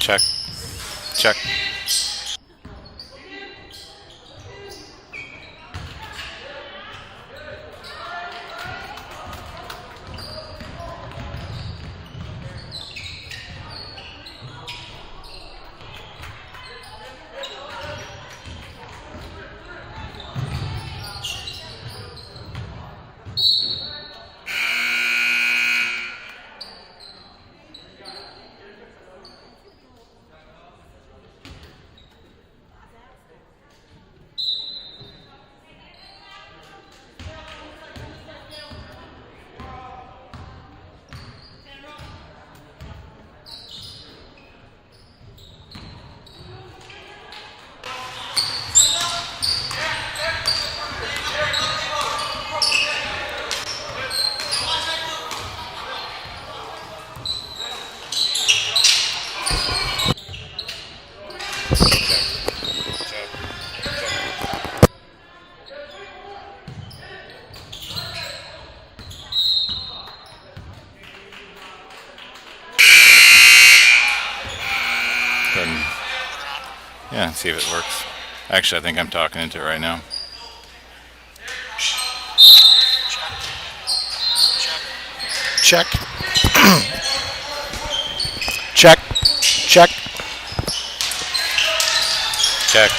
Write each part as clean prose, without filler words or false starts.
Check. Check. Yeah, see if it works. Actually, I think I'm talking into it right now. Check. Check. Check. Check.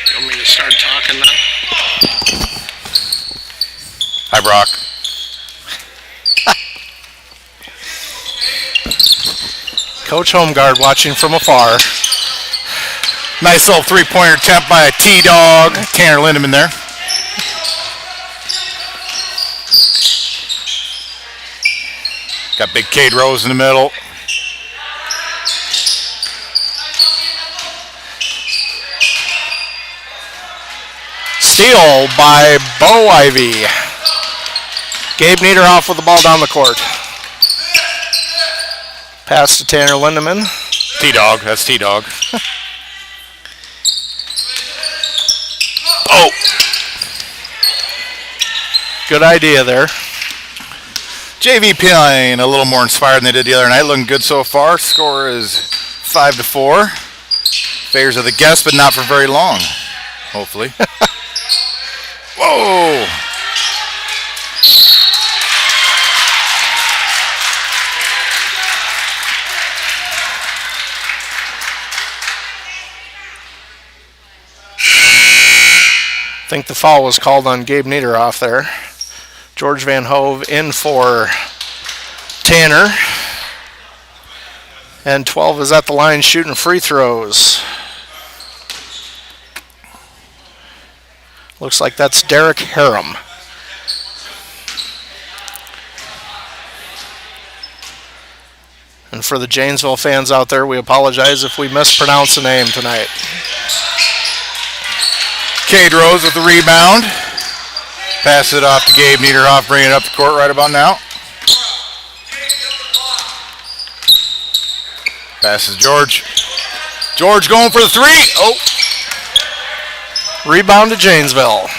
You want me to start talking then? Hi, Brock. Coach Homeguard watching from afar. Nice little three-pointer attempt by a T-Dog. Tanner Lindemann there. Got big Cade Rose in the middle. Steal by Bo Ivy. Gabe Niederhoff with the ball down the court. Pass to Tanner Lindemann. T-Dog. That's T-Dog. Oh! Good idea there. JV playing a little more inspired than they did the other night. Looking good so far. Score is 5-4. Favors of the guests, but not for very long. Hopefully. Whoa! I think the foul was called on Gabe Niederhoff there. George Van Hove in for Tanner. And 12 is at the line shooting free throws. Looks like that's Derek Harem. And for the Janesville fans out there, we apologize if we mispronounce the name tonight. Cade Rose with the rebound. Pass it off to Gabe Niederhoff, bringing it up the court right about now. Passes George. George going for the three. Oh. Rebound to Janesville.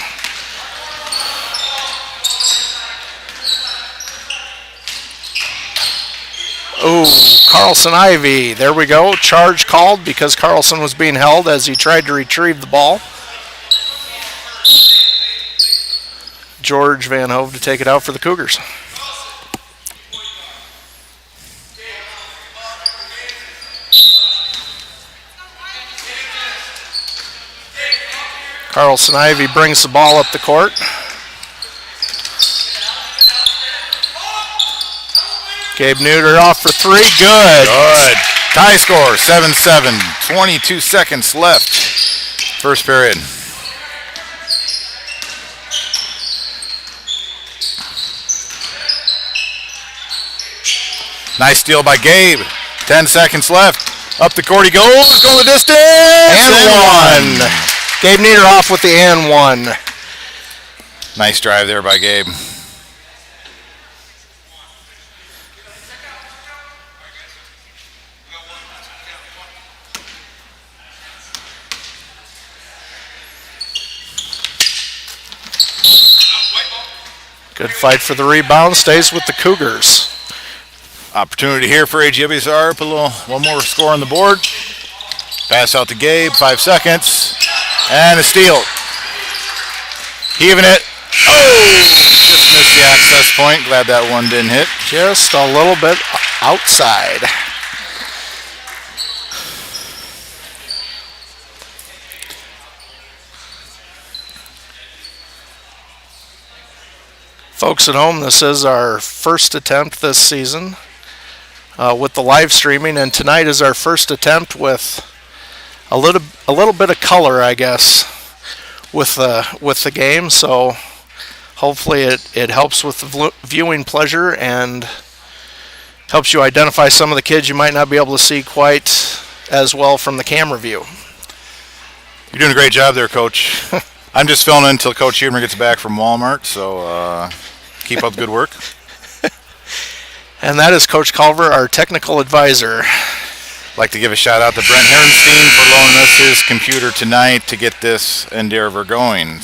Oh, Carlson Ivy. There we go. Charge called because Carlson was being held as he tried to retrieve the ball. George Van Hove to take it out for the Cougars. Carlson Ivy brings the ball up the court. Gabe Niederhoff for three. Good. Good. Tie score, 7-7. 22 seconds left. First period. Nice steal by Gabe. 10 seconds left. Up the court he goes. Going the distance. And one. Gabe Niederhoff with the and one. Nice drive there by Gabe. Good fight for the rebound. Stays with the Cougars. Opportunity here for AGWSR. Put one more score on the board. Pass out to Gabe. 5 seconds. And a steal. Heaving it. Oh! Just missed the access point. Glad that one didn't hit. Just a little bit outside. Folks at home, this is our first attempt this season with the live streaming, and tonight is our first attempt with a little bit of color, I guess, with the game. So hopefully it helps with the viewing pleasure and helps you identify some of the kids you might not be able to see quite as well from the camera view. You're doing a great job there, Coach. I'm just filling in until Coach Huber gets back from Walmart, so keep up the good work. And that is Coach Culver, our technical advisor. I'd like to give a shout out to Brent Herrenstein for loaning us his computer tonight to get this endeavor going.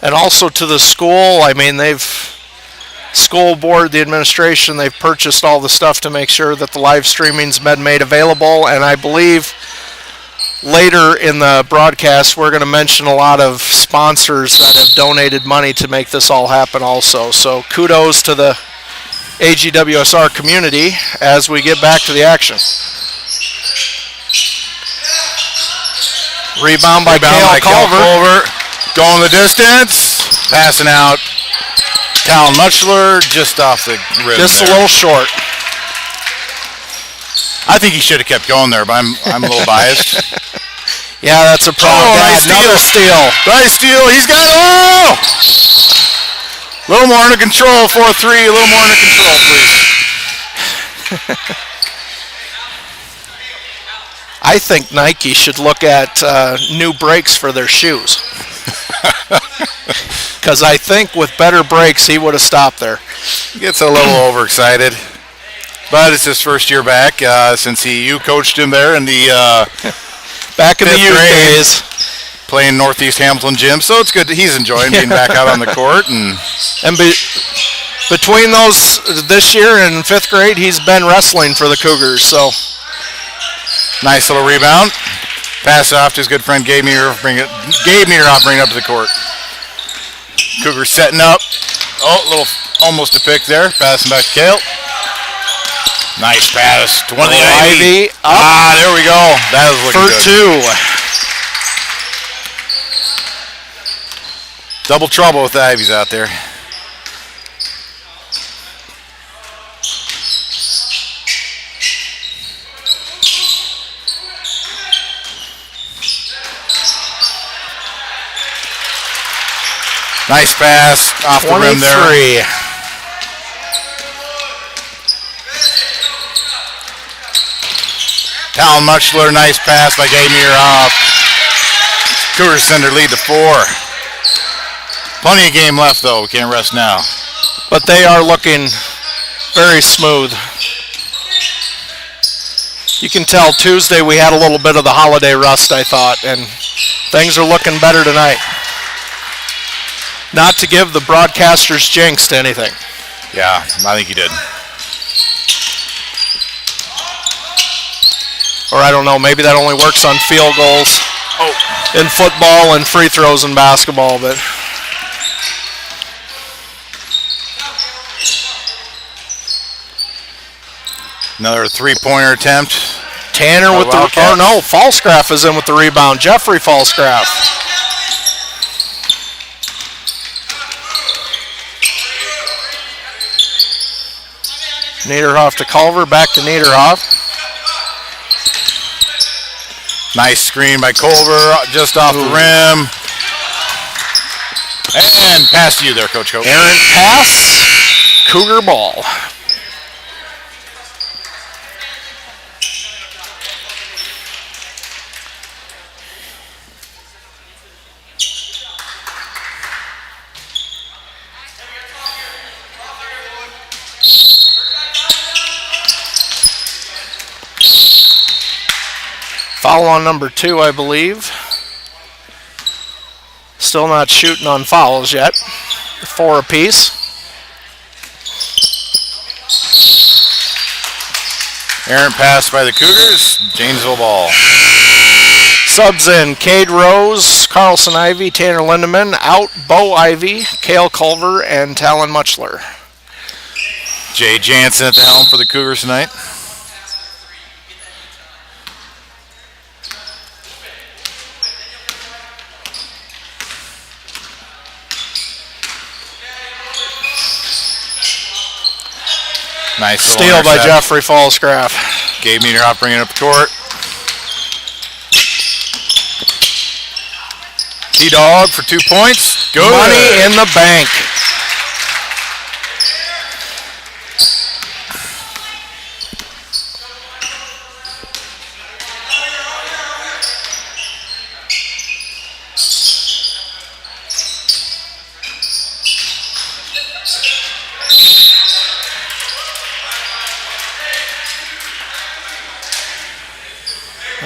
And also to the school. I mean, school board, the administration, they've purchased all the stuff to make sure that the live streaming's been made available. And I believe later in the broadcast, we're going to mention a lot of sponsors that have donated money to make this all happen also. So kudos to the AGWSR community as we get back to the action. Rebound by Cale Culver. Going the distance. Passing out. Talon Muchler just off the rim. Just there. A little short. I think he should have kept going there, but I'm a little biased. Yeah, that's a problem. Nice Another steal. Nice steal. He's got a little more under control. 4-3. A little more under control, please. I think Nike should look at new brakes for their shoes. Because I think with better brakes, he would have stopped there. He gets a little overexcited. But it's his first year back since you coached him there in the back in the youth days. Playing Northeast Hamilton Gym. So it's good that he's enjoying being back out on the court. And between those, this year and 5th grade, he's been wrestling for the Cougars. So nice little rebound. Pass off to his good friend Gabe Meter. Bring it up to the court. Cougars setting up. Almost a pick there. Passing back to Cale. Nice pass to one of the Ivy. There we go. That was looking good. For 2. Double trouble with the Ivies out there. Nice pass off the rim there. Talon Muchler, nice pass by Gamer off. Cougars send their lead to 4. Plenty of game left though. We can't rest now. But they are looking very smooth. You can tell Tuesday we had a little bit of the holiday rust, I thought, and things are looking better tonight. Not to give the broadcasters jinxed anything. Yeah, I think he did. Or I don't know, maybe that only works on field goals in football and free throws in basketball, but another three-pointer attempt. Tanner with Falsgraf is in with the rebound. Jeffrey Falsgraf. Niederhoff to Culver, back to Niederhoff. Nice screen by Culver, just off the rim. And pass to you there, Coach Cope. Errant pass, Cougar ball. Foul on number 2, I believe. Still not shooting on fouls yet. 4 apiece. Errant pass by the Cougars. Janesville ball. Subs in Cade Rose, Carlson Ivy, Tanner Lindemann. Out Bo Ivy, Cale Culver, and Talon Muchler. Jay Jansen at the helm for the Cougars tonight. Nice steal by Jeffrey Falsgraf. Gabe Niederhoff bringing up the court. T-Dog for 2 points. Good. Money in the bank.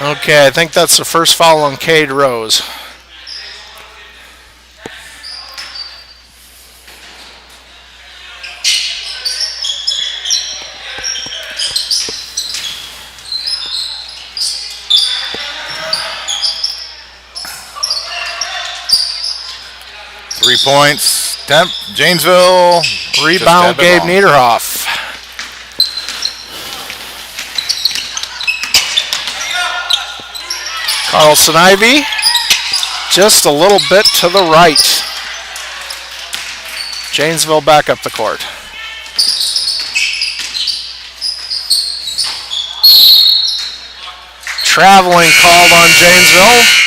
Okay, I think that's the first foul on Cade Rose. Three points. Janesville. Rebound, Gabe Niederhoff. Carlson Ivy, just a little bit to the right. Janesville back up the court. Traveling called on Janesville.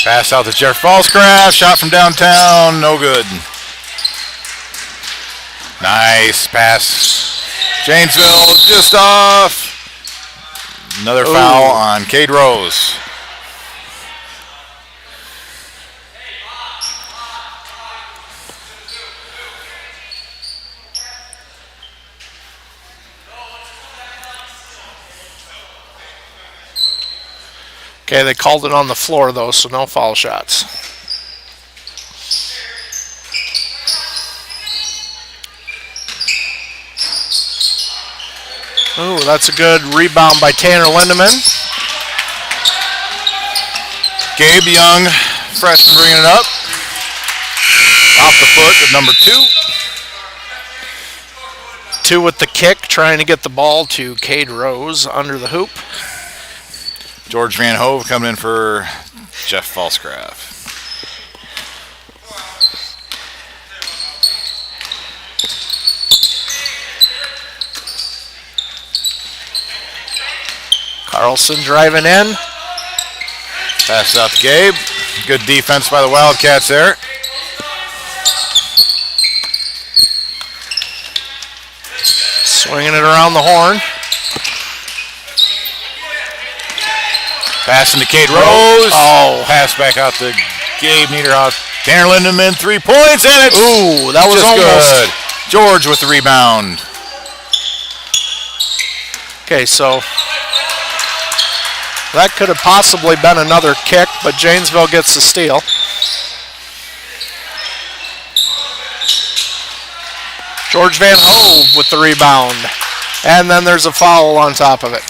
Pass out to Jeff Falscraft. Shot from downtown. No good. Nice pass. Janesville just off. Another foul on Cade Rose. Okay, they called it on the floor, though, so no foul shots. Ooh, that's a good rebound by Tanner Lindemann. Gabe Young, freshman, bringing it up. Off the foot of number 2. 2 with the kick, trying to get the ball to Cade Rose under the hoop. George Van Hove coming in for Jeff Falscraft. Carlson driving in. Pass it out to Gabe. Good defense by the Wildcats there. Swinging it around the horn. Passing to Cade Rose. Oh. Pass back out to Gabe Niederhoff. Tanner Lindemann, 3 points, and it's ooh, that was just almost good. George with the rebound. Okay, so that could have possibly been another kick, but Janesville gets the steal. George Van Hove with the rebound. And then there's a foul on top of it.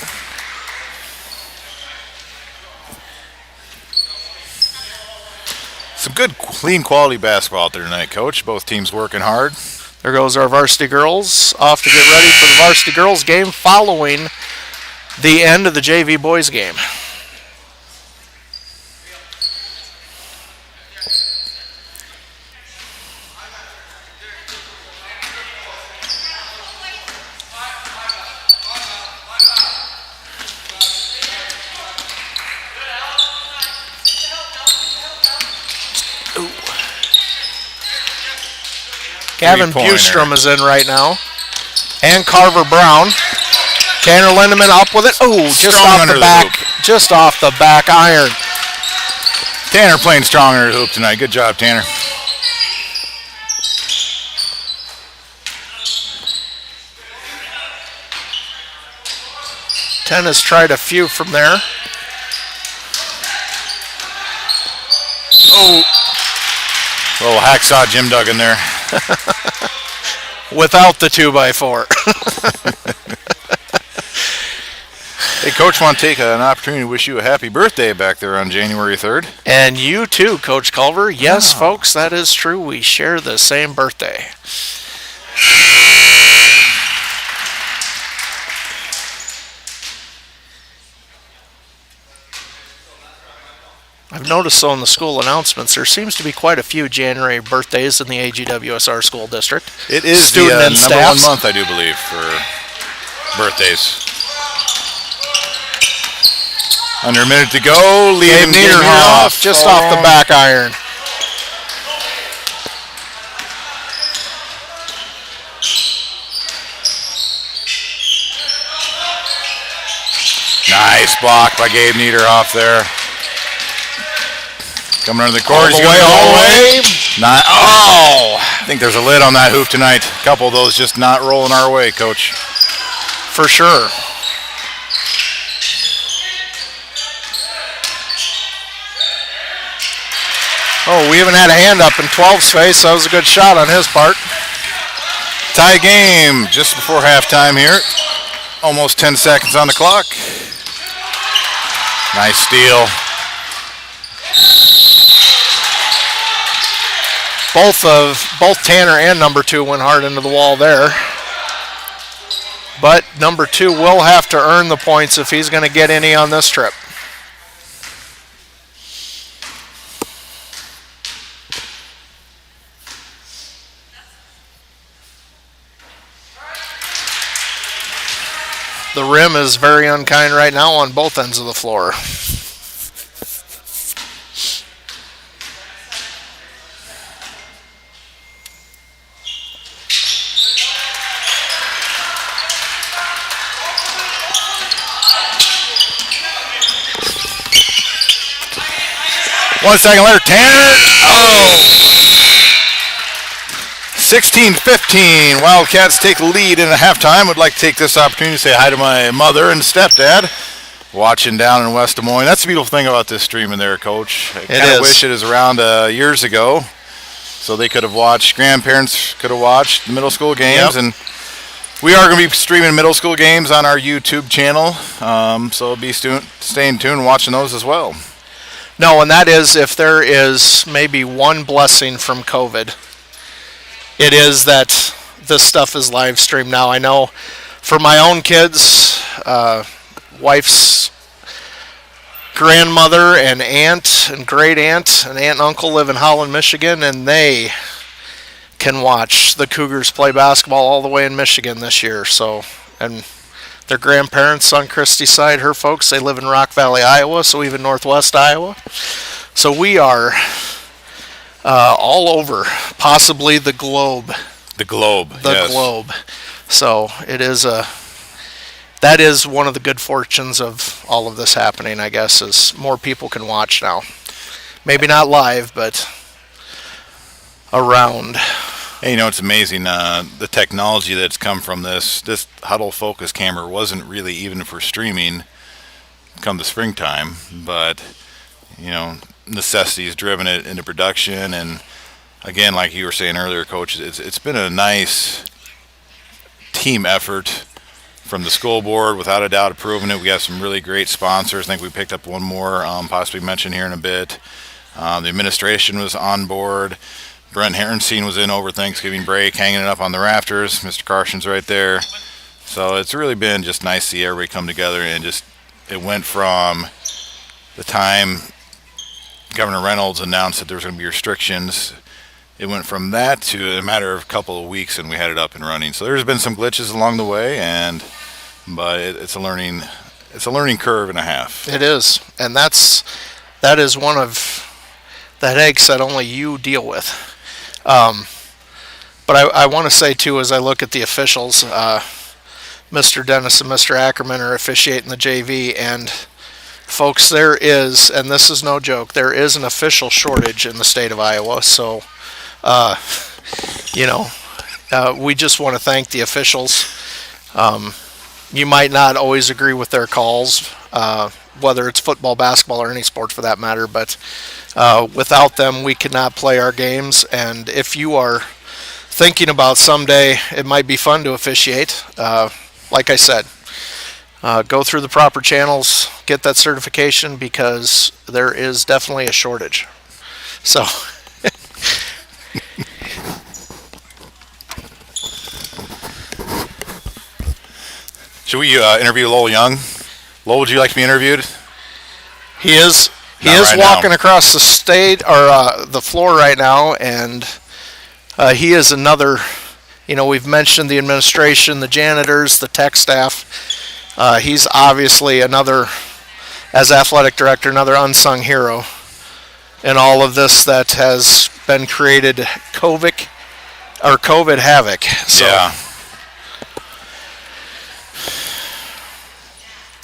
Some good, clean, quality basketball out there tonight, Coach. Both teams working hard. There goes our varsity girls off to get ready for the varsity girls game following the end of the JV boys game. Gavin Bustrom is in right now. And Carver Brown. Tanner Lindemann up with it. Oh, just off the back. Just off the back iron. Tanner playing strong under the hoop tonight. Good job, Tanner. Tennis tried a few from there. Oh. Little hacksaw Jim Duggan there. Without the 2x4. Hey, Coach, want to take an opportunity to wish you a happy birthday back there on January 3rd. And you too, Coach Culver. Yes, folks, that is true. We share the same birthday. I've noticed though in the school announcements there seems to be quite a few January birthdays in the AGWSR school district. It is Student the and number staffs. 1 month, I do believe, for birthdays. Under a minute to go. Gabe Niederhoff just off the back iron. Nice block by Gabe Niederhoff there. Coming under the court. All the way. Oh! I think there's a lid on that hoop tonight. A couple of those just not rolling our way, Coach. For sure. Oh, we haven't had a hand up in 12's face. That was a good shot on his part. Tie game just before halftime here. Almost 10 seconds on the clock. Nice steal. Both Tanner and number 2 went hard into the wall there. But number 2 will have to earn the points if he's going to get any on this trip. The rim is very unkind right now on both ends of the floor. One second later, Tanner. Oh! 16-15. Wildcats take the lead in the halftime. Would like to take this opportunity to say hi to my mother and stepdad watching down in West Des Moines. That's the beautiful thing about this streaming there, Coach. I kind of wish it was around years ago so they could have watched, grandparents could have watched the middle school games. Yep. And we are going to be streaming middle school games on our YouTube channel, so be staying tuned and watching those as well. No, and that is if there is maybe one blessing from COVID, it is that this stuff is live streamed now. I know for my own kids, wife's grandmother and aunt and great aunt and uncle live in Holland, Michigan, and they can watch the Cougars play basketball all the way in Michigan this year. So, and their grandparents on Christy's side, her folks, they live in Rock Valley, Iowa, so even northwest Iowa. So we are all over, possibly the globe. The globe, yes. Globe. So it is that is one of the good fortunes of all of this happening, I guess, is more people can watch now. Maybe not live, but around. Hey, you know, it's amazing, the technology that's come from this. This Huddle Focus camera wasn't really even for streaming come the springtime, but, you know, necessity has driven it into production. And, again, like you were saying earlier, Coach, it's been a nice team effort from the school board, without a doubt, approving it. We got some really great sponsors. I think we picked up one more, possibly mentioned here in a bit. The administration was on board. Brent Herrenstein was in over Thanksgiving break, hanging it up on the rafters. Mr. Carson's right there. So it's really been just nice to see everybody come together, and just it went from the time Governor Reynolds announced that there was going to be restrictions. It went from that to a matter of a couple of weeks, and we had it up and running. So there's been some glitches along the way, but it's a learning curve and a half. It is, and that is one of the headaches that only you deal with. But I want to say, too, as I look at the officials, Mr. Dennis and Mr. Ackerman are officiating the JV, and folks, there is, and this is no joke, there is an official shortage in the state of Iowa. So, we just want to thank the officials. You might not always agree with their calls, whether it's football, basketball, or any sport for that matter, but without them, we could not play our games. And if you are thinking about someday, it might be fun to officiate. Like I said, go through the proper channels, get that certification, because there is definitely a shortage. So. Should we interview Lowell Young? Lowell, would you like to be interviewed? He is He is walking across the state or the floor right now, and he is another. We've mentioned the administration, the janitors, the tech staff. He's obviously another, as athletic director, another unsung hero in all of this that has been created COVID havoc. So, yeah.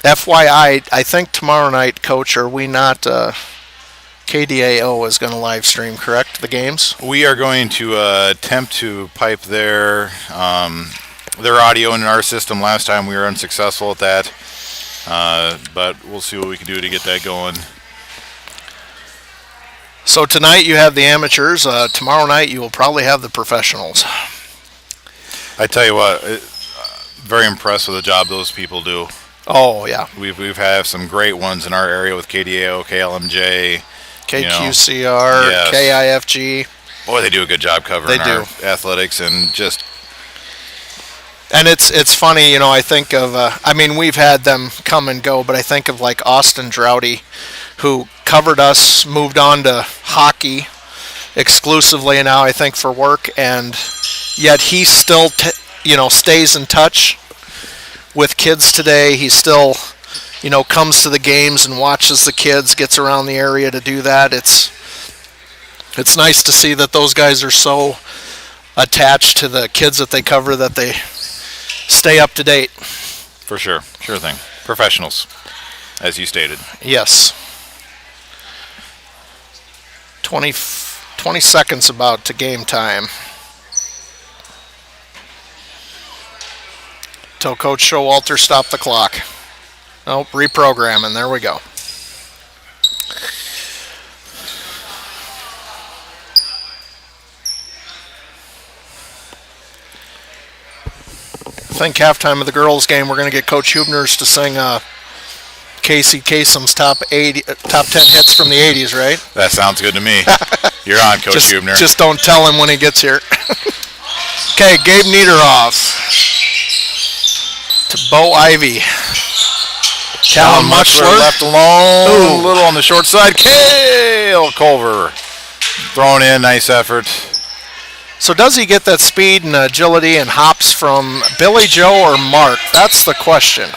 FYI, I think tomorrow night, Coach, are we not? KDAO is going to live stream, correct? The games. We are going to attempt to pipe their audio in our system. Last time we were unsuccessful at that, but we'll see what we can do to get that going. So tonight you have the amateurs. Tomorrow night you will probably have the professionals. I tell you what, very impressed with the job those people do. Oh yeah, we've had some great ones in our area with KDAO, KLMJ, KQCR, yes. KIFG. Boy, they do a good job covering our athletics and just. And it's funny, I think of. We've had them come and go, but I think of like Austin Droughty, who covered us, moved on to hockey exclusively now, I think, for work, and yet he still stays in touch with kids today. He still, comes to the games and watches the kids, gets around the area to do that. It's nice to see that those guys are so attached to the kids that they cover that they stay up to date. For sure. Sure thing. Professionals, as you stated. Yes. 20 seconds about to game time. Till Coach Showalter stopped the clock. Nope, reprogramming. There we go. I think halftime of the girls' game, we're going to get Coach Hubners to sing Casey Kasem's top 10 hits from the 80s, right? That sounds good to me. You're on, Coach Hubner. Just don't tell him when he gets here. Okay, Gabe Niederhoff to Bo Ivy. Talon Muchler left alone. Ooh. A little on the short side. Cale Culver thrown in. Nice effort. So does he get that speed and agility and hops from Billy Joe or Mark? That's the question.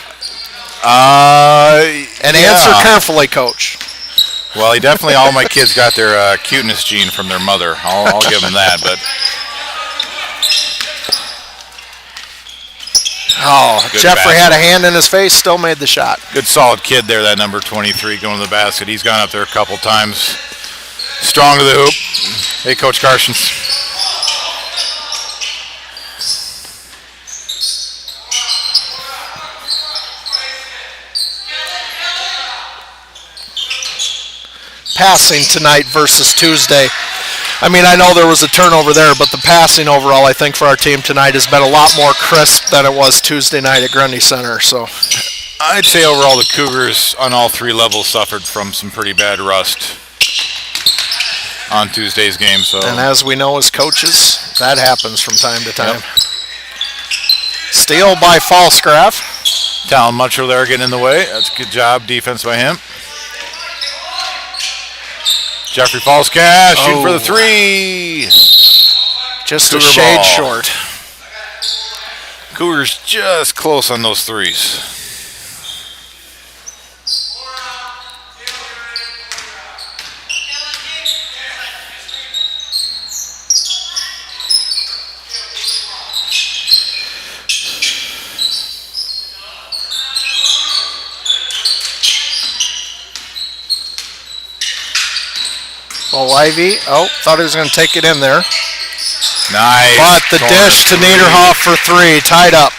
Answer carefully, Coach. Well, he definitely, all my kids got their cuteness gene from their mother. I'll give them that. But Jeffrey had a hand in his face, still made the shot. Good solid kid there, that number 23 going to the basket. He's gone up there a couple times. Strong to the hoop. Hey, Coach Carstens. Passing tonight versus Tuesday. I know there was a turnover there, but the passing overall, I think, for our team tonight has been a lot more crisp than it was Tuesday night at Grundy Center. So, I'd say overall the Cougars on all three levels suffered from some pretty bad rust on Tuesday's game. So, and as we know as coaches, that happens from time to time. Yep. Steal by Falsgraf. Talon Muchler there getting in the way. That's a good job, defense by him. Jeffrey Falscash shooting for the three. Just a shade short. Cougars just close on those threes. Oh, Ivy. Thought he was going to take it in there. Nice. But the dish to Niederhoff for three. Tied up.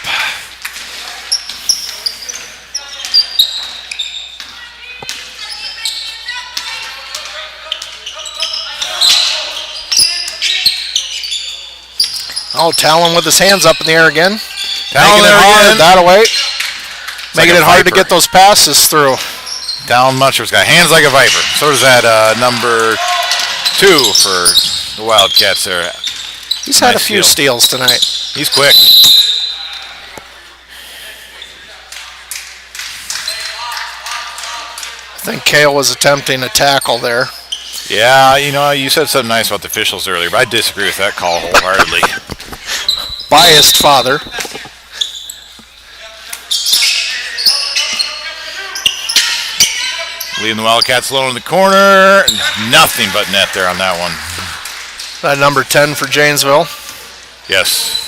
Talon with his hands up in the air again. Talon making it hard. That away. Making it hard to get those passes through. Talon Muchler's got hands like a viper. So does that number 2 for the Wildcats there. He's had a few steals tonight. He's quick. think Kale was attempting a tackle there. Yeah, you said something nice about the officials earlier, but I disagree with that call wholeheartedly. Biased father. Leading the Wildcats low in the corner. Nothing but net there on that one. That number 10 for Janesville. Yes.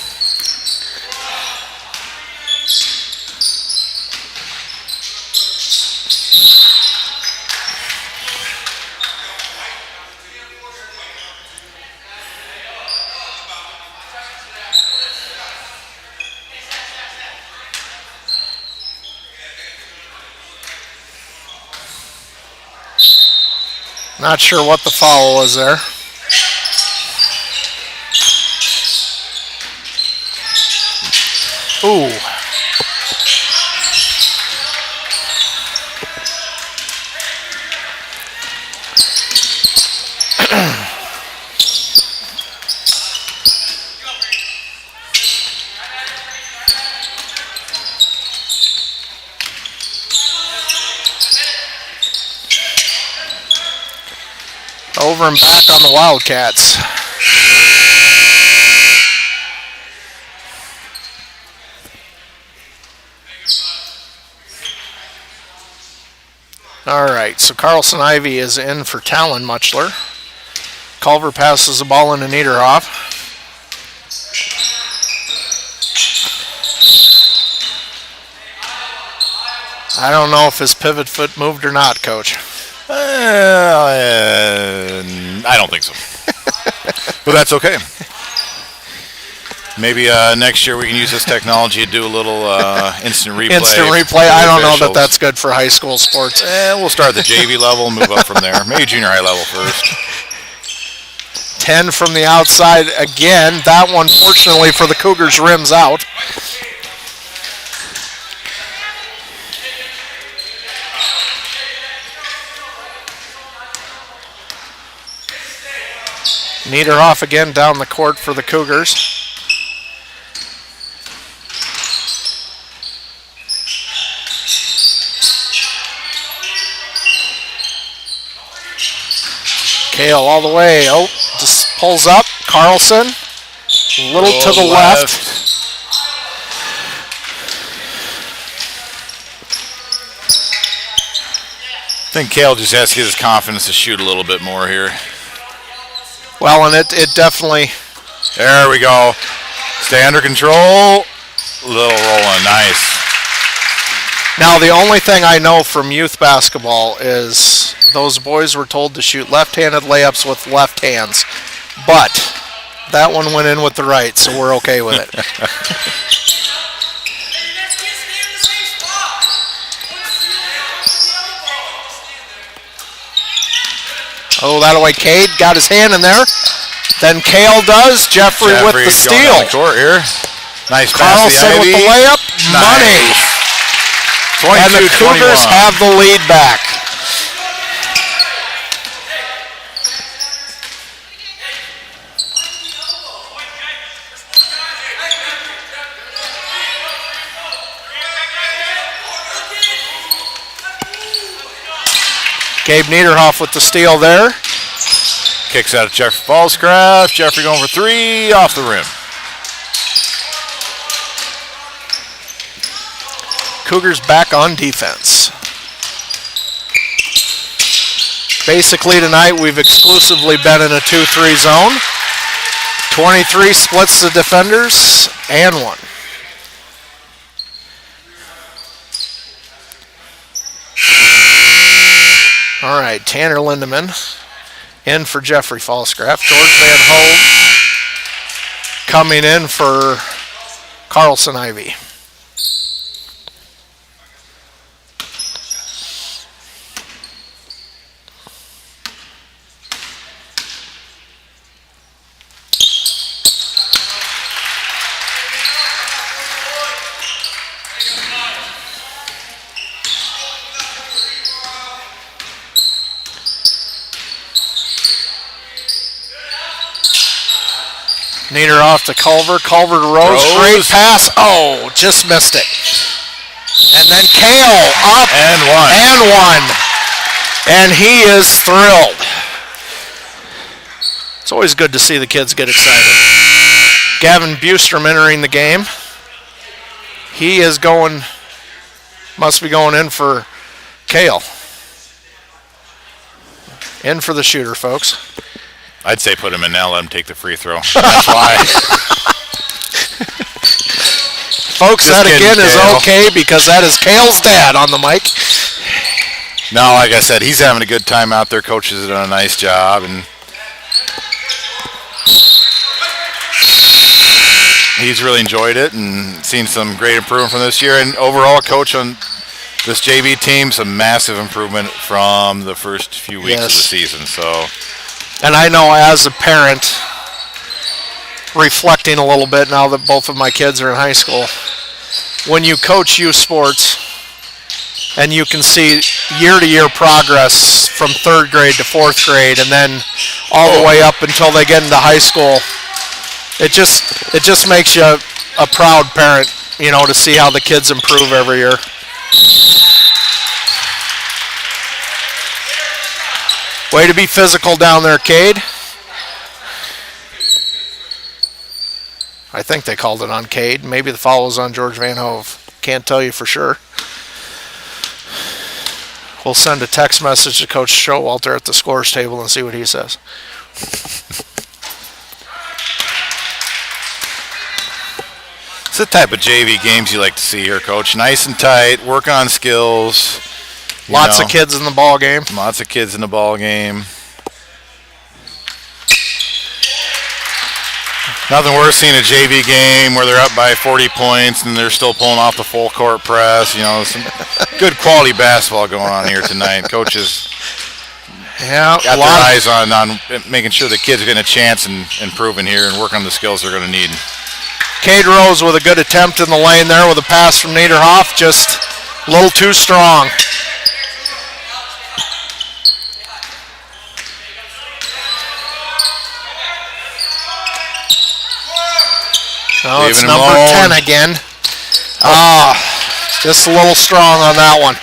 Not sure what the foul was there. Ooh. Over and back on the Wildcats. All right, so Carlson Ivy is in for Talon Muchler. Culver passes the ball into Niederhoff. I don't know if his pivot foot moved or not, Coach. I don't think so. But that's okay. Maybe next year we can use this technology to do a little instant replay. Instant replay. I don't know that that's good for high school sports. We'll start at the JV level and move up from there. Maybe junior high level first. 10 from the outside again. That one, fortunately for the Cougars, rims out. Niederhoff again down the court for the Cougars. Kale all the way. Oh, just pulls up. Carlson. A little to the left. I think Kale just has to get his confidence to shoot a little bit more here. Well, and it definitely... There we go. Stay under control. Little rolling. Nice. Now, the only thing I know from youth basketball is those boys were told to shoot left-handed layups with left hands. But that one went in with the right, so we're okay with it. Oh, that away. Cade got his hand in there. Then Kale does. Jeffrey with the steal. The court here. Nice Carlson with the layup. Money. 22, and the Cougars 21. have the lead back. Gabe Niederhoff with the steal there. Kicks out of Jeffrey Falscraft. Jeffrey going for three off the rim. Cougars back on defense. Basically tonight we've exclusively been in a 2-3 zone. 23 splits the defenders and one. All right, Tanner Lindemann in for Jeffrey Falscraft. George Van Hogue coming in for Carlson Ivy. Niederhoff to Culver. Culver to Rose. Great pass. Oh, just missed it. And then Kale up. And one. And one. And he is thrilled. It's always good to see the kids get excited. Gavin Bustrom entering the game. He is must be going in for Kale. In for the shooter, folks. I'd say put him in now, let him take the free throw. That's why. Folks, that again is okay because that is Kale's dad on the mic. No, like I said, he's having a good time out there. Coach has done a nice job, and he's really enjoyed it and seen some great improvement from this year. And overall, Coach, on this JV team, some massive improvement from the first few weeks of the season. So, and I know as a parent, reflecting a little bit now that both of my kids are in high school, when you coach youth sports and you can see year-to-year progress from 3rd grade to 4th grade and then all the way up until they get into high school, it just makes you a proud parent, to see how the kids improve every year. Way to be physical down there, Cade. I think they called it on Cade. Maybe the foul was on George Van Hove. Can't tell you for sure. We'll send a text message to Coach Showalter at the scores table and see what he says. It's the type of JV games you like to see here, Coach. Nice and tight, work on skills. Lots of kids in the ball game. Lots of kids in the ball game. Nothing worse seeing a JV game where they're up by 40 points and they're still pulling off the full court press. Some good quality basketball going on here tonight. Coaches got their eyes on making sure the kids are getting a chance and improving here and working on the skills they're going to need. Cade Rose with a good attempt in the lane there with a pass from Niederhoff, just a little too strong. Oh, it's number 10 again. Just a little strong on that one.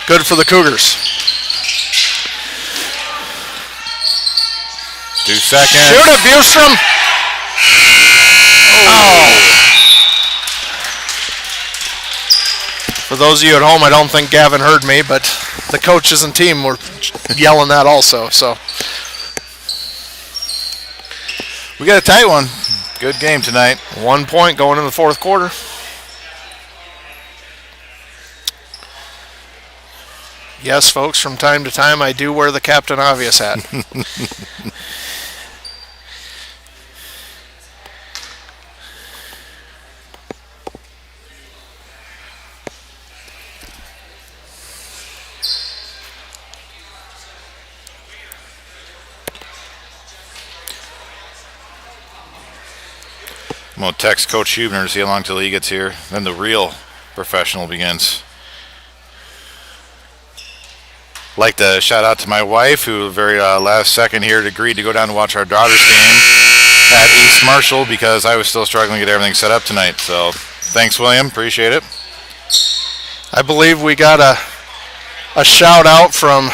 Good for the Cougars. 2 seconds. Shoot it, Bustrom. Oh. For those of you at home, I don't think Gavin heard me, but the coaches and team were yelling that also. So we got a tight one. Good game tonight. 1 point going in the 4th quarter. Yes, folks, from time to time I do wear the Captain Obvious hat. I'm going to text Coach Hubner to see how long till he gets here. Then the real professional begins. I'd like to shout out to my wife, who very last second here agreed to go down to watch our daughter's game at East Marshall because I was still struggling to get everything set up tonight. So thanks, William. Appreciate it. I believe we got a shout out from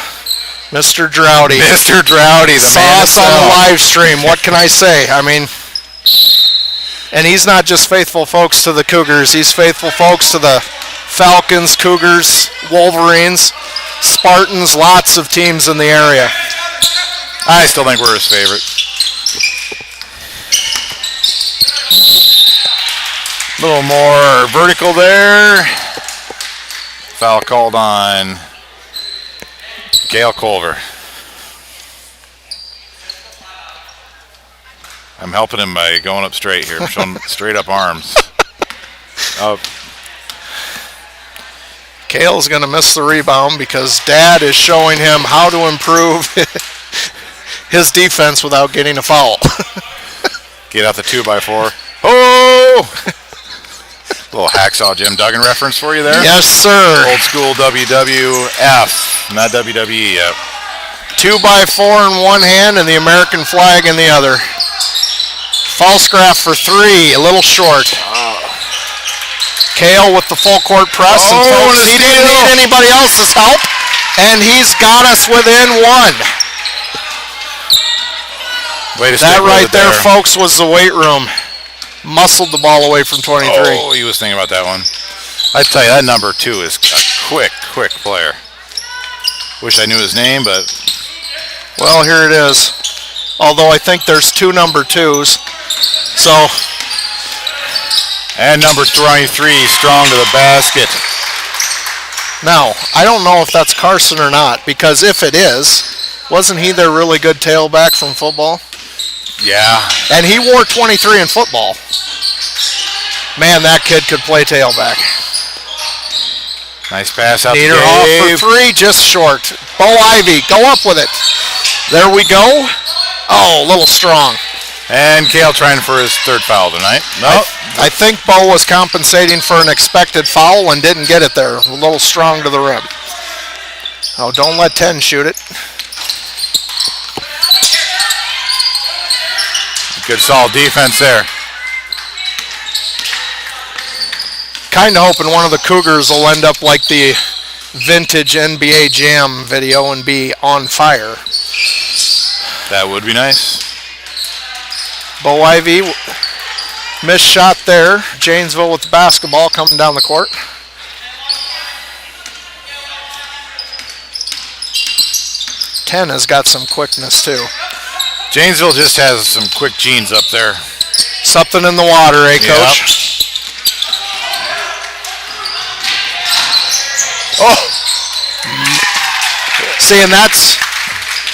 Mr. Droughty. Mr. Droughty, the saw man us on the live stream. What can I say? I mean, and he's not just faithful folks to the Cougars. He's faithful folks to the Falcons, Cougars, Wolverines, Spartans, lots of teams in the area. I still think we're his favorite. A little more vertical there. Foul called on Gail Culver. I'm helping him by going up straight here, showing straight up arms. Kale's going to miss the rebound because Dad is showing him how to improve his defense without getting a foul. Get out the 2x4. Oh! Little hacksaw Jim Duggan reference for you there. Yes, sir. Old school WWF, not WWE yet. 2x4 in one hand and the American flag in the other. False graph for 3, a little short. Kale with the full court press. And folks, he didn't need anybody else's help. And he's got us within one. Way to That stick with right it there, folks, was the weight room. Muscled the ball away from 23. Oh, he was thinking about that one. I tell you, that number 2 is a quick player. Wish I knew his name, but... Well, here it is. Although I think there's 2 number 2s. So... And number 23, strong to the basket. Now, I don't know if that's Carson or not, because if it is, wasn't he their really good tailback from football? Yeah. And he wore 23 in football. Man, that kid could play tailback. Nice pass out to Niederhoff Dave. for 3, just short. Bo Ivy, go up with it. There we go. Oh, a little strong. And Kale trying for his 3rd foul tonight. No. I think Bo was compensating for an expected foul and didn't get it there. A little strong to the rim. Oh, don't let 10 shoot it. Good solid defense there. Kind of hoping one of the Cougars will end up like the vintage NBA Jam video and be on fire. That would be nice. Bo Ivy, missed shot there. Janesville with the basketball coming down the court. Ten has got some quickness too. Janesville just has some quick genes up there. Something in the water, eh, Coach? Yep. Oh! See, and that's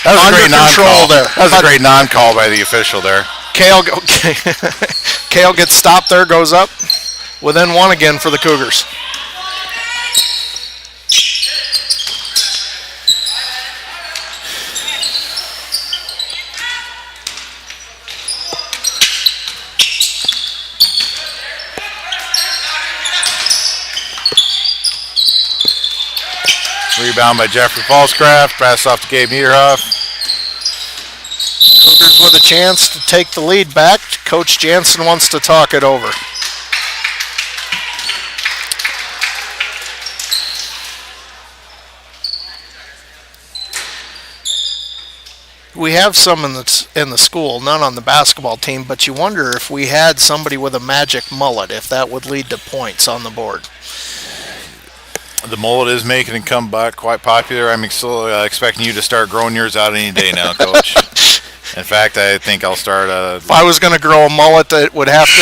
That was a great control non-call there. That was a great non-call by the official there. Kale gets stopped there, goes up. Within 1 again for the Cougars. Rebound by Jeffrey Falscraft. Pass off to Gabe Niederhoff. Cougars with a chance to take the lead back. Coach Jansen wants to talk it over. We have some in the school, none on the basketball team, but you wonder if we had somebody with a magic mullet, if that would lead to points on the board. The mullet is making it come back quite popular. I'm still expecting you to start growing yours out any day now, Coach. In fact, I think I'll start... If I was going to grow a mullet, it would have to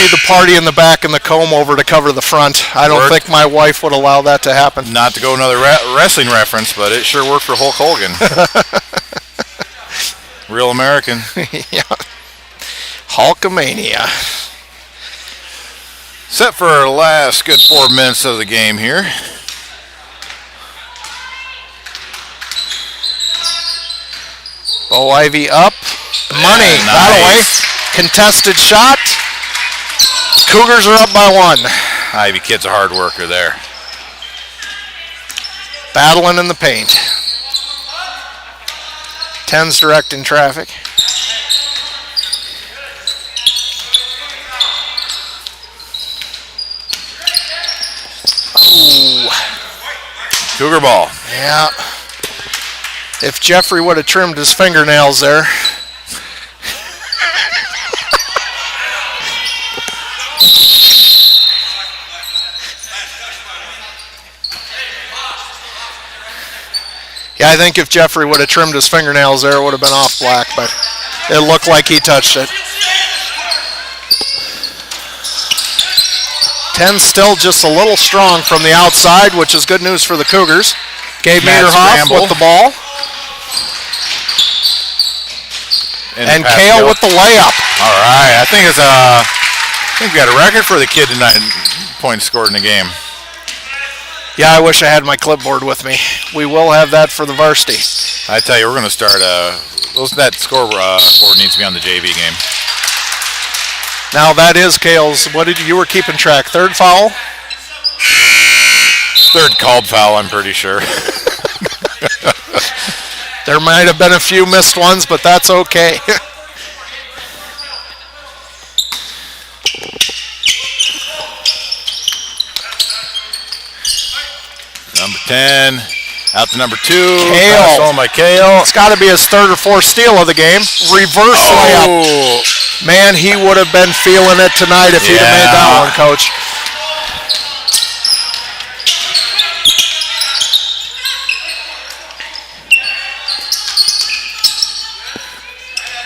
be the party in the back and the comb over to cover the front. I don't think my wife would allow that to happen. Not to go another wrestling reference, but it sure worked for Hulk Hogan. Real American. Yeah. Hulkamania. Set for our last good 4 minutes of the game here. Bo Ivy up. Money. Yeah, That away. nice. Contested shot. Cougars are up by 1. Ivy kid's a hard worker there. Battling in the paint. 10's directing traffic. Ooh. Cougar ball. Yeah. If Jeffrey would have trimmed his fingernails there. Yeah, I think if Jeffrey would have trimmed his fingernails there, it would have been off black, but it looked like he touched it. 10 still just a little strong from the outside, which is good news for the Cougars. Gabe Niederhoff with the ball. And Kale with the layup. All right, I think we got a record for the kid tonight. Points scored in the game. Yeah, I wish I had my clipboard with me. We will have that for the varsity. I tell you, we're going to start. That scoreboard needs to be on the JV game. Now that is Kale's. You were keeping track? 3rd foul? 3rd called foul, I'm pretty sure. There might have been a few missed ones, but that's okay. Number 10. Out to number 2. Kale. Stolen by Kale. It's got to be his third or fourth steal of the game. Reverse layup. Man, he would have been feeling it tonight if he'd have made that one, Coach.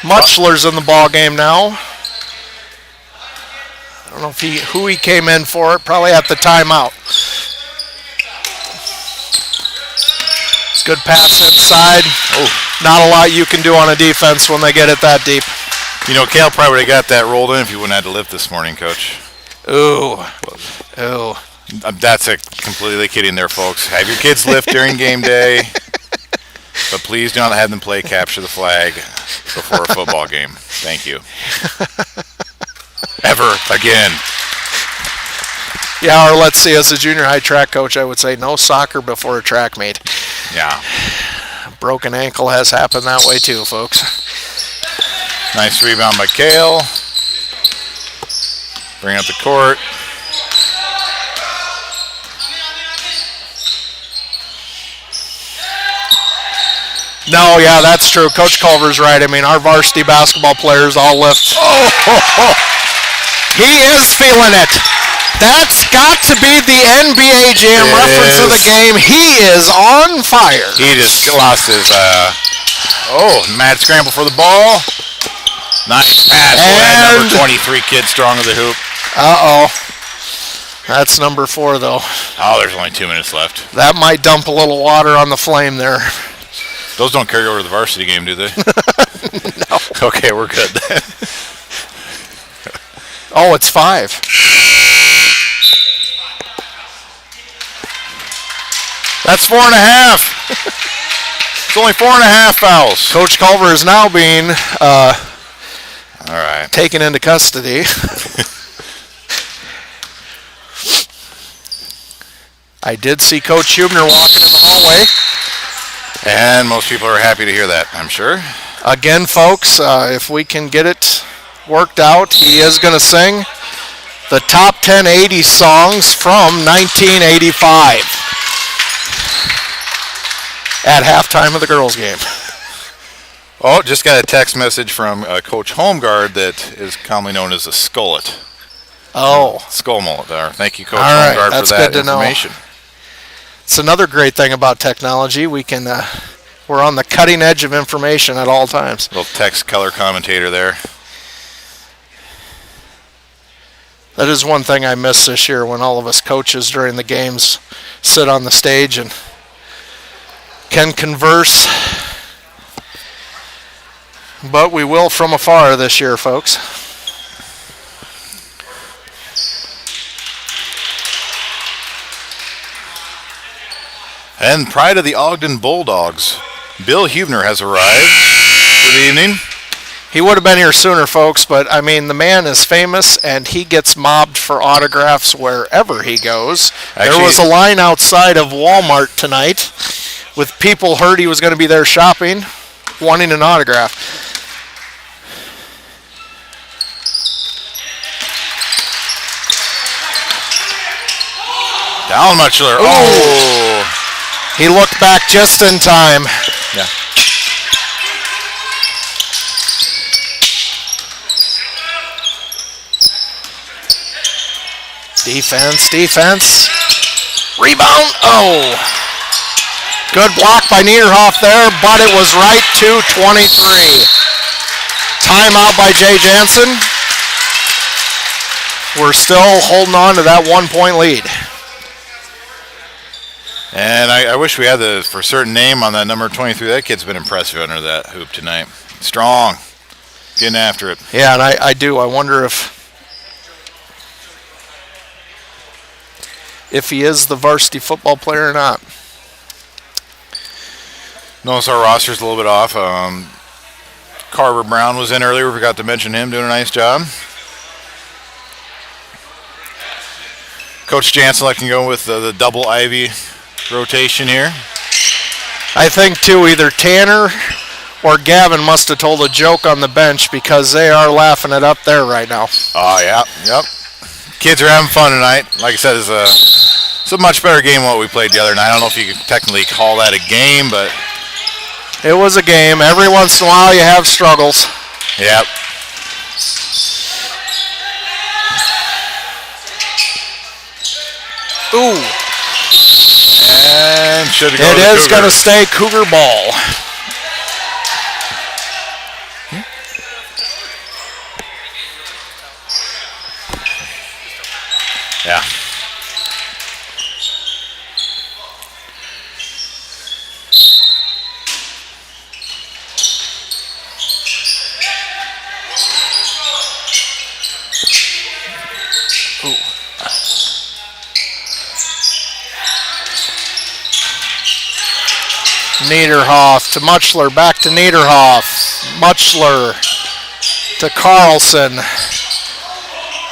Muchler's in the ball game now. I don't know who he came in for. Probably at the timeout. Good pass inside. Not a lot you can do on a defense when they get it that deep. You know, Kale probably would have got that rolled in if you wouldn't have had to lift this morning, Coach. Ooh. That's a completely kidding there, folks. Have your kids lift during game day, but please do not have them play capture the flag before a football game. Thank you. Ever again. Yeah, or let's see, as a junior high track coach, I would say no soccer before a track meet. Yeah. Broken ankle has happened that way too, folks. Nice rebound by Kale. Bring up the court. No, yeah, that's true. Coach Culver's right. I mean, our varsity basketball players all lift. He is feeling it. That's got to be the NBA Jam reference of the game. He is on fire. He just lost his, mad scramble for the ball. Nice pass. And number 23 kid strong of the hoop. That's number 4, though. Oh, there's only 2 minutes left. That might dump a little water on the flame there. Those don't carry over to the varsity game, do they? No. Okay, we're good. It's 5. That's 4.5. It's only 4.5 fouls. Coach Culver is now being all right, taken into custody. I did see Coach Hubner walking in the hallway. And most people are happy to hear that, I'm sure. Again, folks, if we can get it worked out, he is going to sing the top 10 80s songs from 1985 at halftime of the girls' game. Just got a text message from Coach Holmgard that is commonly known as a skullet. Skull mullet there. Thank you, Coach Holmgard, for that information. It's another great thing about technology. We can, we're on the cutting edge of information at all times. Little text color commentator there. That is one thing I miss this year, when all of us coaches during the games sit on the stage and can converse. But we will from afar this year, folks. And pride of the Ogden Bulldogs, Bill Hubner has arrived. Good evening. He would have been here sooner, folks, but I mean, the man is famous and he gets mobbed for autographs wherever he goes. Actually, there was a line outside of Walmart tonight with people heard he was going to be there shopping, wanting an autograph. Down Muchler. Oh! He looked back just in time. Yeah. Defense. Rebound. Good block by Niederhoff there, but it was right to 23. Timeout by Jay Jansen. We're still holding on to that 1-point lead. And I wish we had the for certain name on that number 23. That kid's been impressive under that hoop tonight. Strong. Getting after it. Yeah, and I do. I wonder if he is the varsity football player or not. Notice our roster's a little bit off. Carver Brown was in earlier. We forgot to mention him, doing a nice job. Coach Jansen can go with the double Ivy rotation here. I think, too, either Tanner or Gavin must have told a joke on the bench, because they are laughing it up there right now. Oh, yeah. Yep. Kids are having fun tonight. Like I said, It's a much better game than what we played the other night. I don't know if you can technically call that a game, but it was a game. Every once in a while you have struggles. Yep. Ooh. And should go. It is going to stay Cougar ball. Yeah. Niederhoff to Muchler, back to Niederhoff. Muchler to Carlson.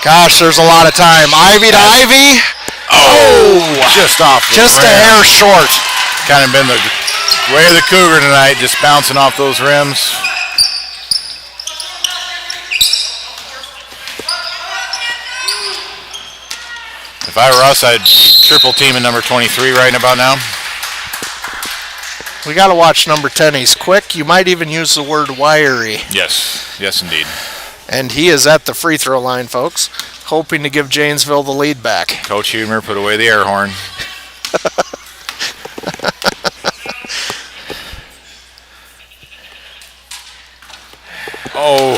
Gosh, there's a lot of time. Ivy to Ivy. Oh, just off. Just a hair short. Kind of been the way of the Cougar tonight, just bouncing off those rims. If I were us, I'd triple team in number 23 right about now. We got to watch number 10. He's quick. You might even use the word wiry. Yes, yes indeed. And he is at the free throw line, folks, hoping to give Janesville the lead back. Coach Huebner put away the air horn. Oh,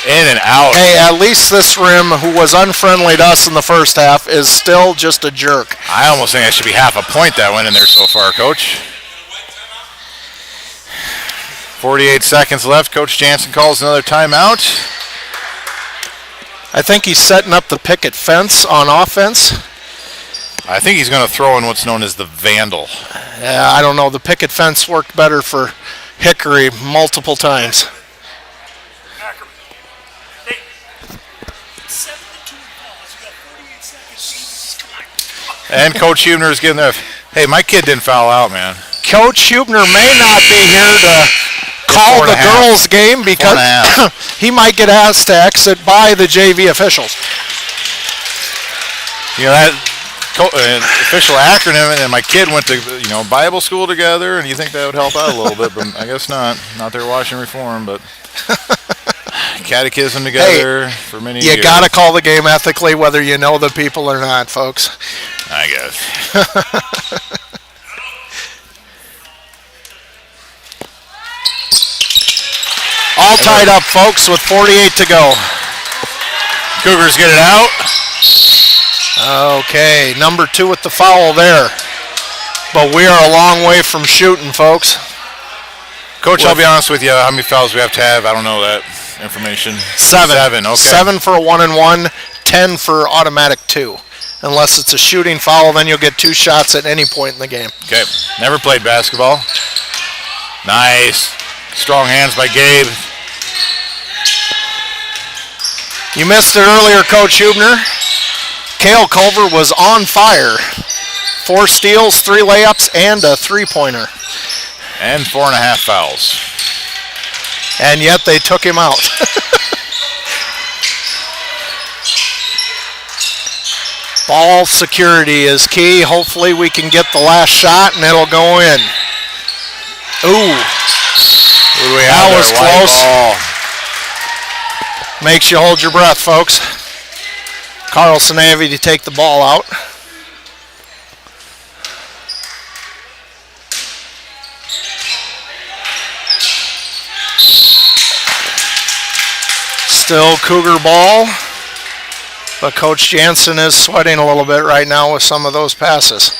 in and out. Hey, at least this rim, who was unfriendly to us in the first half, is still just a jerk. I almost think that should be half a point that went in there so far, Coach. 48 seconds left. Coach Jansen calls another timeout. I think he's setting up the picket fence on offense. I think he's going to throw in what's known as the vandal. Yeah, I don't know. The picket fence worked better for Hickory multiple times. And Coach Huebner is getting there. Hey, my kid didn't foul out, man. Coach Huebner may not be here to call the girls' game because he might get asked to exit by the JV officials. You know, that official acronym, and my kid went to, Bible school together, and you think that would help out a little bit, but I guess not. Not there watching Reform, but catechism together for many years. You got to call the game ethically whether you know the people or not, folks. I guess. All tied up, folks, with 48 to go. Cougars get it out. Okay, number 2 with the foul there. But we are a long way from shooting, folks. Coach, I'll be honest with you. How many fouls we have to have? I don't know that information. 7. Okay. 7 for a 1-and-1, 10 for automatic 2. Unless it's a shooting foul, then you'll get 2 shots at any point in the game. Okay. Never played basketball. Nice. Strong hands by Gabe. You missed it earlier, Coach Huebner. Cale Culver was on fire. 4 steals, 3 layups, and a 3-pointer. And 4.5 fouls. And yet they took him out. Ball security is key. Hopefully we can get the last shot and it'll go in. Ooh. That was close. Makes you hold your breath, folks. Carlson Avey to take the ball out. Still Cougar ball. But Coach Jansen is sweating a little bit right now with some of those passes.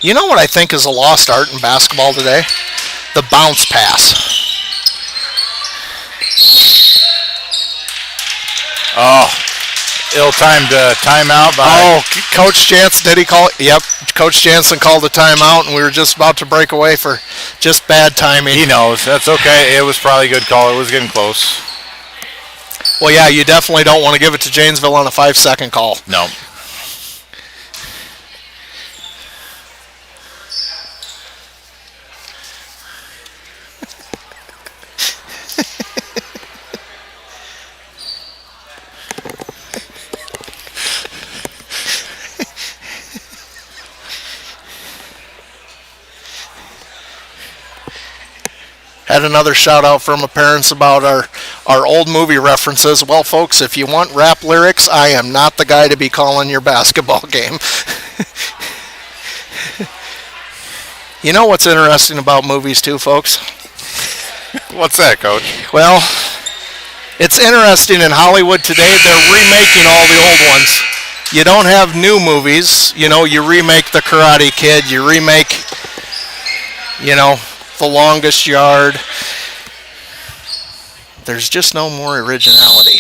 You know what I think is a lost art in basketball today? The bounce pass. Oh, ill-timed timeout by... Coach Jansen, did he call it? Yep, Coach Jansen called the timeout, and we were just about to break away for just bad timing. He knows. That's okay. It was probably a good call. It was getting close. Well, yeah, you definitely don't want to give it to Janesville on a 5-second call. No. Had another shout out from a parents about our old movie references. Well, folks, if you want rap lyrics, I am not the guy to be calling your basketball game. You know what's interesting about movies too, folks? What's that, Coach? Well, it's interesting in Hollywood today, they're remaking all the old ones. You don't have new movies. You know, you remake The Karate Kid, you remake, you know, The Longest Yard. There's just no more originality.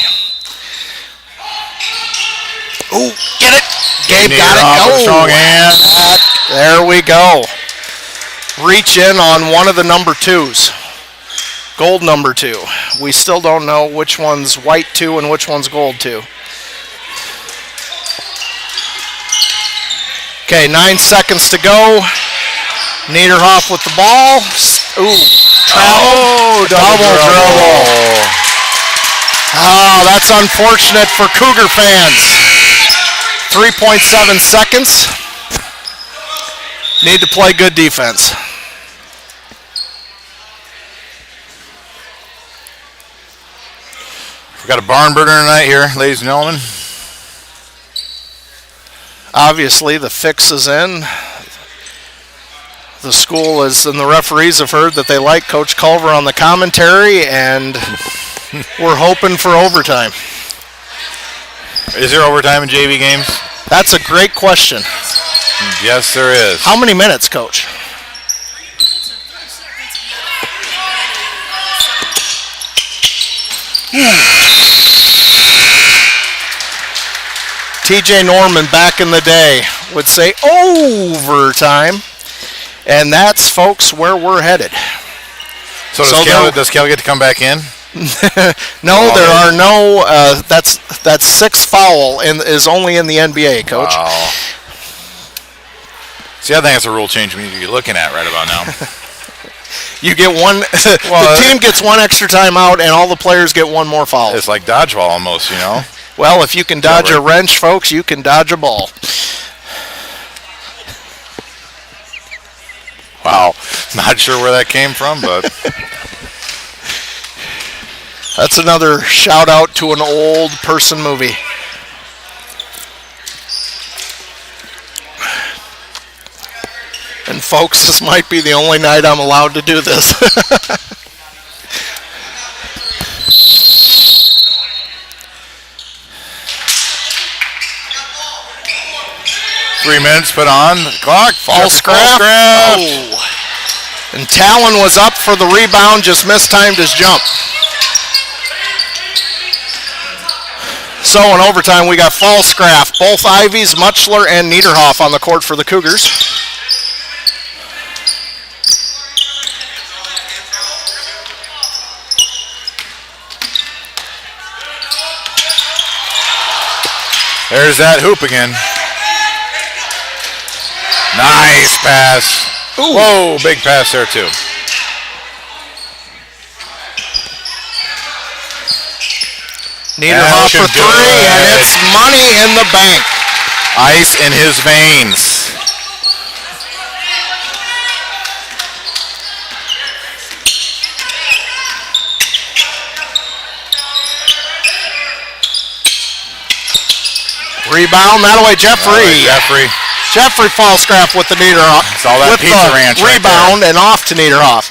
Ooh, get it! Gabe got it. Oh, strong hand. There we go. Reach in on one of the number 2s. Gold number 2. We still don't know which one's white 2 and which one's gold 2. Okay, 9 seconds to go. Niederhoff with the ball. Ooh, travel. Oh, double dribble. Oh, that's unfortunate for Cougar fans. 3.7 seconds. Need to play good defense. We got a barn burner tonight here, ladies and gentlemen. Obviously, the fix is in. The school is, and the referees have heard that they like Coach Culver on the commentary, and we're hoping for overtime. Is there overtime in JV games? That's a great question. Yes, there is. How many minutes, Coach? TJ Norman back in the day would say overtime, and that's, folks, where we're headed. So does Cal get to come back in? No, there are no. That's 6th foul is only in the NBA, Coach. Wow. See, I think that's a rule change we need to be looking at right about now. You get one. The team gets one extra timeout, and all the players get one more foul. It's like dodgeball almost, you know. Well, if you can dodge a wrench, folks, you can dodge a ball. Wow. Not sure where that came from, but that's another shout out to an old person movie. And folks, this might be the only night I'm allowed to do this. 3 minutes put on the clock. False scrap. Oh. And Talon was up for the rebound, just mistimed his jump. So in overtime, we got Falscraft, both Ivies, Muchler, and Niederhoff on the court for the Cougars. There's that hoop again. Nice pass. Ooh. Whoa, big pass there too. Niederhoff for 3, and it's money in the bank. Ice in his veins. Rebound, that away, Jeffrey. Jeffrey Falscraft with the Niederhoff. It's all that pizza ranch rebound and off to Niederhoff.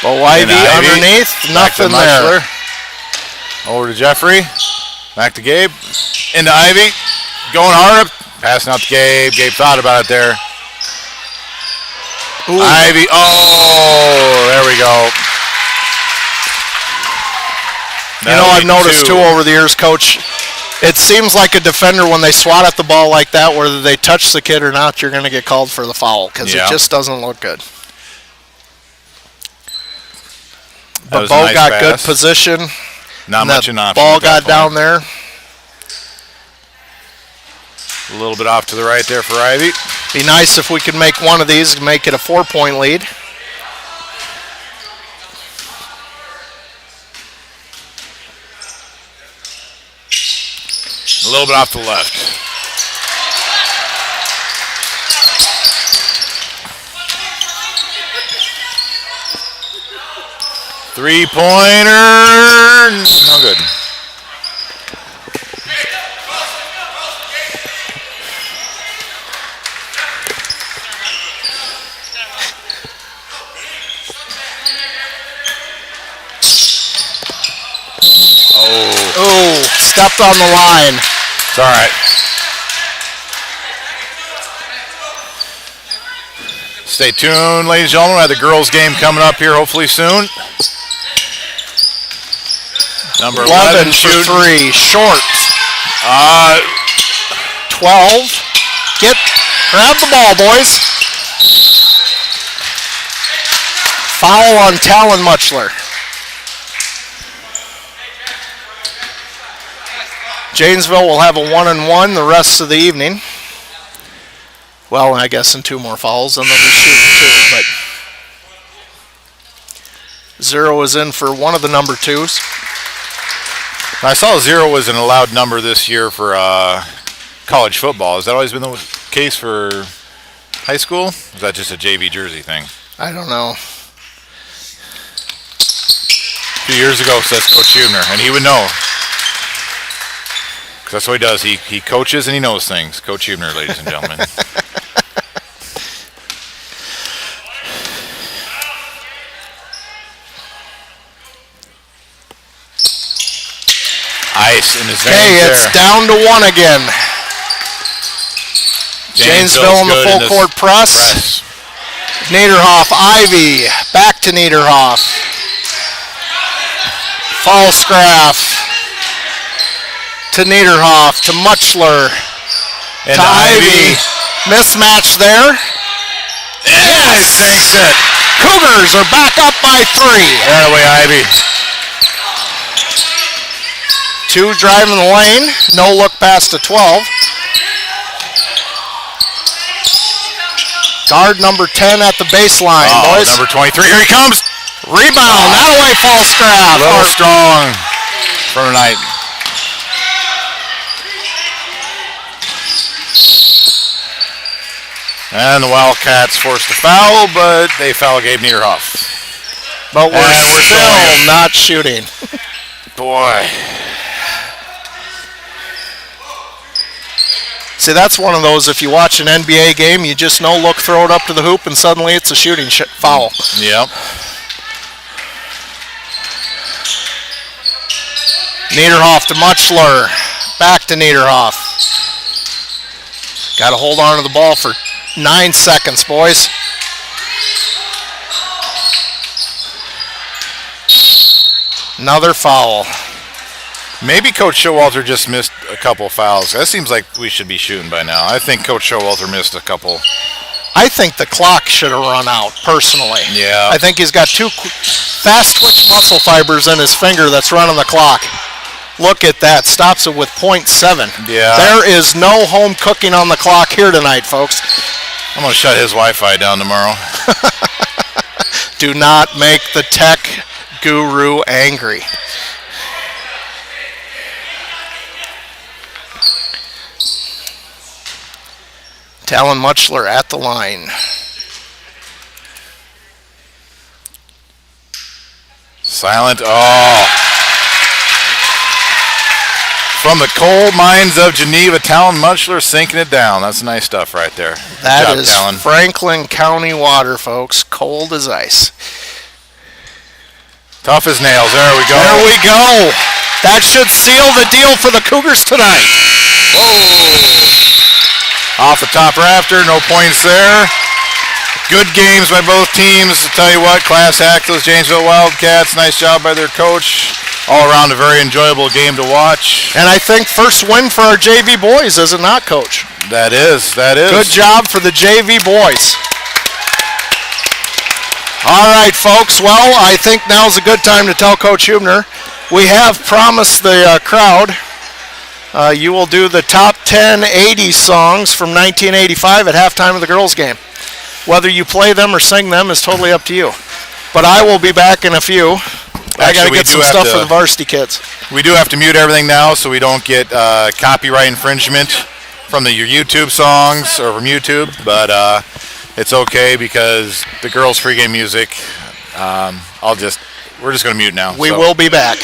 Ivy underneath, nothing there. Over to Jeffrey. Back to Gabe. Into Ivy. Going hard up. Passing out to Gabe. Gabe thought about it there. Ooh. Ivy. Oh, there we go. I've noticed too over the years, Coach, it seems like a defender when they swat at the ball like that, whether they touch the kid or not, you're going to get called for the foul because it just doesn't look good. But Bo got good position. Not much an option. Ball got down there. A little bit off to the right there for Ivy. Be nice if we could make one of these and make it a 4-point lead. little bit off the left. Three-pointer, no good. Oh, stepped on the line. It's all right. Stay tuned, ladies and gentlemen. We have the girls' game coming up here hopefully soon. Number 11 for shooting. 3, short. 12. Grab the ball, boys. Foul on Talon Muchler. Janesville will have a 1-and-1 the rest of the evening. Well, I guess in 2 more fouls, and they'll be shooting 2. But 0 is in for one of the number 2s. I saw 0 was an allowed number this year for college football. Has that always been the case for high school? Or is that just a JV jersey thing? I don't know. A few years ago, says Coach Hubner, and he would know. 'Cause that's what he does. He coaches and he knows things. Coach Hubner, ladies and gentlemen. Ice in his veins. Okay, it's down to 1 again. Janesville in the full court press. Niederhoff, Ivy, back to Niederhoff. Falsgraf to Niederhoff, to Muchler, And to Ivy. Mismatch there. Yes! Thanks it. Cougars are back up by 3. That way, Ivy. 2 driving the lane. No look past to 12. Guard number 10 at the baseline, boys. Number 23. Here he comes. Rebound. That away, Falsgraf. A little strong for tonight. And the Wildcats forced a foul, but they foul Gabe Niederhoff. But we're And still not shooting. Boy. See, that's one of those, if you watch an NBA game, you just no look, throw it up to the hoop, and suddenly it's a shooting foul. Yep. Niederhoff to Muchler. Back to Niederhoff. Got to hold on to the ball for 9 seconds, boys. Another foul. Maybe Coach Showalter just missed a couple fouls. That seems like we should be shooting by now. I think Coach Showalter missed a couple. I think the clock should have run out, personally. Yeah. I think he's got 2 fast twitch muscle fibers in his finger that's running the clock. Look at that. Stops it with .7. Yeah. There is no home cooking on the clock here tonight, folks. I'm going to shut his Wi-Fi down tomorrow. Do not make the tech guru angry. Talon Muchler at the line. Silent. Oh. From the coal mines of Geneva, Talon Muchler sinking it down. That's nice stuff right there. That Good job, is Talon. Franklin County water, folks. Cold as ice. Tough as nails. There we go. There we go. That should seal the deal for the Cougars tonight. Off the top rafter, no points there. Good games by both teams. I'll tell you what, class act, those Janesville Wildcats. Nice job by their coach. All around a very enjoyable game to watch. And I think first win for our JV boys, is it not, Coach? That is. Good job for the JV boys. All right, folks. Well, I think now's a good time to tell Coach Hubner. We have promised the crowd you will do the top 10 80s songs from 1985 at halftime of the girls' game. Whether you play them or sing them is totally up to you. But I will be back in a few. I got to we get do some have stuff to- for the varsity kids. We do have to mute everything now so we don't get copyright infringement from your YouTube songs or from YouTube, but it's okay because the girls' pregame music. We're just going to mute now. We so. will be back.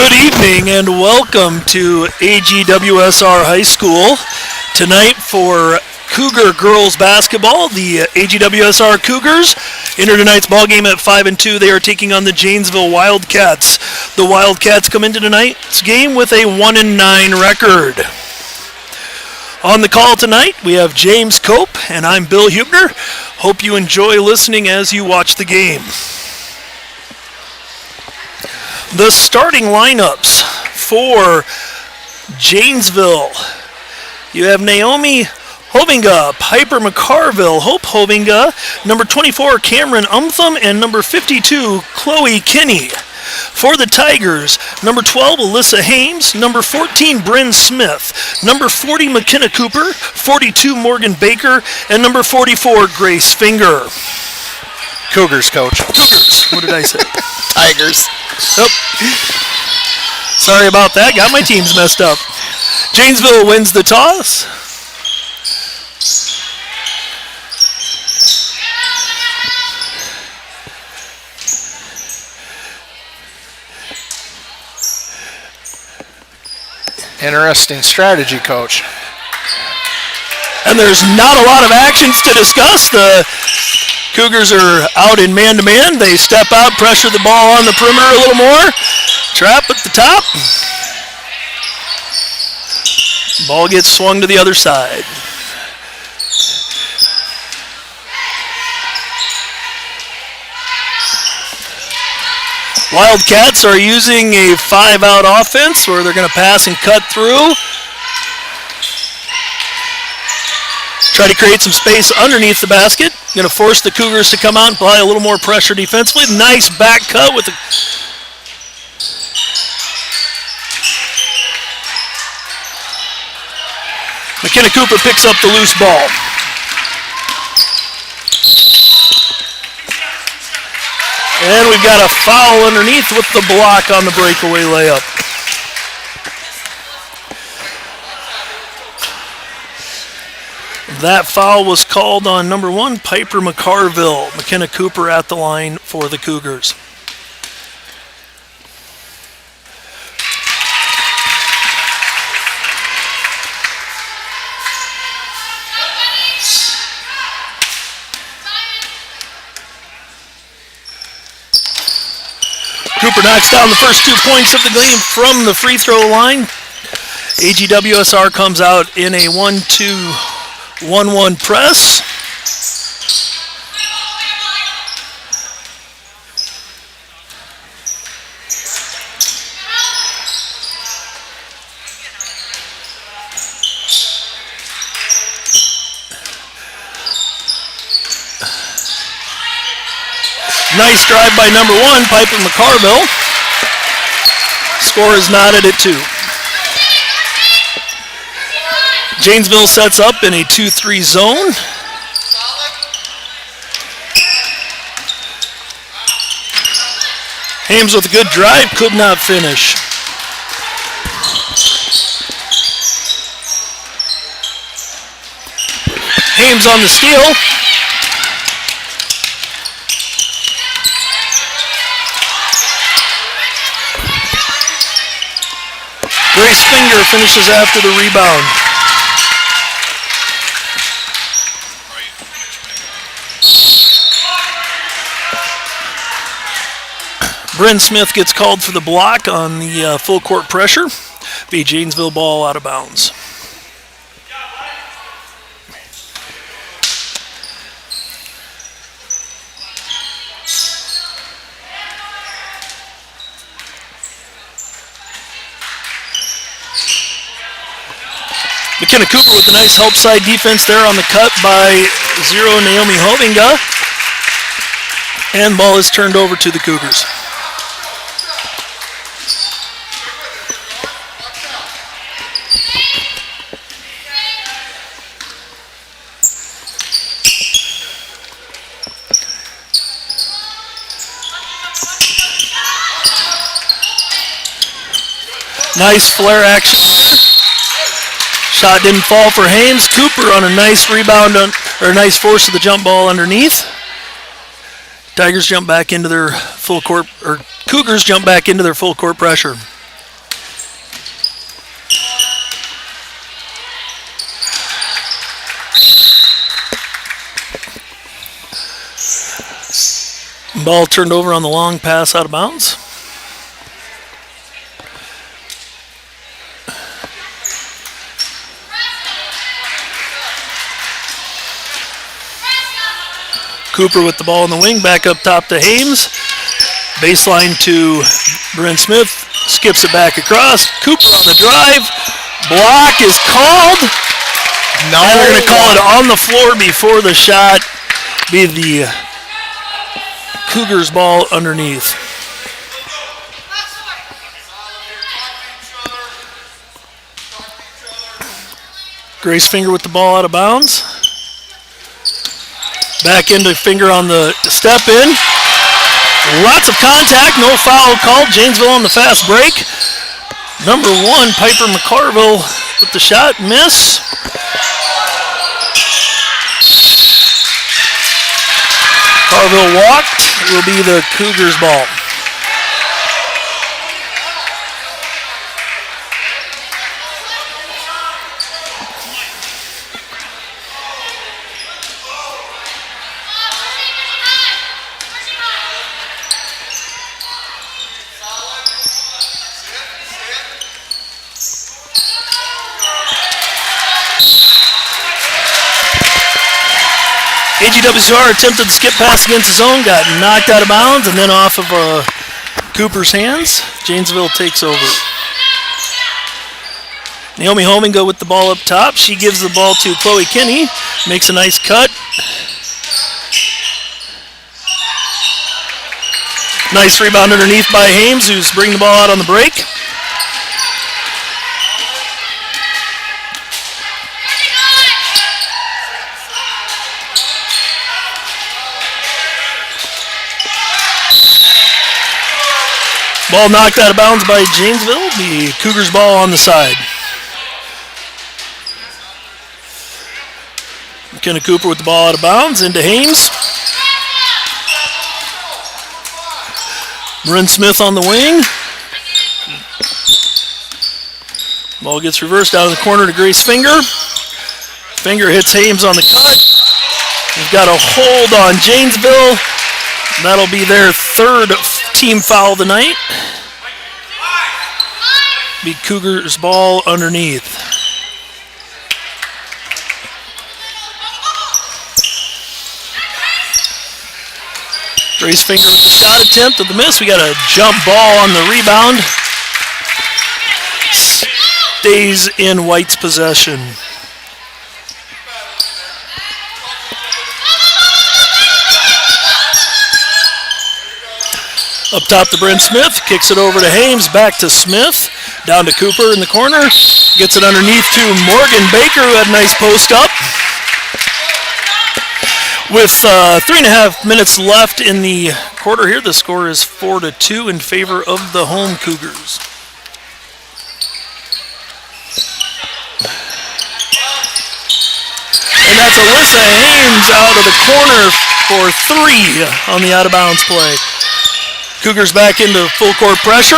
Good evening and welcome to AGWSR High School. Tonight for Cougar girls basketball, the AGWSR Cougars enter tonight's ball game at 5-2. They are taking on the Janesville Wildcats. The Wildcats come into tonight's game with a 1-9 record. On the call tonight, we have James Cope and I'm Bill Hubner. Hope you enjoy listening as you watch the game. The starting lineups for Janesville. You have Naomi Hovinga, Piper McCarville, Hope Hovinga, number 24 Cameron Umtham, and number 52 Chloe Kinney. For the Tigers, number 12 Alyssa Hames, number 14 Bryn Smith, number 40 McKenna Cooper, 42 Morgan Baker, and number 44 Grace Finger. Cougars, coach. Cougars. What did I say? Tigers. Oh. Sorry about that. Got my teams messed up. Janesville wins the toss. Interesting strategy, coach. And there's not a lot of actions to discuss. The Cougars are out in man-to-man. They step out, pressure the ball on the perimeter a little more. Trap at the top. Ball gets swung to the other side. Wildcats are using a 5-out offense where they're going to pass and cut through. Try to create some space underneath the basket. Going to force the Cougars to come out and apply a little more pressure defensively. Nice back cut with the... McKenna Cooper picks up the loose ball. And we've got a foul underneath with the block on the breakaway layup. That foul was called on number 1, Piper McCarville. McKenna Cooper at the line for the Cougars. Cooper knocks down the first 2 points of the game from the free throw line. AGWSR comes out in a 1-2-1-1 press. Nice drive by number 1, Piper McCarville. Score is knotted at 2. Janesville sets up in a 2-3 zone. Hames with a good drive, could not finish. Hames on the steal. Grace Finger finishes after the rebound. Bryn Smith gets called for the block on the full court pressure. Be Janesville ball out of bounds. McKenna Cooper with a nice help side defense there on the cut by 0 Naomi Hovinga. And ball is turned over to the Cougars. Nice flare action there. Shot didn't fall for Hames. Cooper on a nice rebound, or a nice force of the jump ball underneath. Tigers jump back into their full court, or Cougars jump back into their full court pressure. Ball turned over on the long pass out of bounds. Cooper with the ball in the wing, back up top to Hames. Baseline to Brent Smith, skips it back across. Cooper on the drive. Block is called. No. And they're going to call it on the floor before the shot. Be the Cougars ball underneath. Grace Finger with the ball out of bounds. Back into Finger on the step in. Lots of contact, no foul called. Janesville on the fast break. Number 1, Piper McCarville with the shot, miss. Carville walked, it will be the Cougars ball. AGWSR attempted to skip pass against his own, got knocked out of bounds, and then off of Cooper's hands. Janesville takes over. Naomi Hominga with the ball up top. She gives the ball to Chloe Kinney. Makes a nice cut. Nice rebound underneath by Hames, who's bringing the ball out on the break. Ball knocked out of bounds by Janesville. The Cougars ball on the side. McKenna Cooper with the ball out of bounds into Hames. Bryn Smith on the wing. Ball gets reversed out of the corner to Grace Finger. Finger hits Hames on the cut. We've got a hold on Janesville. That'll be their third team foul of the night. Be Cougars ball underneath. Grace Finger with the shot attempt at the miss. We got a jump ball on the rebound. Stays in White's possession. Up top to Brent Smith, kicks it over to Hames, back to Smith, down to Cooper in the corner, gets it underneath to Morgan Baker, who had a nice post up. With 3.5 minutes left in the quarter here, the score is 4-2 in favor of the home Cougars. And that's Alyssa Hames out of the corner for 3 on the out-of-bounds play. Cougars back into full court pressure.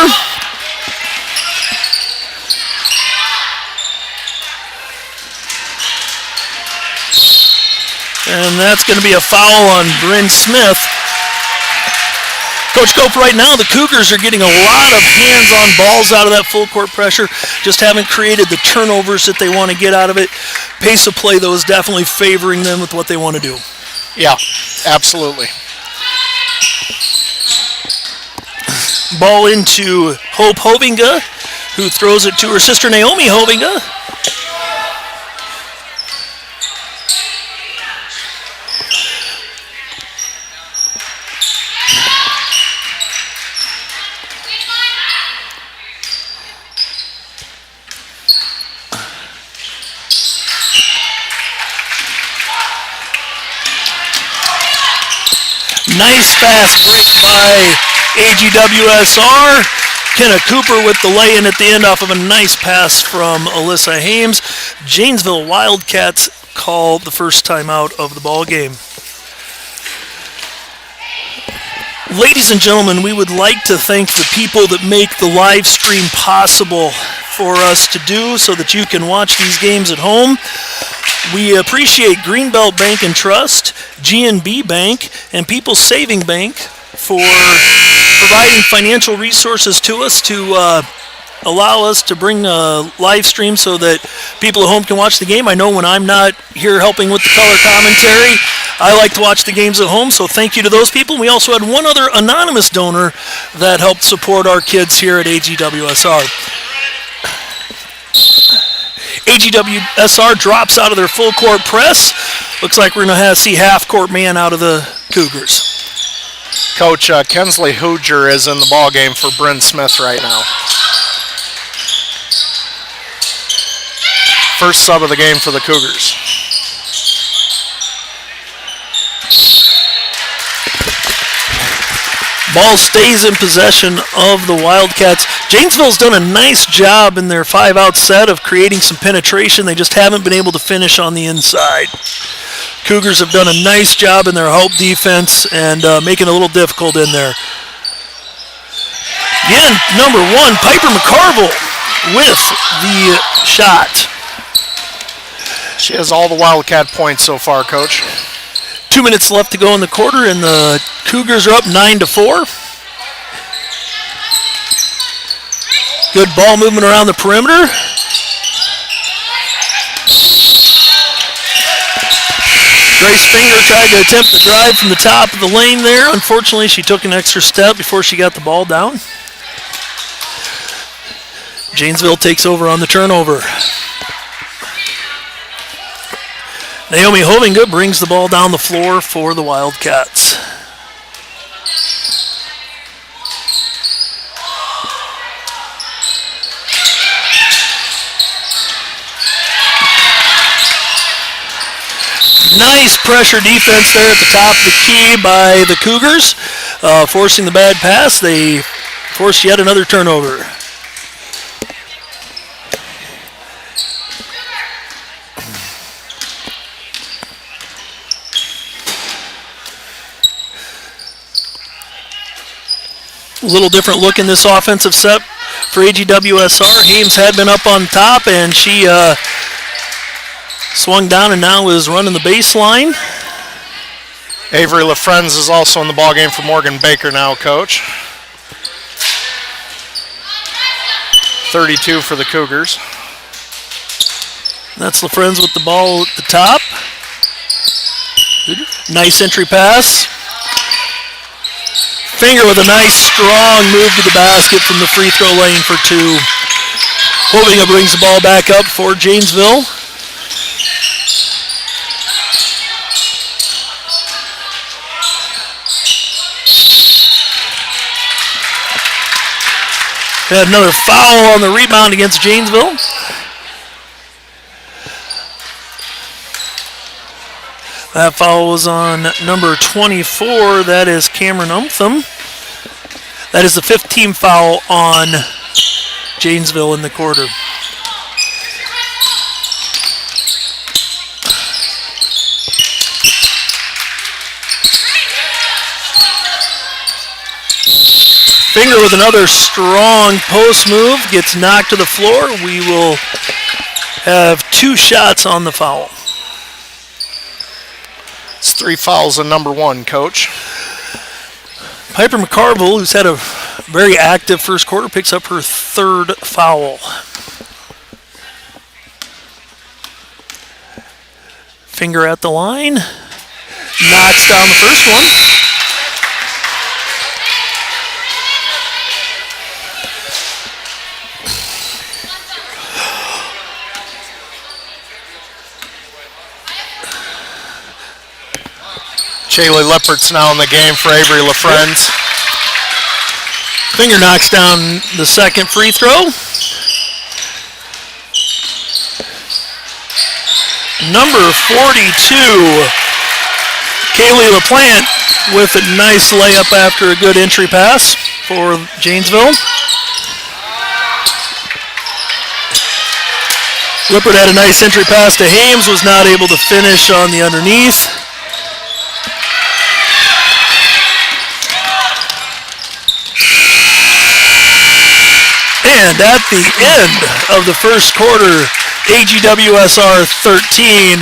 And that's going to be a foul on Bryn Smith. Coach Cope, right now the Cougars are getting a lot of hands-on balls out of that full court pressure. Just haven't created the turnovers that they want to get out of it. Pace of play, though, is definitely favoring them with what they want to do. Yeah, absolutely. Ball into Hope Hovinga, who throws it to her sister Naomi Hovinga. Nice fast break by AGWSR. Kenna Cooper with the lay-in at the end off of a nice pass from Alyssa Hames. Janesville Wildcats call the first timeout of the ball game. Ladies and gentlemen, we would like to thank the people that make the live stream possible for us to do so that you can watch these games at home. We appreciate Greenbelt Bank and Trust, G&B Bank, and People's Saving Bank for providing financial resources to us to allow us to bring a live stream so that people at home can watch the game. I know when I'm not here helping with the color commentary, I like to watch the games at home, so thank you to those people. We also had one other anonymous donor that helped support our kids here at AGWSR. AGWSR drops out of their full court press. Looks like we're going to see half court man out of the Cougars. Coach Kensley Hooger is in the ball game for Bryn Smith right now. First sub of the game for the Cougars. Ball stays in possession of the Wildcats. Janesville's done a nice job in their 5-out set of creating some penetration. They just haven't been able to finish on the inside. Cougars have done a nice job in their help defense and making it a little difficult in there. Again, number 1, Piper McCarville with the shot. She has all the Wildcat points so far, Coach. 2 minutes left to go in the quarter, and the Cougars are up 9-4. Good ball movement around the perimeter. Grace Finger tried to attempt the drive from the top of the lane there. Unfortunately, she took an extra step before she got the ball down. Janesville takes over on the turnover. Naomi Hovinga brings the ball down the floor for the Wildcats. Nice pressure defense there at the top of the key by the Cougars, forcing the bad pass. They force yet another turnover. A little different look in this offensive set for AGWSR. Hames had been up on top, and she swung down and now is running the baseline. Avery LaFrenz is also in the ballgame for Morgan Baker now, Coach. 32 for the Cougars. That's LaFrenz with the ball at the top. Nice entry pass. Finger with a nice strong move to the basket from the free throw lane for 2. Hovinga brings the ball back up for Janesville. Had another foul on the rebound against Janesville. That foul was on number 24. That is Cameron Umtham. That is the 15th foul on Janesville in the quarter. Finger with another strong post move. Gets knocked to the floor. We will have 2 shots on the foul. It's 3 fouls on number 1, Coach. Piper McCarville, who's had a very active first quarter, picks up her 3rd foul. Finger at the line. Knocks down the first one. Shaylee Lippert's now in the game for Avery LaFrenz. Finger knocks down the second free throw. Number 42, Kaylee LaPlante with a nice layup after a good entry pass for Janesville. Lippert had a nice entry pass to Hames, was not able to finish on the underneath. And at the end of the first quarter, AGWSR 13,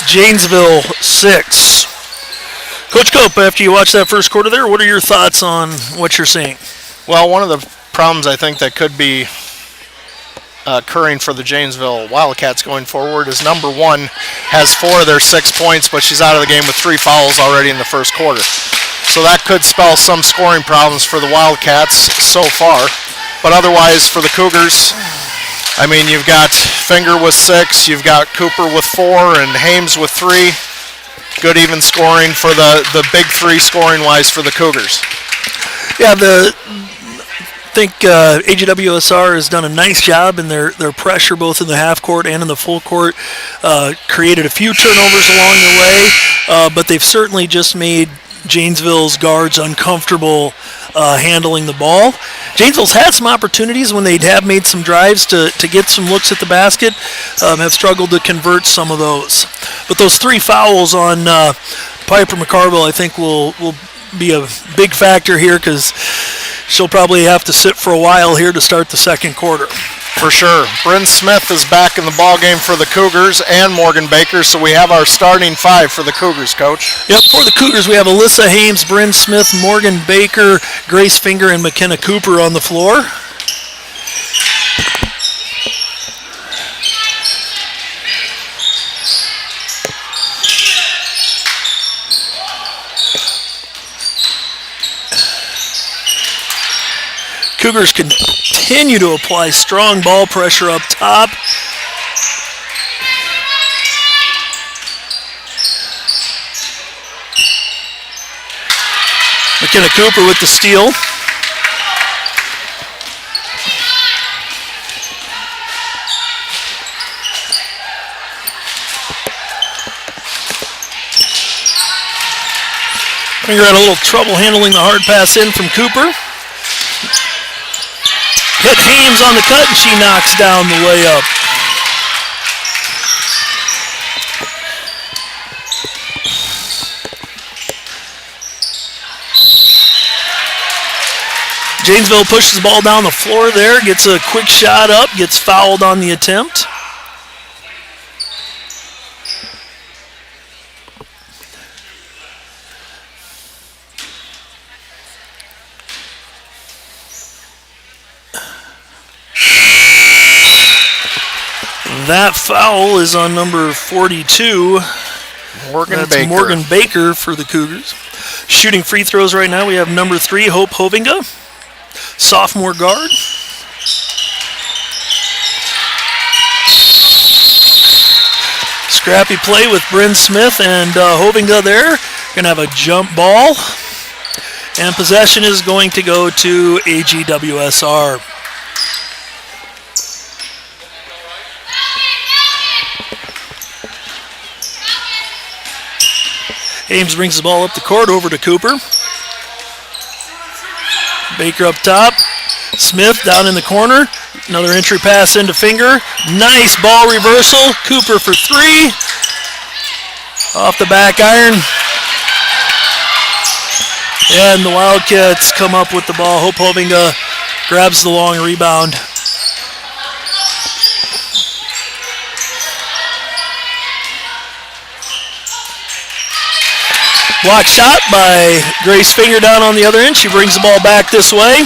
Janesville 6. Coach Cope, after you watch that first quarter there, what are your thoughts on what you're seeing? Well, one of the problems I think that could be occurring for the Janesville Wildcats going forward is number 1 has 4 of their 6 points, but she's out of the game with 3 fouls already in the first quarter. So that could spell some scoring problems for the Wildcats so far. But otherwise, for the Cougars, I mean, you've got Finger with 6, you've got Cooper with 4, and Hames with 3. Good even scoring for the big 3 scoring-wise for the Cougars. Yeah, I think AGWSR has done a nice job in their pressure both in the half court and in the full court. Created a few turnovers along the way, but they've certainly just made Janesville's guards uncomfortable handling the ball. Janesville's had some opportunities when they have made some drives to get some looks at the basket, have struggled to convert some of those. But those 3 fouls on Piper McCarville, I think, will be a big factor here because she'll probably have to sit for a while here to start the second quarter. For sure. Bryn Smith is back in the ballgame for the Cougars and Morgan Baker, so we have our starting 5 for the Cougars, Coach. Yep, for the Cougars we have Alyssa Hames, Bryn Smith, Morgan Baker, Grace Finger, and McKenna Cooper on the floor. Cougars continue to apply strong ball pressure up top. McKenna Cooper with the steal. Finger had a little trouble handling the hard pass in from Cooper. Hit Hames on the cut, and she knocks down the layup. Janesville pushes the ball down the floor there, gets a quick shot up, gets fouled on the attempt. That foul is on number 42. That's Morgan Baker for the Cougars. Shooting free throws right now, we have number 3, Hope Hovinga, sophomore guard. Scrappy play with Bryn Smith and Hovinga there. Going to have a jump ball. And possession is going to go to AGWSR. Ames brings the ball up the court over to Cooper. Baker up top. Smith down in the corner. Another entry pass into Finger. Nice ball reversal. Cooper for 3. Off the back iron. And the Wildcats come up with the ball. Hope Hovinga grabs the long rebound. Block shot by Grace Finger down on the other end. She brings the ball back this way.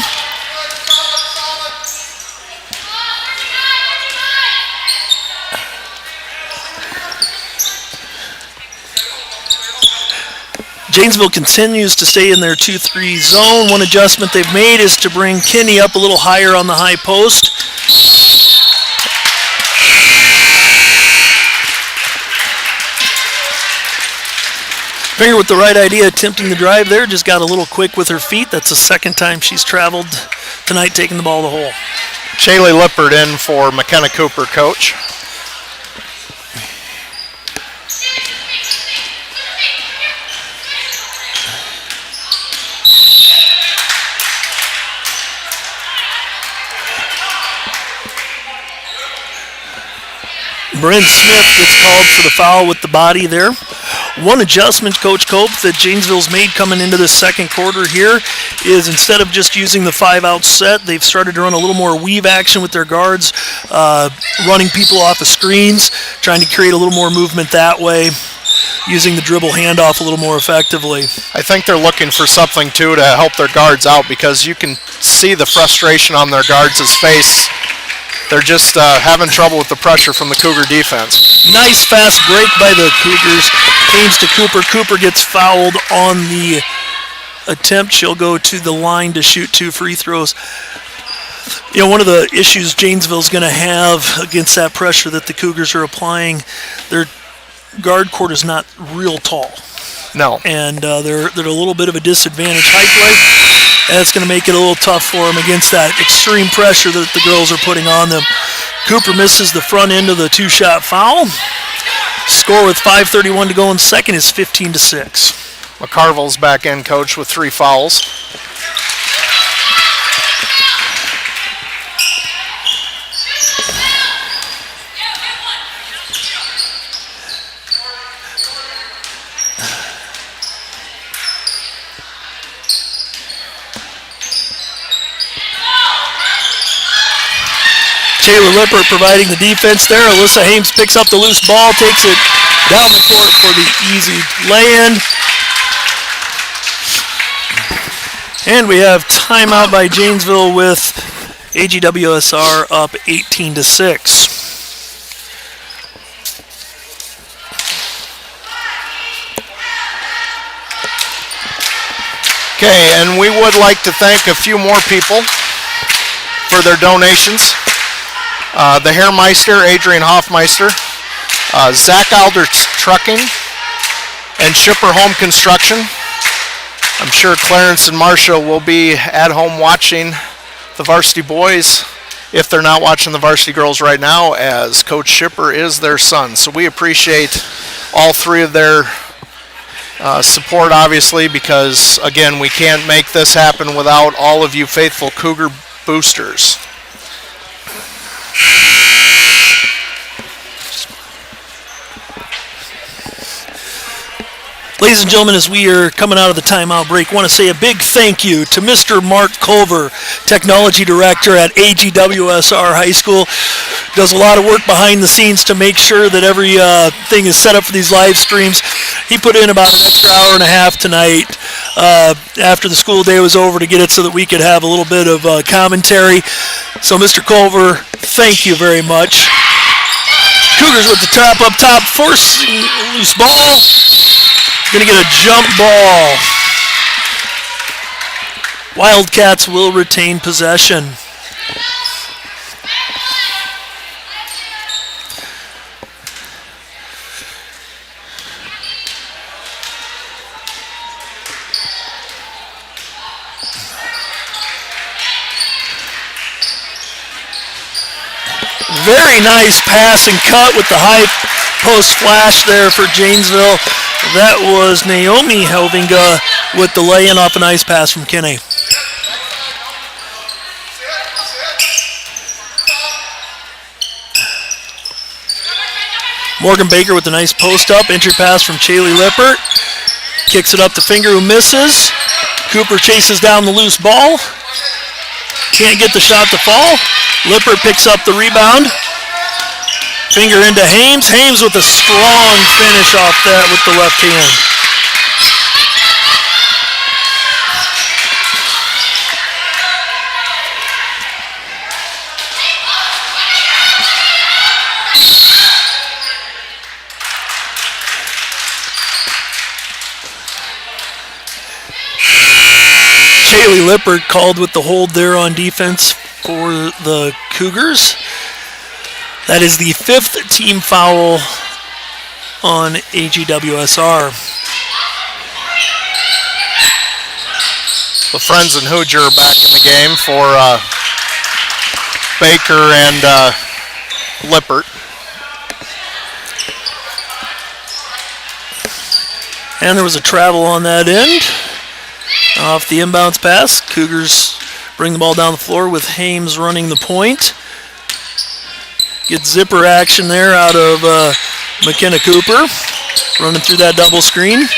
Janesville continues to stay in their 2-3 zone. One adjustment they've made is to bring Kinney up a little higher on the high post. Finger with the right idea, attempting the drive there, just got a little quick with her feet. That's the second time she's traveled tonight taking the ball to the hole. Shaylee Lippert in for McKenna Cooper, Coach. Bryn Smith gets called for the foul with the body there. One adjustment, Coach Cope, that Janesville's made coming into the second quarter here is instead of just using the 5-out set, they've started to run a little more weave action with their guards, running people off of screens, trying to create a little more movement that way. using the dribble handoff a little more effectively. I think they're looking for something, too, to help their guards out because you can see the frustration on their guards' face. They're just having trouble with the pressure from the Cougar defense. Nice fast break by the Cougars. Ames to Cooper. Cooper gets fouled on the attempt. She'll go to the line to shoot 2 free throws. You know, one of the issues Janesville's going to have against that pressure that the Cougars are applying, their guard court is not real tall. No. And they're a little bit of a disadvantage height-wise, and it's going to make it a little tough for them against that extreme pressure that the girls are putting on them. Cooper misses the front end of the 2-shot foul. Score with 5:31 to go in second is 15-6. McCarville's back in, coach, with 3 fouls. Taylor Lippert providing the defense there. Alyssa Hames picks up the loose ball, takes it down the court for the easy lay-in. And we have timeout by Janesville with AGWSR up 18-6. Okay, and we would like to thank a few more people for their donations. The Hairmeister, Adrian Hoffmeister, Zach Alders Trucking, and Shipper Home Construction. I'm sure Clarence and Marcia will be at home watching the varsity boys if they're not watching the varsity girls right now, as Coach Shipper is their son. So we appreciate all 3 of their support, obviously, because, again, we can't make this happen without all of you faithful Cougar boosters. Ladies and gentlemen, as we are coming out of the timeout break, I want to say a big thank you to Mr. Mark Culver, Technology Director at AGWSR High School. Does a lot of work behind the scenes to make sure that everything is set up for these live streams. He put in about an extra hour and a half tonight after the school day was over to get it so that we could have a little bit of commentary. So, Mr. Culver, thank you very much. Cougars with the top up top, forcing a loose ball. Going to get a jump ball. Wildcats will retain possession. Very nice pass and cut with the high post flash there for Janesville. That was Naomi Helvinga with the lay-in off a nice pass from Kinney. Morgan Baker with a nice post-up. Entry pass from Chaley Lippert. Kicks it up to Finger, who misses. Cooper chases down the loose ball. Can't get the shot to fall. Lippert picks up the rebound. Finger into Hames. Hames with a strong finish off that with the left hand. Chaley Lippert called with the hold there on defense for the Cougars. That is the 5th team foul on AGWSR. The Friends and Hoosier are back in the game for Baker and Lippert. And there was a travel on that end. Off the inbounds pass, Cougars bring the ball down the floor with Hames running the point. Get zipper action there out of McKenna Cooper. Running through that double screen.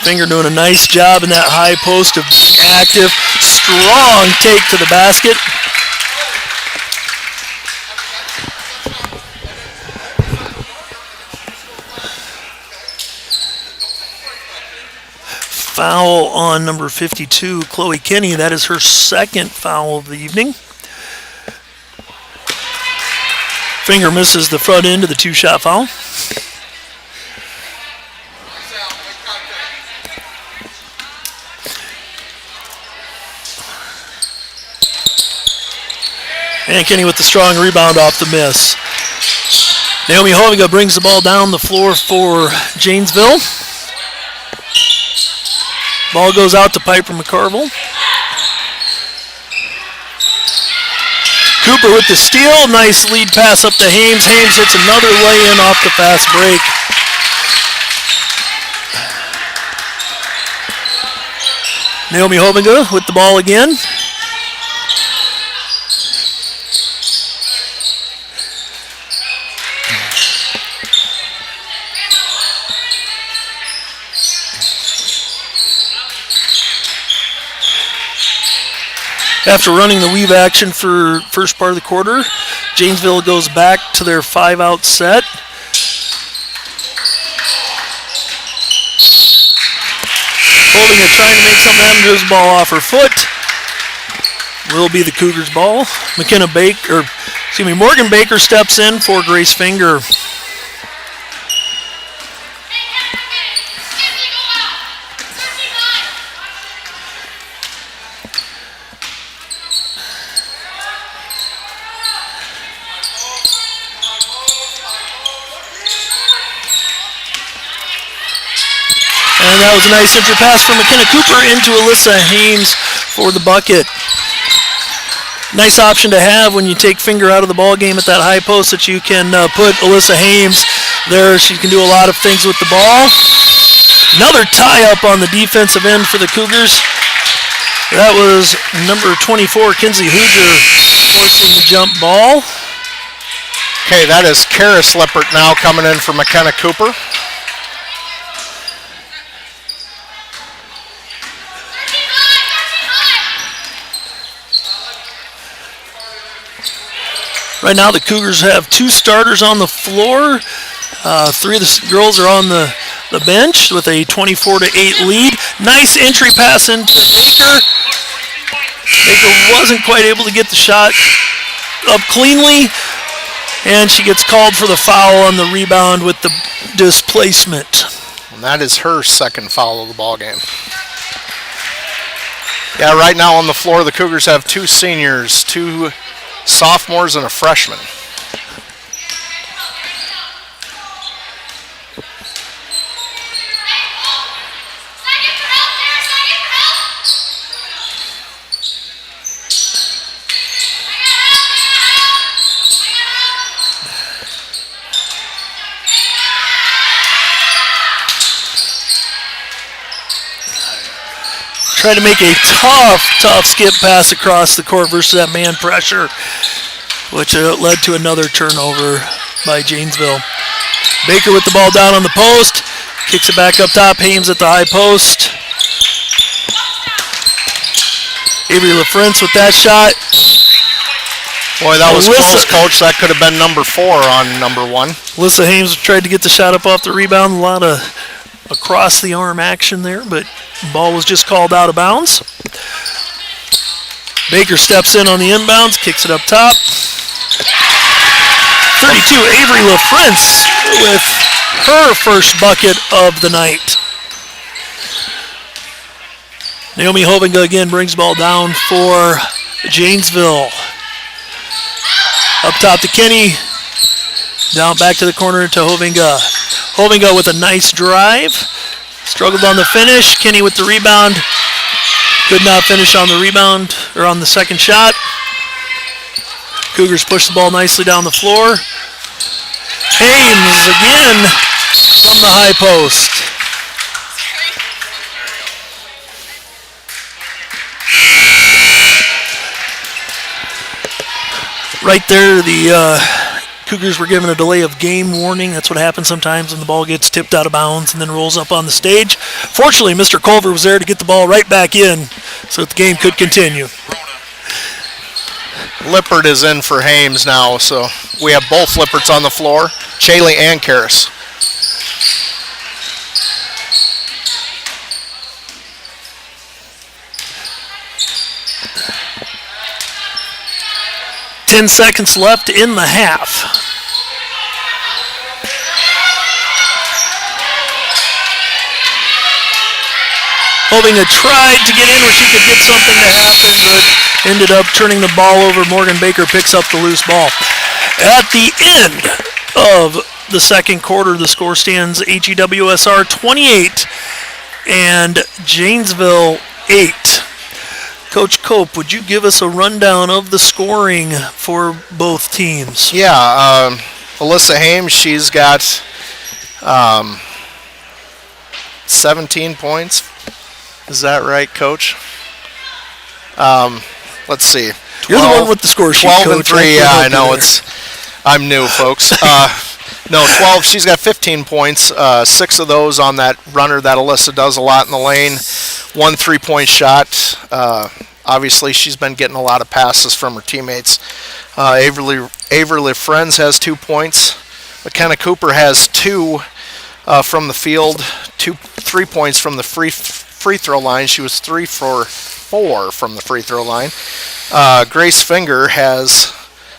Finger doing a nice job in that high post of being active. Strong take to the basket. foul on number 52, Chloe Kinney. That is her second foul of the evening. Finger misses the front end of the two-shot foul. And Kinney with the strong rebound off the miss. Naomi Hoviga brings the ball down the floor for Janesville. Ball goes out to Piper McCarville. Cooper with the steal. Nice lead pass up to Hames. Hames hits another lay-in off the fast break. Naomi Hoviga with the ball again. After running the weave action for first part of the quarter, Janesville goes back to their 5-out set. Holding it, trying to make something happen to his ball off her foot. Will be the Cougars' ball. Morgan Baker steps in for Grace Finger. And that was a nice entry pass from McKenna Cooper into Alyssa Hames for the bucket. Nice option to have when you take Finger out of the ball game at that high post, that you can put Alyssa Hames there. She can do a lot of things with the ball. Another tie-up on the defensive end for the Cougars. That was number 24, Kinsey Hooger, forcing the jump ball. Okay, that is Karis Lippert now coming in for McKenna Cooper. Right now the Cougars have two starters on the floor. Three of the girls are on the bench with a 24-8 lead. Nice entry pass into Baker. Baker wasn't quite able to get the shot up cleanly, and she gets called for the foul on the rebound with the displacement. And that is her second foul of the ball game. Yeah, right now on the floor the Cougars have two seniors, two sophomores, and a freshman. Trying to make a tough skip pass across the court versus that man pressure, which led to another turnover by Janesville. Baker with the ball down on the post, kicks it back up top. Hames at the high post. Avery LaFrance with that shot. Boy, that was close, Coach. That could have been number 4 on number 1. Alyssa Hames tried to get the shot up off the rebound. A lot of across the arm action there, but the ball was just called out of bounds. Baker steps in on the inbounds, kicks it up top. 32, Avery LaFrance with her first bucket of the night. Naomi Hoviga again brings the ball down for Janesville. Up top to Kinney. Down back to the corner to Hoviga. Hoviga with a nice drive. Struggled on the finish. Kinney with the rebound. Could not finish on the rebound or on the second shot. Cougars push the ball nicely down the floor. Hames again from the high post. Right there, the Cougars were given a delay of game warning. That's what happens sometimes when the ball gets tipped out of bounds and then rolls up on the stage. Fortunately, Mr. Culver was there to get the ball right back in so that the game could continue. Lippert is in for Hames now, so we have both Lipperts on the floor, Chaley and Karis. 10 seconds left in the half. Hovinga tried to get in where she could get something to happen, but ended up turning the ball over. Morgan Baker picks up the loose ball. At the end of the second quarter, the score stands AGWSR 28 and Janesville 8. Coach Cope, would you give us a rundown of the scoring for both teams? Yeah, Alyssa Hames, she's got 17 points. Is that right, Coach? Let's see. 12, You're the one with the score sheet, 12 Coach. and 3, yeah, I know. I'm new, folks. No, 12. She's got 15 points. 6 of those on that runner that Alyssa does a lot in the lane. 1 3-point shot. Obviously, she's been getting a lot of passes from her teammates. Averly Friends has 2 points. McKenna Cooper has 2 from the field. 3 points from the free throw line. She was 3 for 4 from the free throw line. Grace Finger has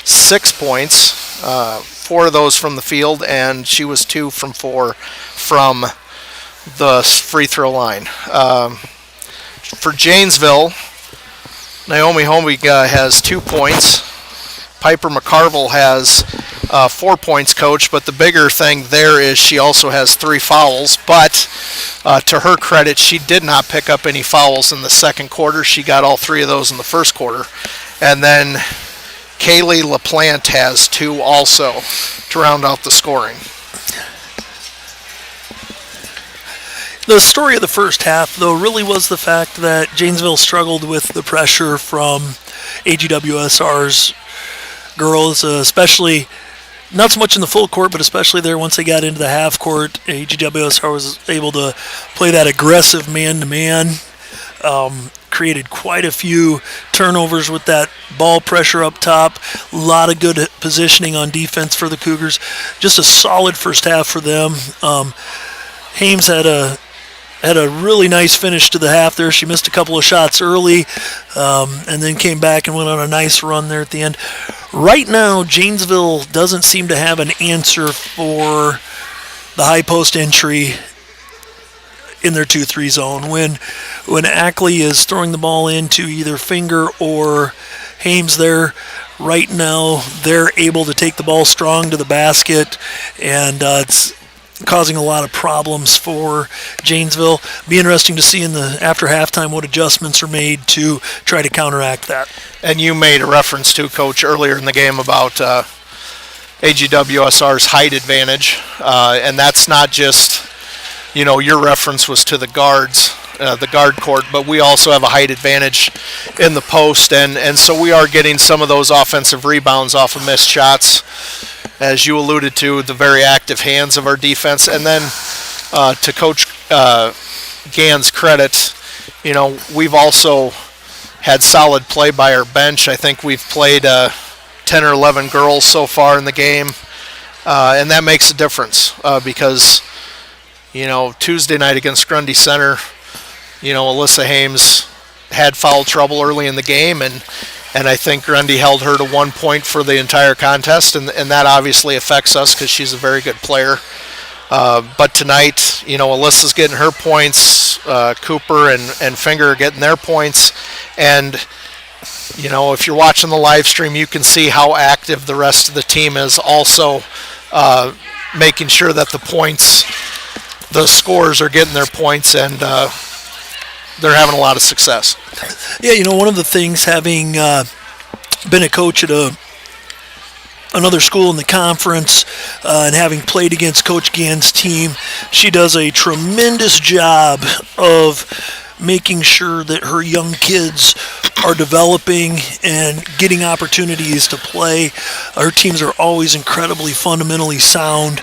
6 points, 4 of those from the field, and she was 2 from 4 from the free throw line. For Janesville, Naomi Hoviga has 2 points. Piper McCarville has 4 points, Coach, but the bigger thing there is she also has 3 fouls, but to her credit, she did not pick up any fouls in the second quarter. She got all 3 of those in the first quarter. And then Kaylee LaPlante has 2 also to round out the scoring. The story of the first half, though, really was the fact that Janesville struggled with the pressure from AGWSR's girls, especially not so much in the full court, but especially there once they got into the half court. AGWSR was able to play that aggressive man-to-man, created quite a few turnovers with that ball pressure up top. A lot of good positioning on defense for the Cougars. Just a solid first half for them. Hames had a really nice finish to the half there. She missed a couple of shots early and then came back and went on a nice run there at the end. Right now, Janesville doesn't seem to have an answer for the high post entry in their 2-3 zone. When Ackley is throwing the ball into either Finger or Hames there, right now they're able to take the ball strong to the basket, and it's causing a lot of problems for Janesville. Be interesting to see in the after halftime what adjustments are made to try to counteract that. And you made a reference to, Coach, earlier in the game about AGWSR's height advantage, and that's not just, your reference was to the guards, the guard court, but we also have a height advantage in the post, and so we are getting some of those offensive rebounds off of missed shots. As you alluded to, the very active hands of our defense. And then to Coach Gann's credit, we've also had solid play by our bench. I think we've played 10 or 11 girls so far in the game, and that makes a difference because, Tuesday night against Grundy Center, Alyssa Hames had foul trouble early in the game, and I think Grundy held her to 1 point for the entire contest, and that obviously affects us because she's a very good player. But tonight, Alyssa's getting her points, Cooper and Finger are getting their points, and if you're watching the live stream, you can see how active the rest of the team is also making sure that the scorers are getting their points, and they're having a lot of success. Yeah, one of the things, having been a coach at another school in the conference and having played against Coach Gann's team, she does a tremendous job of making sure that her young kids are developing and getting opportunities to play. Her teams are always incredibly fundamentally sound.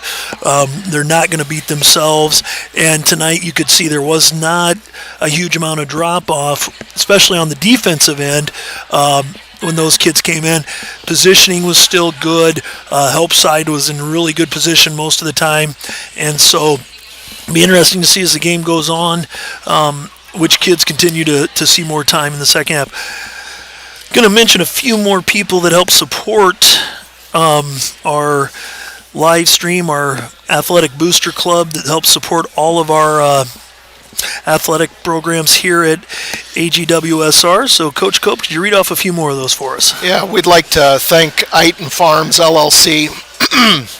They're not going to beat themselves. And tonight you could see there was not a huge amount of drop-off, especially on the defensive end. When those kids came in, positioning was still good. Help side was in really good position most of the time. And so it'll be interesting to see as the game goes on which kids continue to see more time in the second half. Going to mention a few more people that help support our live stream, our athletic booster club that helps support all of our athletic programs here at AGWSR. So, Coach Cope, could you read off a few more of those for us? Yeah, we'd like to thank Eiton Farms LLC,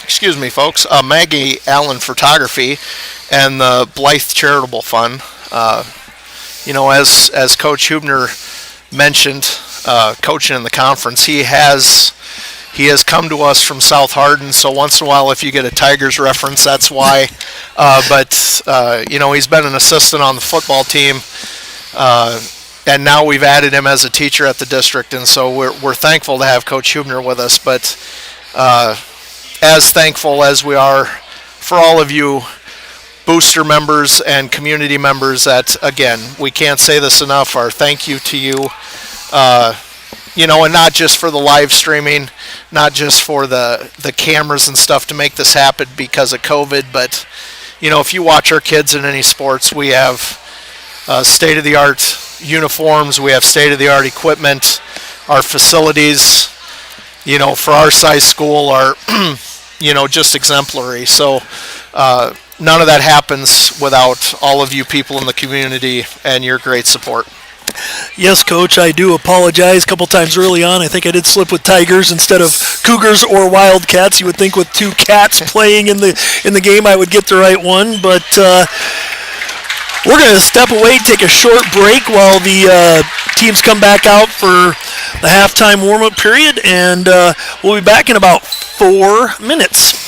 excuse me, folks, Maggie Allen Photography, and the Blythe Charitable Fund. As Coach Hubner mentioned, coaching in the conference, he has come to us from South Hardin, so once in a while if you get a Tigers reference, that's why. He's been an assistant on the football team, and now we've added him as a teacher at the district, and so we're thankful to have Coach Hubner with us, but as thankful as we are for all of you booster members and community members that, again, we can't say this enough, our thank you to you. And not just for the live streaming, not just for the cameras and stuff to make this happen because of COVID, but, if you watch our kids in any sports, we have state-of-the-art uniforms, we have state-of-the-art equipment, our facilities, for our size school are, just exemplary. So none of that happens without all of you people in the community and your great support. Yes, Coach, I do apologize. A couple times early on, I think I did slip with Tigers instead of Cougars or Wildcats. You would think with two cats playing in the game, I would get the right one. But we're going to step away, take a short break while the teams come back out for the halftime warm-up period, and we'll be back in about 4 minutes.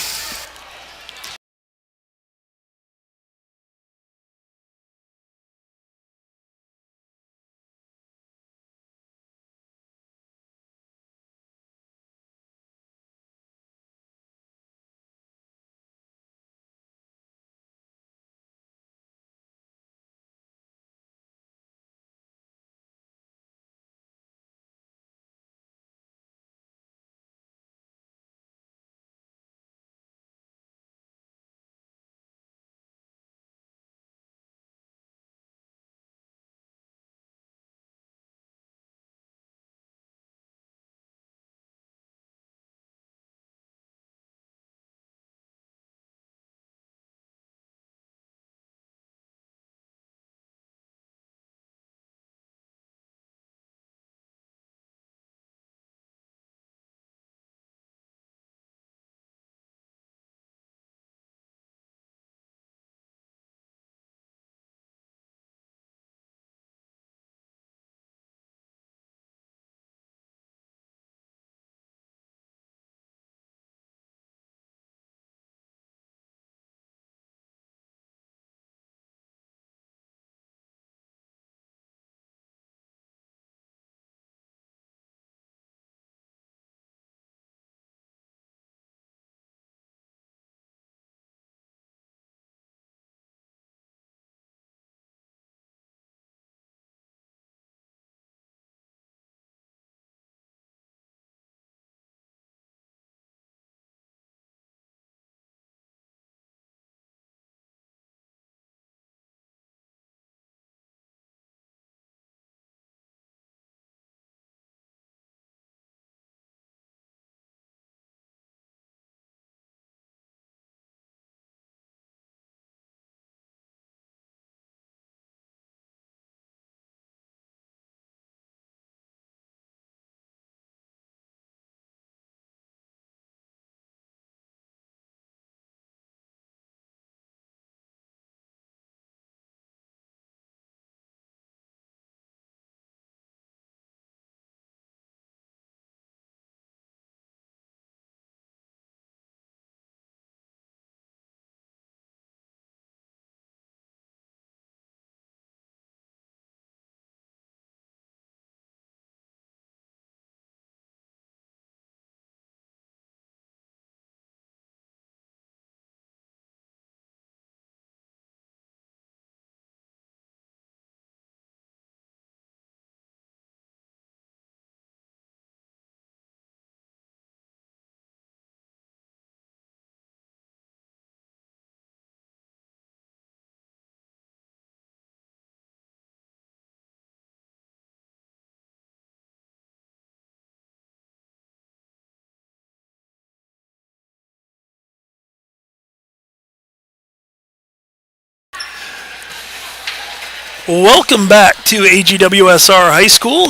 Welcome back to AGWSR High School.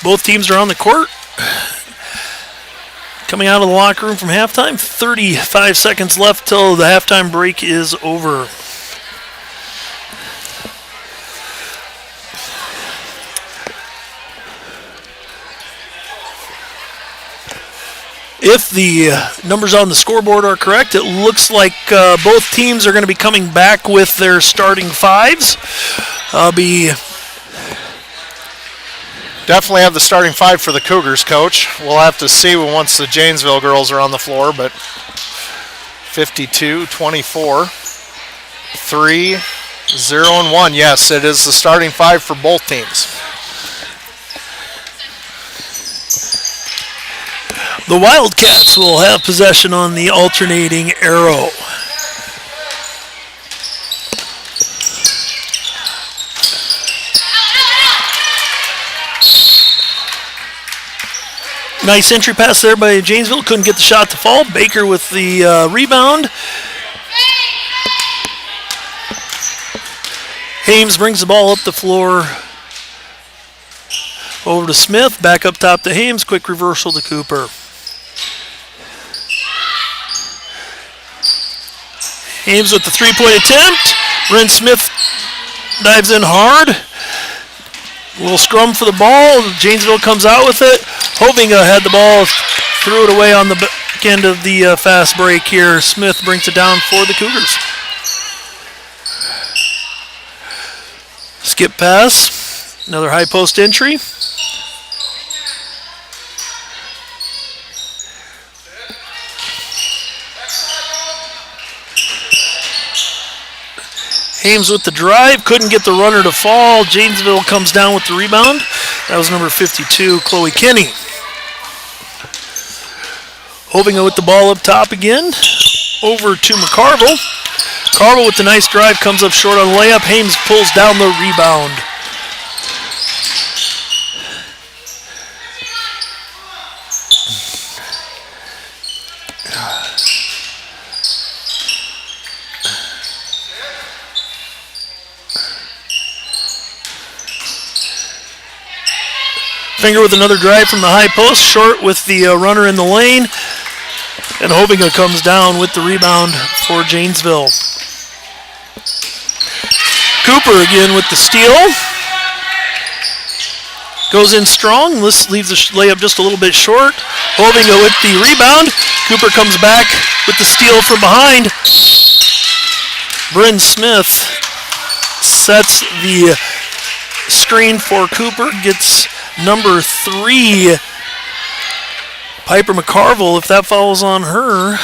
Both teams are on the court. Coming out of the locker room from halftime. 35 seconds left till the halftime break is over. If the numbers on the scoreboard are correct, it looks like both teams are going to be coming back with their starting fives. Definitely have the starting five for the Cougars, Coach. We'll have to see once the Janesville girls are on the floor, but 52, 24, 3, 0, and 1. Yes, it is the starting five for both teams. The Wildcats will have possession on the alternating arrow. Nice entry pass there by Janesville. Couldn't get the shot to fall. Baker with the rebound. Hames brings the ball up the floor. Over to Smith. Back up top to Hames. Quick reversal to Cooper. Hames with the three-point attempt. Ren Smith dives in hard. A little scrum for the ball. Janesville comes out with it. Hovinga had the ball, threw it away on the back end of the fast break here. Smith brings it down for the Cougars. Skip pass. Another high post entry. Hames with the drive, couldn't get the runner to fall. Janesville comes down with the rebound. That was number 52, Chloe Kinney. Hovinga with the ball up top again. Over to McCarville. Carville with the nice drive, comes up short on the layup. Hames pulls down the rebound. Finger with another drive from the high post, short with the runner in the lane. And Hovinga comes down with the rebound for Janesville. Cooper again with the steal. Goes in strong, leaves the layup just a little bit short. Hovinga with the rebound. Cooper comes back with the steal from behind. Bryn Smith sets the screen for Cooper, gets number 3, Piper McCarville, if that falls on her.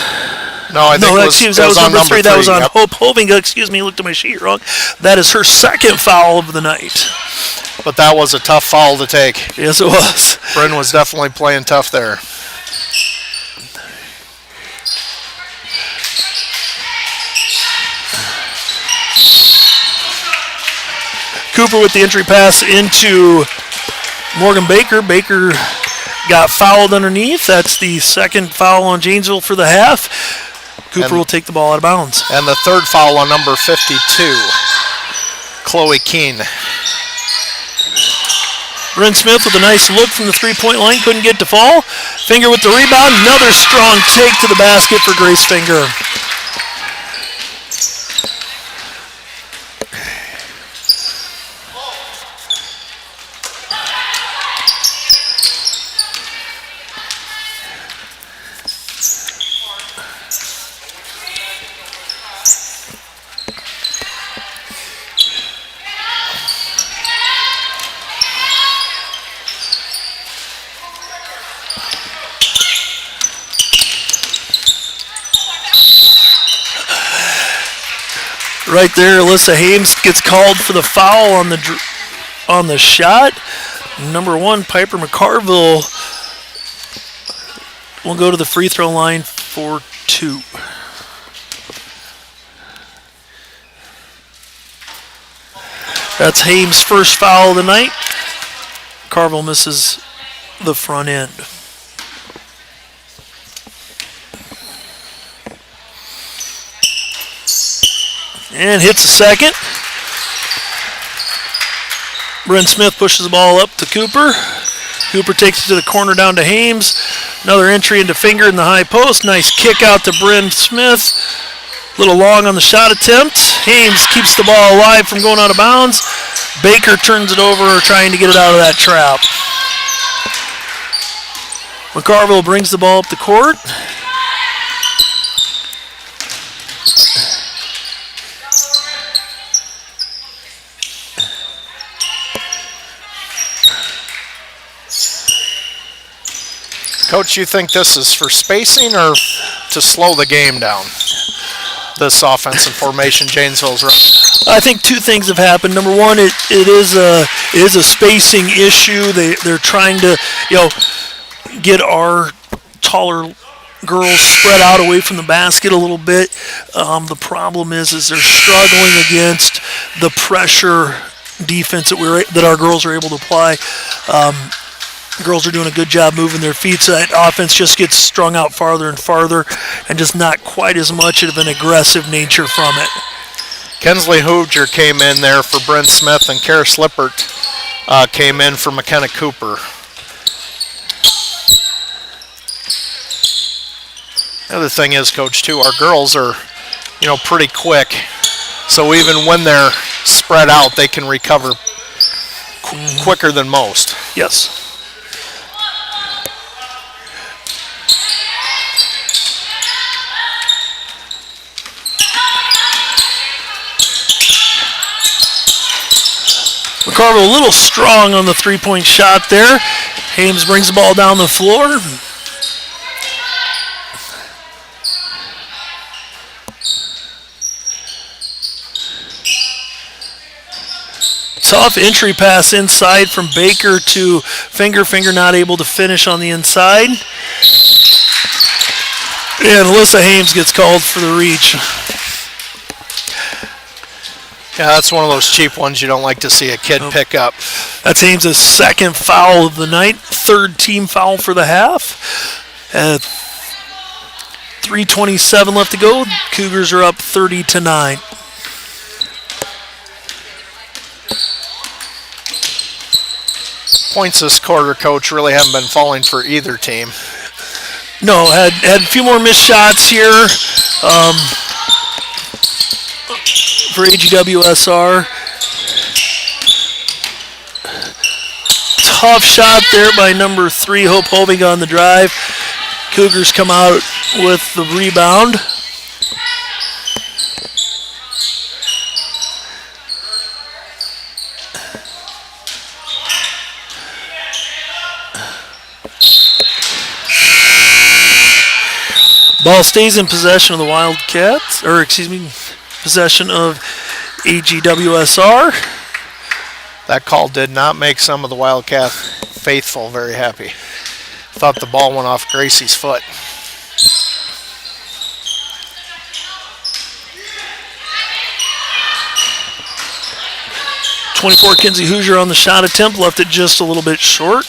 No, I think that was number 3. That was on Hope Hovinga. Excuse me, looked at my sheet wrong. That is her second foul of the night. But that was a tough foul to take. Yes, it was. Bryn was definitely playing tough there. Cooper with the entry pass into Morgan Baker. Baker got fouled underneath. That's the second foul on Janesville for the half. Cooper will take the ball out of bounds. And the third foul on number 52, Chloe Keene. Bryn Smith with a nice look from the three-point line. Couldn't get to fall. Finger with the rebound. Another strong take to the basket for Grace Finger. Right there, Alyssa Hames gets called for the foul on the shot. Number 1, Piper McCarville will go to the free throw line for 2. That's Hames' first foul of the night. Carville misses the front end. And hits a second. Bryn Smith pushes the ball up to Cooper. Cooper takes it to the corner down to Hames. Another entry into Finger in the high post. Nice kick out to Bryn Smith. A little long on the shot attempt. Hames keeps the ball alive from going out of bounds. Baker turns it over, trying to get it out of that trap. McCarville brings the ball up the court. Coach, you think this is for spacing or to slow the game down? This offensive formation Janesville's running. I think two things have happened. Number one, it is a spacing issue. They're trying to get our taller girls spread out away from the basket a little bit. The problem is they're struggling against the pressure defense that our girls are able to apply. Girls are doing a good job moving their feet, so that offense just gets strung out farther and farther, and just not quite as much of an aggressive nature from it. Kensley Hooger came in there for Bryn Smith, and Kara Slippert came in for McKenna Cooper. The other thing is, Coach, too, our girls are, pretty quick, so even when they're spread out, they can recover quicker than most. Yes. McCarville a little strong on the three-point shot there. Hames brings the ball down the floor. Tough entry pass inside from Baker to Finger. Finger not able to finish on the inside. And Alyssa Hames gets called for the reach. Yeah, that's one of those cheap ones you don't like to see a kid pick up. That's Hames' second foul of the night, third team foul for the half. 3:27 left to go. Cougars are up 30-9. Points this quarter, Coach, really haven't been falling for either team. No, had a few more missed shots here. For AGWSR. Tough shot there by number 3, Hope Hoving on the drive. Cougars come out with the rebound. Ball stays in possession of the Wildcats, possession of AGWSR. That call did not make some of the Wildcat faithful very happy. Thought the ball went off Gracie's foot. .24 Kinsey Hoosier on the shot attempt, left it just a little bit short.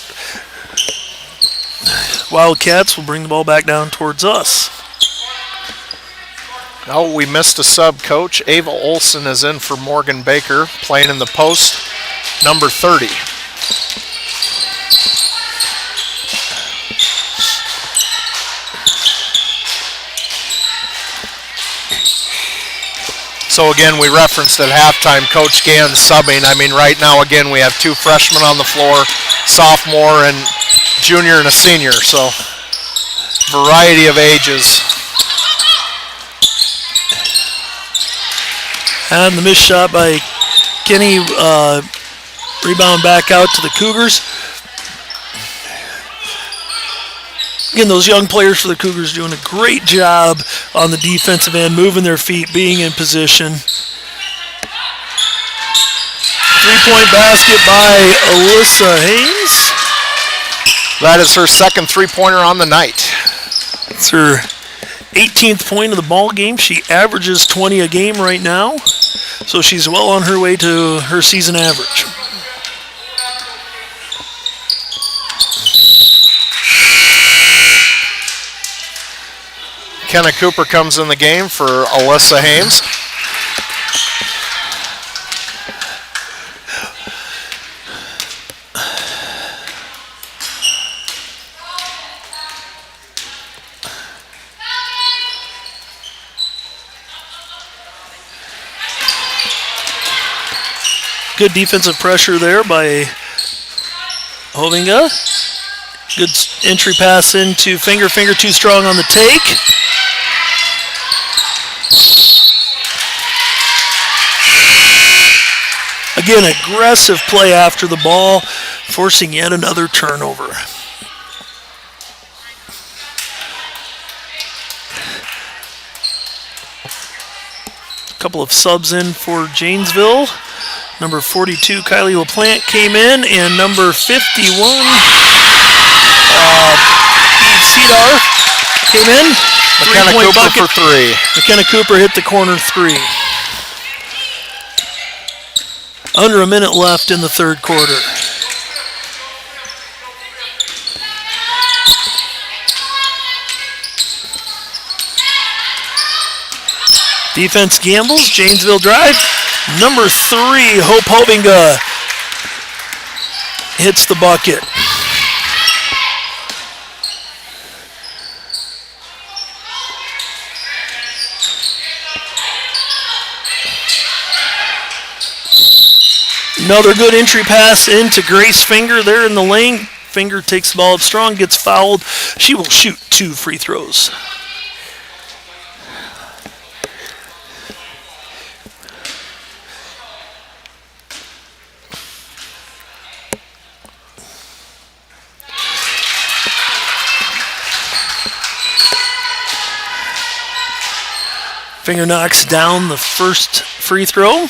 Wildcats will bring the ball back down towards us. Oh, we missed a sub, Coach. Ava Olson is in for Morgan Baker, playing in the post, number 30. So again, we referenced at halftime Coach Gann subbing. I mean, right now, again, we have 2 freshmen on the floor, sophomore and junior and a senior, so variety of ages. And the missed shot by Kenny, rebound back out to the Cougars. Again, those young players for the Cougars doing a great job on the defensive end, moving their feet, being in position. 3-point basket by Alyssa Hames. That is her second three-pointer on the night. It's her 18th point of the ball game. She averages 20 a game right now, so she's well on her way to her season average. Kenna Cooper comes in the game for Alyssa Hames. Good defensive pressure there by Hovinga. Good entry pass into Finger. Finger too strong on the take. Again, aggressive play after the ball, forcing yet another turnover. A couple of subs in for Janesville. Number 42, Kylie LaPlante came in, and number 51, Eve Cedar came in. McKenna Cooper bucket. for 3. McKenna Cooper hit the corner 3. Under a minute left in the third quarter. Defense gambles, Janesville drive. Number 3, Hope Hovinga hits the bucket. Another good entry pass into Grace Finger there in the lane. Finger takes the ball up strong, gets fouled. She will shoot 2 free throws. Finger knocks down the first free throw.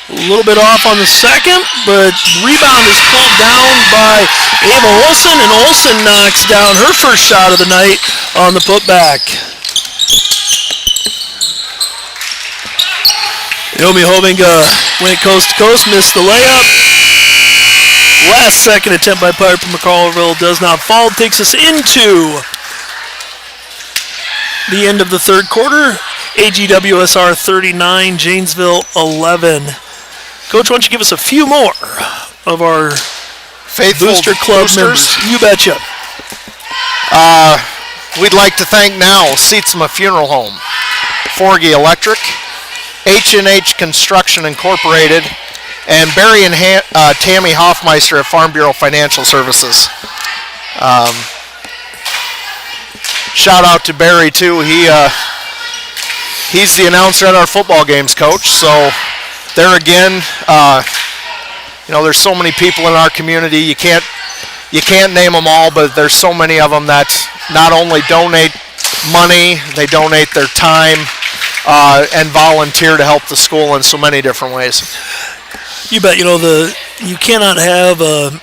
A little bit off on the second, but rebound is pulled down by Ava Olsen, and Olsen knocks down her first shot of the night on the putback. Naomi Hovinga went coast to coast, missed the layup. Last second attempt by Piper McCarville does not fall. Takes us into the end of the third quarter. AGWSR 39, Janesville 11. Coach, why don't you give us a few more of our Faithful Booster Club boosters. members? You betcha. We'd like to thank now Seatsma Funeral Home, Forgy Electric, H&H Construction Incorporated, and Barry and Tammy Hoffmeister at Farm Bureau Financial Services. Shout out to Barry too. He's the announcer at our football games, Coach. So there again, there's so many people in our community. You can't name them all, but there's so many of them that not only donate money, they donate their time and volunteer to help the school in so many different ways. You bet. You cannot have a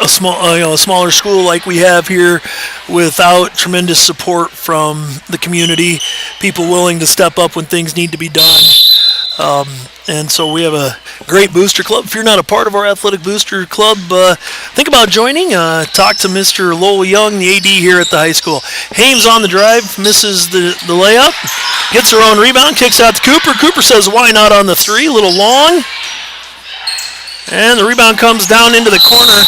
smaller school like we have here without tremendous support from the community, people willing to step up when things need to be done. And so we have a great booster club. If you're not a part of our athletic booster club, think about joining. Talk to Mr. Lowell Young, the AD here at the high school. Hames on the drive, misses the layup, gets her own rebound, kicks out to Cooper. Cooper says, why not on the 3? A little long. And the rebound comes down into the corner.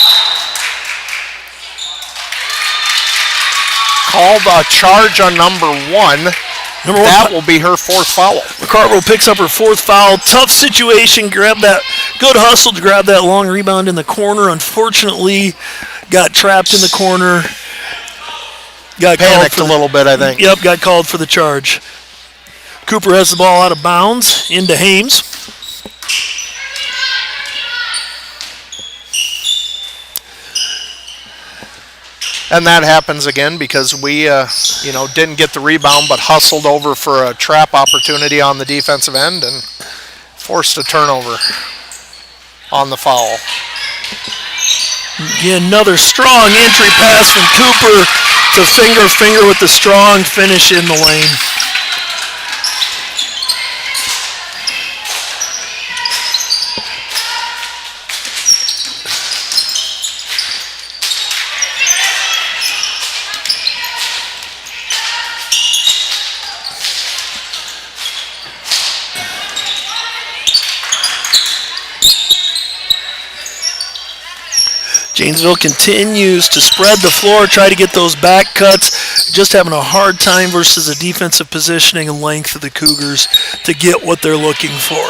Called a charge on number 1. That will be her 4th foul. McCarville picks up her 4th foul. Tough situation. Good hustle to grab that long rebound in the corner. Unfortunately, got trapped in the corner. Panicked a little bit, I think. Yep, got called for the charge. Cooper has the ball out of bounds into Hames. And that happens again because we, didn't get the rebound but hustled over for a trap opportunity on the defensive end and forced a turnover on the foul. Again, another strong entry pass from Cooper to Finger. Finger with the strong finish in the lane. Janesville continues to spread the floor, try to get those back cuts. just having a hard time versus the defensive positioning and length of the Cougars to get what they're looking for.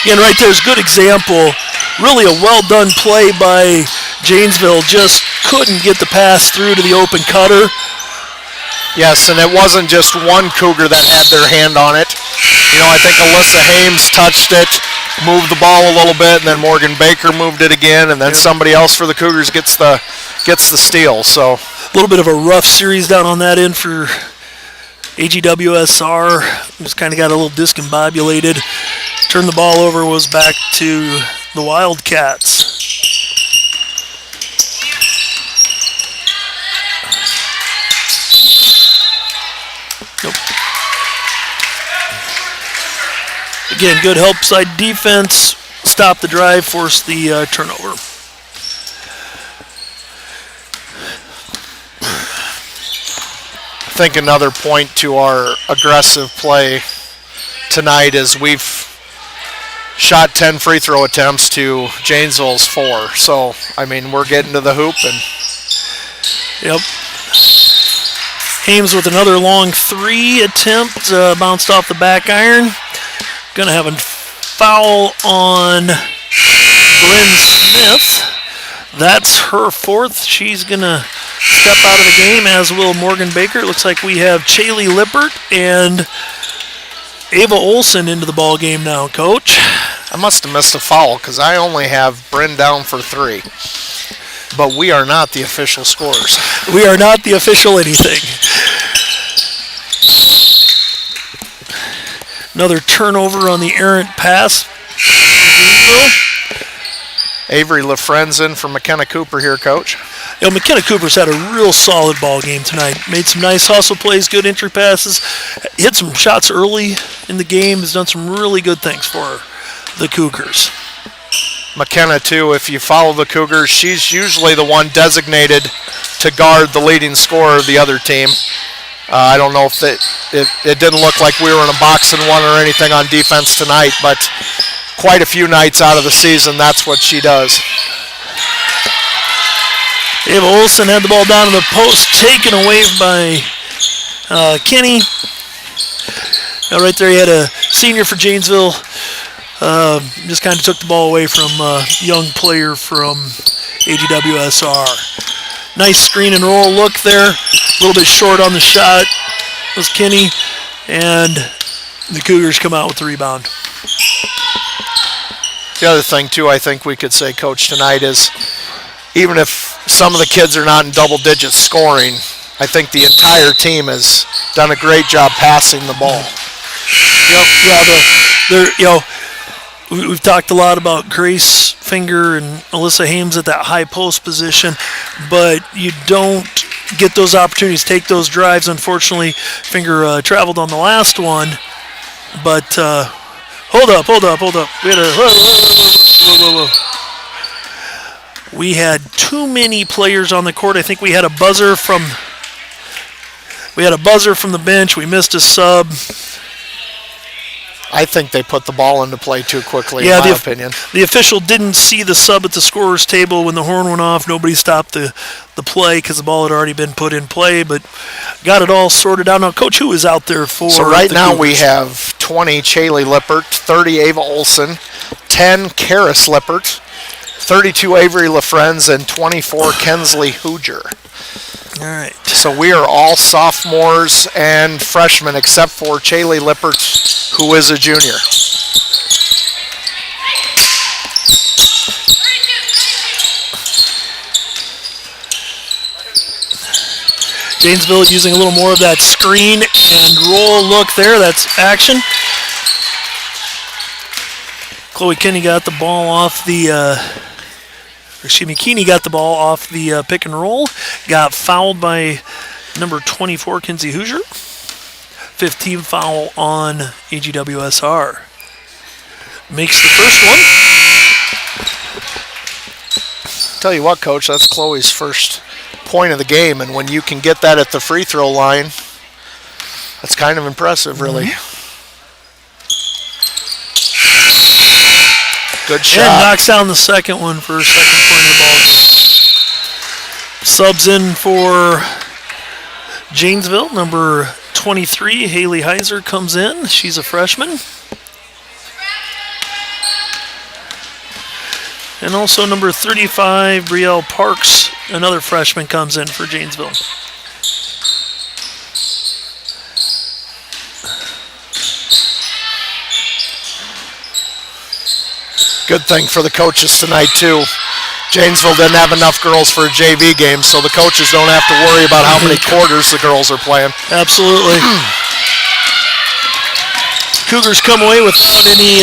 Again, right there is a good example. Really a well-done play by Janesville. Just couldn't get the pass through to the open cutter. Yes, and it wasn't just one Cougar that had their hand on it. You know, I think Alyssa Hames touched it, moved the ball a little bit, and then Morgan Baker moved it again, and then somebody else for the Cougars gets the steal. So a little bit of a rough series down on that end for AGWSR. Just kind of got a little discombobulated. Turned the ball over, was back to the Wildcats. Nope. Again, good help side defense. Stop the drive, force the turnover. I think another point to our aggressive play tonight is we've shot 10 free throw attempts to Janesville's 4. So, I mean, we're getting to the hoop. And yep. Hames with another long 3 attempt, bounced off the back iron. Gonna have a foul on Bryn Smith. That's her 4th. She's gonna step out of the game, as will Morgan Baker. It looks like we have Chaley Lippert and Ava Olson into the ball game now, Coach. I must have missed a foul because I only have Bryn down for 3. But we are not the official scorers. We are not the official anything. Another turnover on the errant pass. Avery LaFrenzen for McKenna Cooper here, Coach. You know, McKenna Cooper's had a real solid ball game tonight. Made some nice hustle plays, good entry passes, hit some shots early in the game, has done some really good things for the Cougars. McKenna, too, if you follow the Cougars, she's usually the one designated to guard the leading scorer of the other team. I don't know if it didn't look like we were in a box and one or anything on defense tonight, but quite a few nights out of the season, that's what she does. Ava Olson had the ball down to the post, taken away by Kenny. Now right there, you had a senior for Janesville. Just kind of took the ball away from a young player from AGWSR. Nice screen and roll look there. A little bit short on the shot was Kenny, and the Cougars come out with the rebound. The other thing, too, I think we could say, Coach, tonight is even if some of the kids are not in double digits scoring, I think the entire team has done a great job passing the ball. We've talked a lot about Grace Finger and Alyssa Hames at that high post position, but you don't get those opportunities, take those drives. Unfortunately, Finger traveled on the last one, but hold up. We had too many players on the court. I think we had a buzzer from the bench. We missed a sub. I think they put the ball into play too quickly, in my opinion. The official didn't see the sub at the scorer's table when the horn went off. Nobody stopped the play because the ball had already been put in play, but got it all sorted out. Now, Coach, who is out there for So right now Cougars? we have 20 Chaley Lippert, 30 Ava Olson, 10 Karis Lippert, 32 Avery LaFrenz, and 24 Kensley Hooger. All right. So we are all sophomores and freshmen except for Chaley Lippert, who is a junior. Janesville using a little more of that screen and roll look there. That's action. Chloe Keeney got the ball off the Keeney got the ball off the pick and roll. Got fouled by number 24, Kenzie Hoosier. 15 foul on AGWSR. Makes the first one. Tell you what, Coach, that's Chloe's first point of the game, and when you can get that at the free throw line, that's kind of impressive, really. Good shot. And knocks down the second one for her second point of the ball game. Subs in for Janesville, number 23, Haley Heiser comes in. She's a freshman. And also number 35, Brielle Parks, another freshman, comes in for Janesville. Good thing for the coaches tonight, too. Janesville didn't have enough girls for a JV game, so the coaches don't have to worry about how many quarters the girls are playing. Absolutely. Cougars come away without any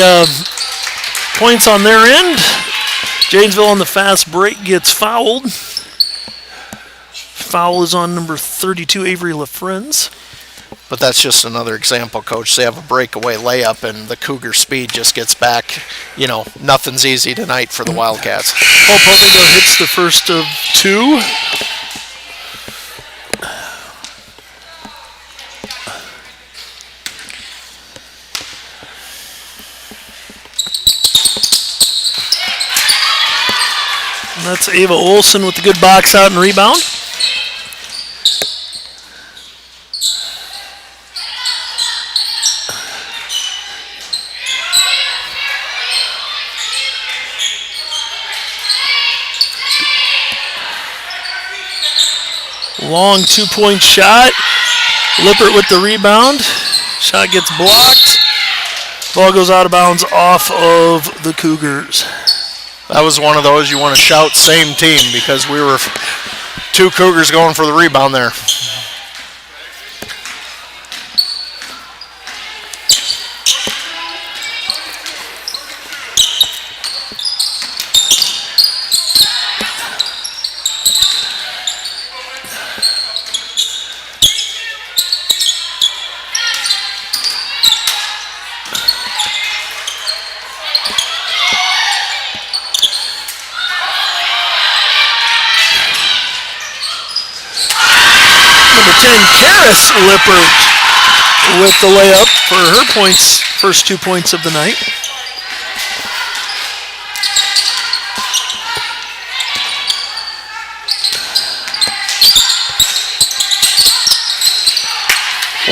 points on their end. Janesville on the fast break gets fouled. Foul is on number 32, Avery LaFrenz. But that's just another example, Coach. They have a breakaway layup, and the Cougar speed just gets back. You know, nothing's easy tonight for the Wildcats. Hope Hovinger hits the first of two. And that's Ava Olson with the good box out and rebound. Long two-point shot. Lippert with the rebound. Shot gets blocked. Ball goes out of bounds off of the Cougars. That was one of those you want to shout same team because we were two Cougars going for the rebound there. Karis Lippert with the layup for her points, first 2 points of the night.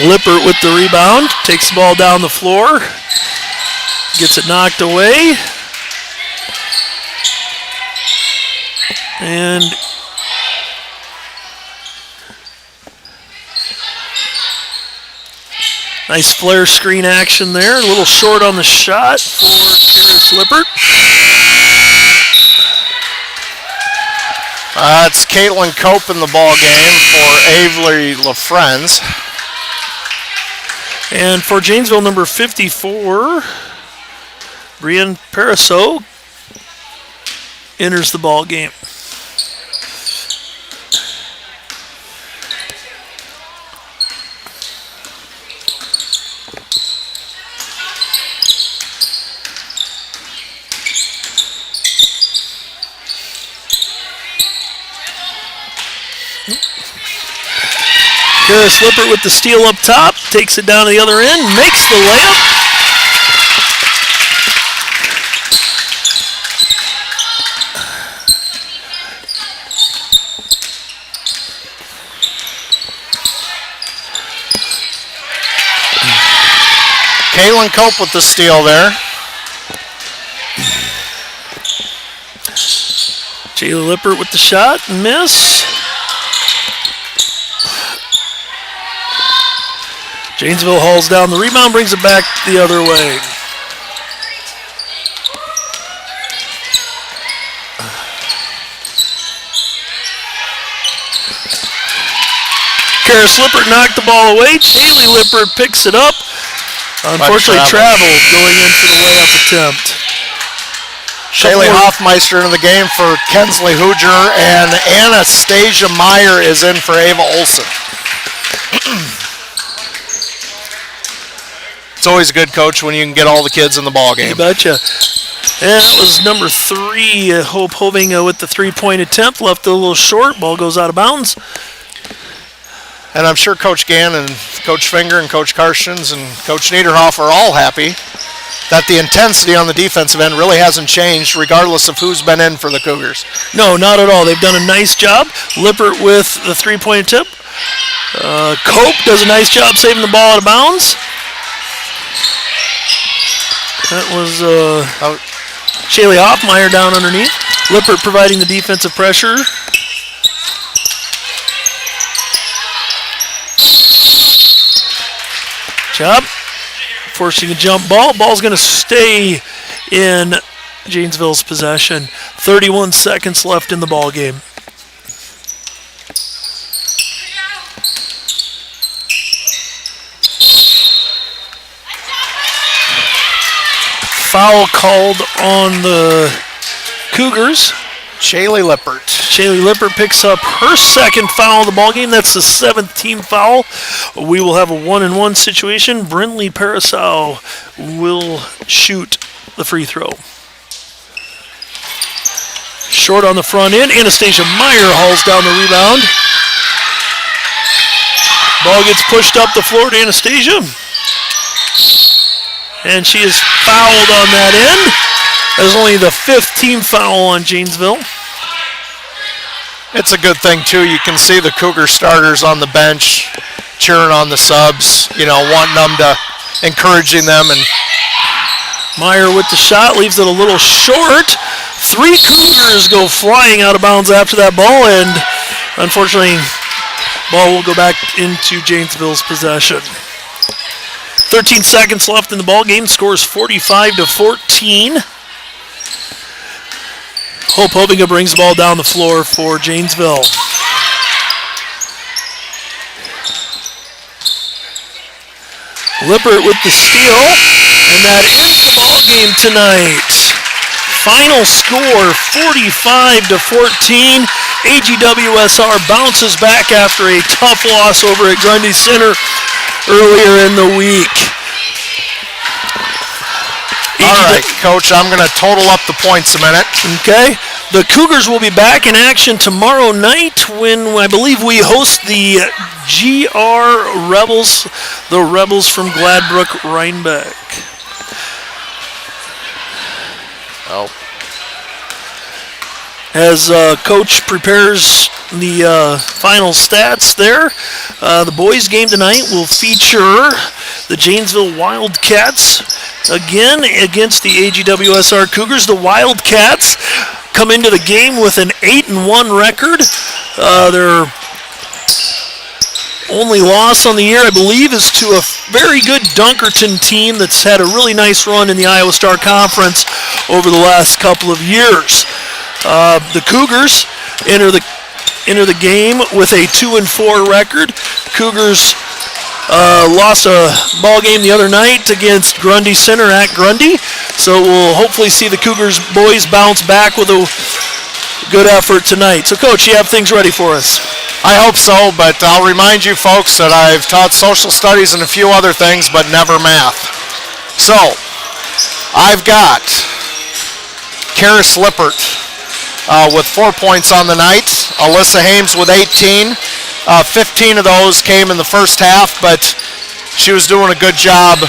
Lippert with the rebound, takes the ball down the floor, gets it knocked away, and nice flare screen action there. A little short on the shot for Karis Lippert. It's Caitlin Cope in the ball game for Avery LaFrenz. And for Janesville, number 54, Brienne Paraso enters the ball game. Karis Lippert with the steal up top, takes it down to the other end, makes the layup. Caitlin Cope with the steal there. Jayla Lippert with the shot, miss. Janesville hauls down the rebound, brings it back the other way. Karis Lippert knocked the ball away. Haley Lippert picks it up. Unfortunately traveled going in for the layup attempt. Shaylee Hoffmeister into the game for Kensley Hooger, and Anastasia Meyer is in for Ava Olson. It's always a good, Coach, when you can get all the kids in the ball game. You betcha. And that was number 3, Hope Hovinger with the three-point attempt. Left it a little short. Ball goes out of bounds. And I'm sure Coach Gann and Coach Finger and Coach Karstens and Coach Niederhoff are all happy that the intensity on the defensive end really hasn't changed regardless of who's been in for the Cougars. No, not at all. They've done a nice job. Lippert with the three-point tip. Cope does a nice job saving the ball out of bounds. That was Shaylee Hoffmeyer down underneath. Lippert providing the defensive pressure. Job. Forcing a jump ball. Ball's going to stay in Janesville's possession. 31 seconds left in the ball game. Foul called on the Cougars. Shaylee Lippert. Shaylee Lippert picks up her second foul of the ball game. That's the 7th team foul. We will have a 1-and-1 situation. Brinley Parasau will shoot the free throw. Short on the front end. Anastasia Meyer hauls down the rebound. Ball gets pushed up the floor to Anastasia. And she is fouled on that end. That is only the 5th team foul on Janesville. It's a good thing, too. You can see the Cougar starters on the bench cheering on the subs, wanting them to, encouraging them. And Meyer with the shot, leaves it a little short. 3 Cougars go flying out of bounds after that ball, and unfortunately, ball will go back into Janesville's possession. 13 seconds left in the ball game. Scores 45-14. Hope Hovinga brings the ball down the floor for Janesville. Lippert with the steal, and that ends the ball game tonight. Final score 45-14. AGWSR bounces back after a tough loss over at Grundy Center earlier in the week. all right, Coach, I'm going to total up the points a minute. Okay. The Cougars will be back in action tomorrow night when I believe we host the GR Rebels, the Rebels from Gladbrook Rhinebeck. Oh. As Coach prepares the final stats there, the boys' game tonight will feature the Janesville Wildcats again against the AGWSR Cougars. The Wildcats come into the game with an 8-1 record. Their only loss on the year, I believe, is to a very good Dunkerton team that's had a really nice run in the Iowa Star Conference over the last couple of years. The Cougars enter the game with a 2-4 record. Cougars lost a ball game the other night against Grundy Center at Grundy, so we'll hopefully see the Cougars boys bounce back with a good effort tonight. So, Coach, you have things ready for us? I hope so, but I'll remind you folks that I've taught social studies and a few other things, but never math. So, I've got Karis Lippert with 4 points on the night. Alyssa Hames with 18. 15 of those came in the first half, but she was doing a good job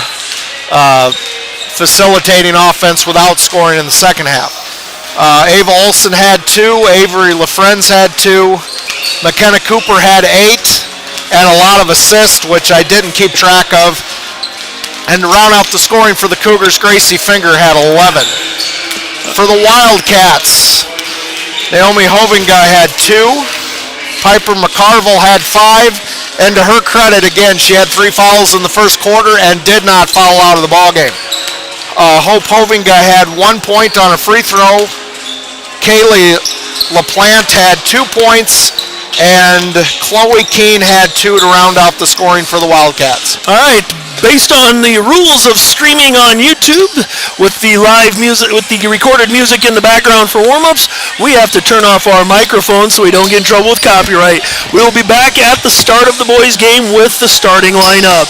facilitating offense without scoring in the second half. Ava Olson had 2. Avery LaFrenz had 2. McKenna Cooper had 8. And a lot of assists, which I didn't keep track of. And to round out the scoring for the Cougars, Gracie Finger had 11. For the Wildcats, Naomi Hovinga had 2. Piper McCarville had 5. And to her credit, again, she had 3 fouls in the first quarter and did not foul out of the ballgame. Hope Hovinga had 1 point on a free throw. Kaylee LaPlante had 2 points. And Chloe Keene had 2 to round out the scoring for the Wildcats. All right. Based on the rules of streaming on YouTube with the live music, with the recorded music in the background for warm-ups, we have to turn off our microphones so we don't get in trouble with copyright. We will be back at the start of the boys' game with the starting lineup.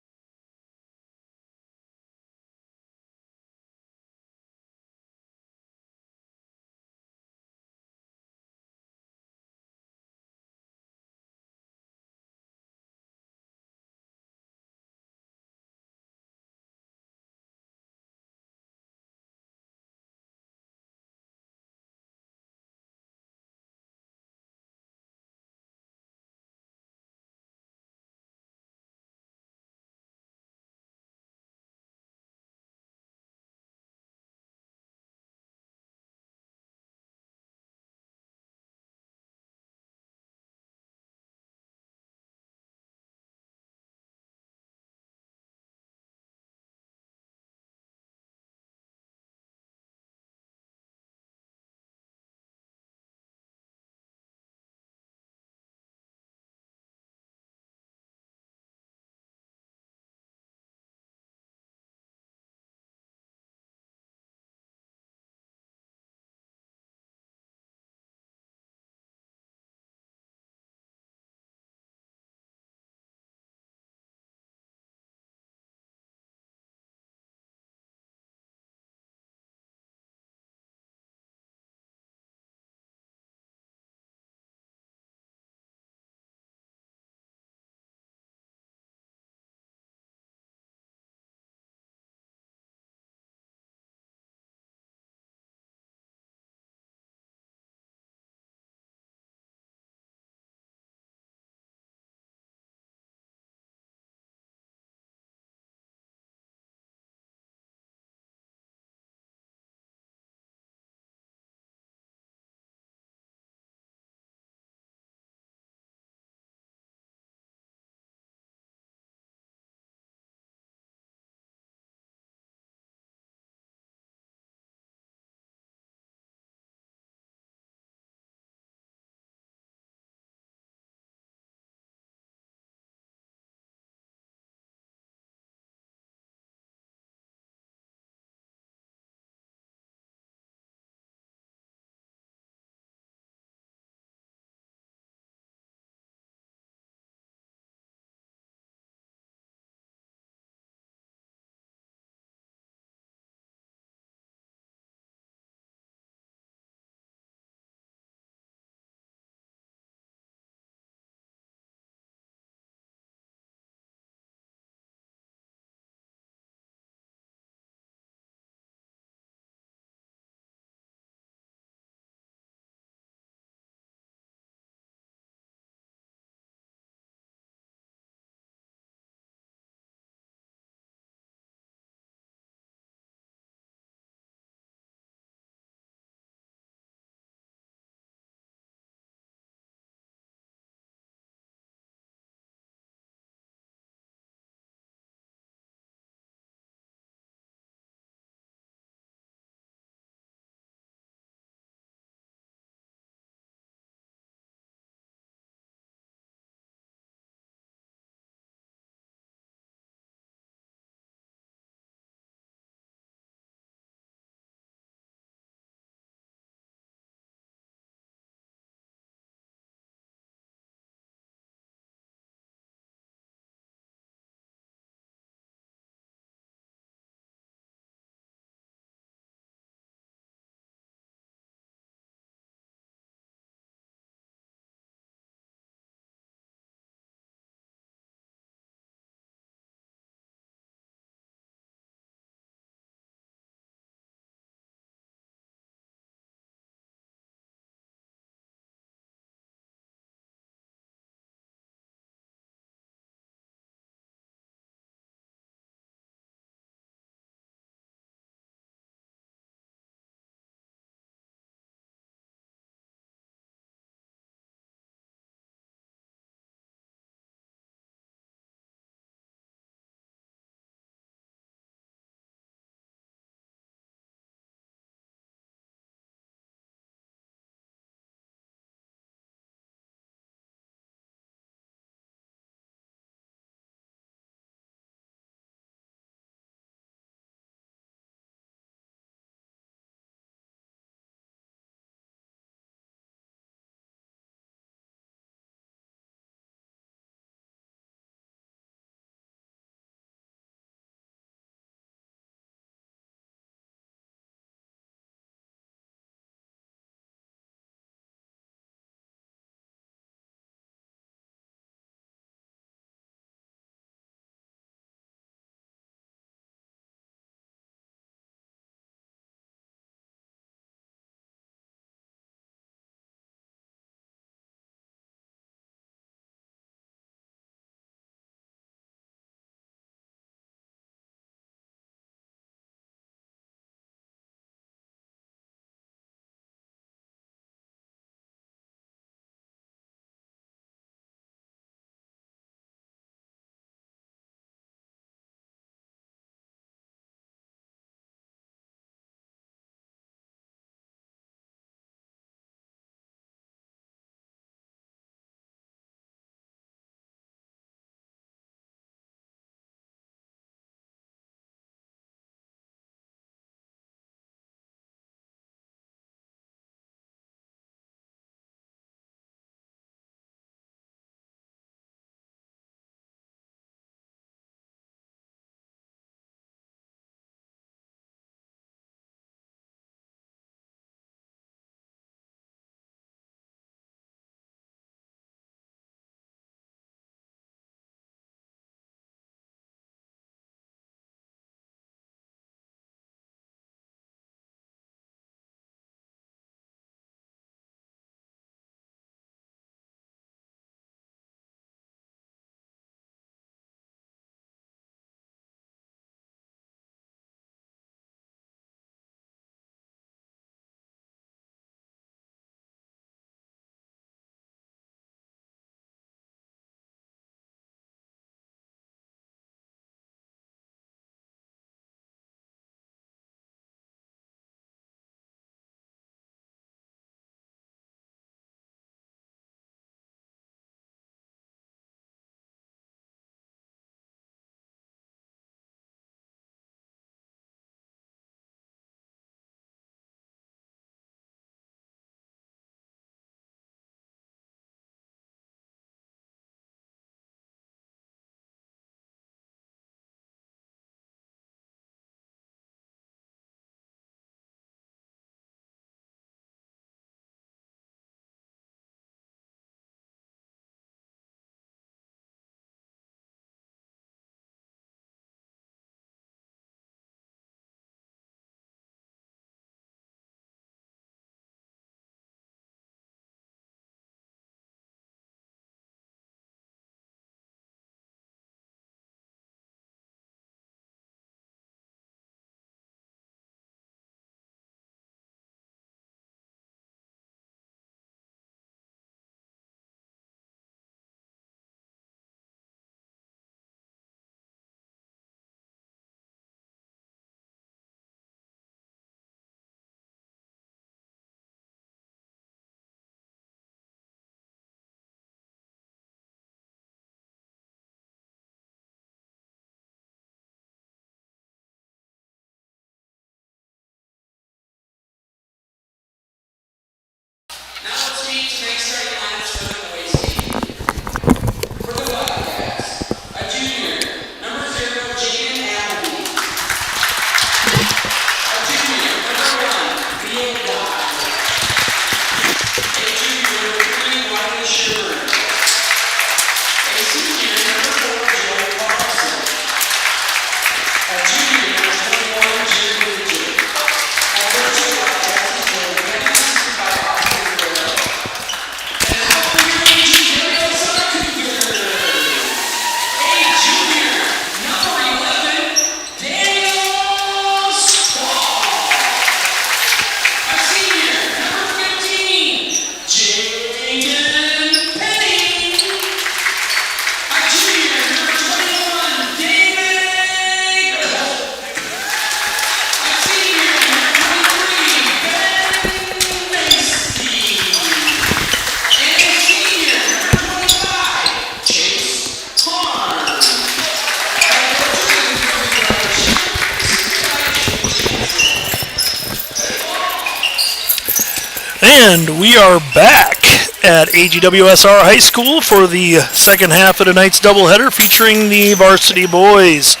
And we are back at AGWSR High School for the second half of tonight's doubleheader featuring the varsity boys.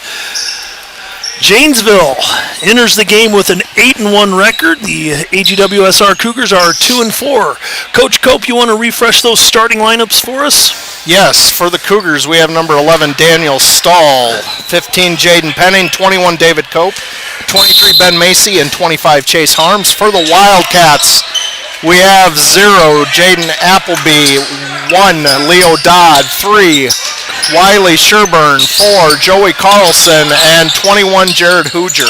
Janesville enters the game with an 8-1 record. The AGWSR Cougars are 2-4. Coach Cope, you want to refresh those starting lineups for us? Yes, for the Cougars, we have number 11, Daniel Stahl, 15, Jaden Penning, 21, David Cope, 23, Ben Macy, and 25, Chase Harms. For the Wildcats, we have 0, Jaden Appleby, 1, Leo Dodd, 3, Wiley Sherburne, 4, Joey Carlson, and 21, Jared Hooger.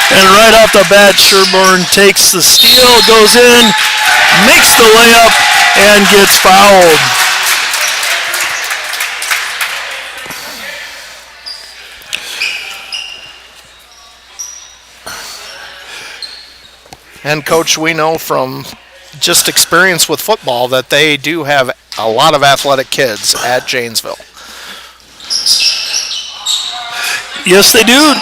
And right off the bat, Sherburne takes the steal, goes in, makes the layup, and gets fouled. And Coach, we know from just experience with football that they do have a lot of athletic kids at Janesville. Yes, they do.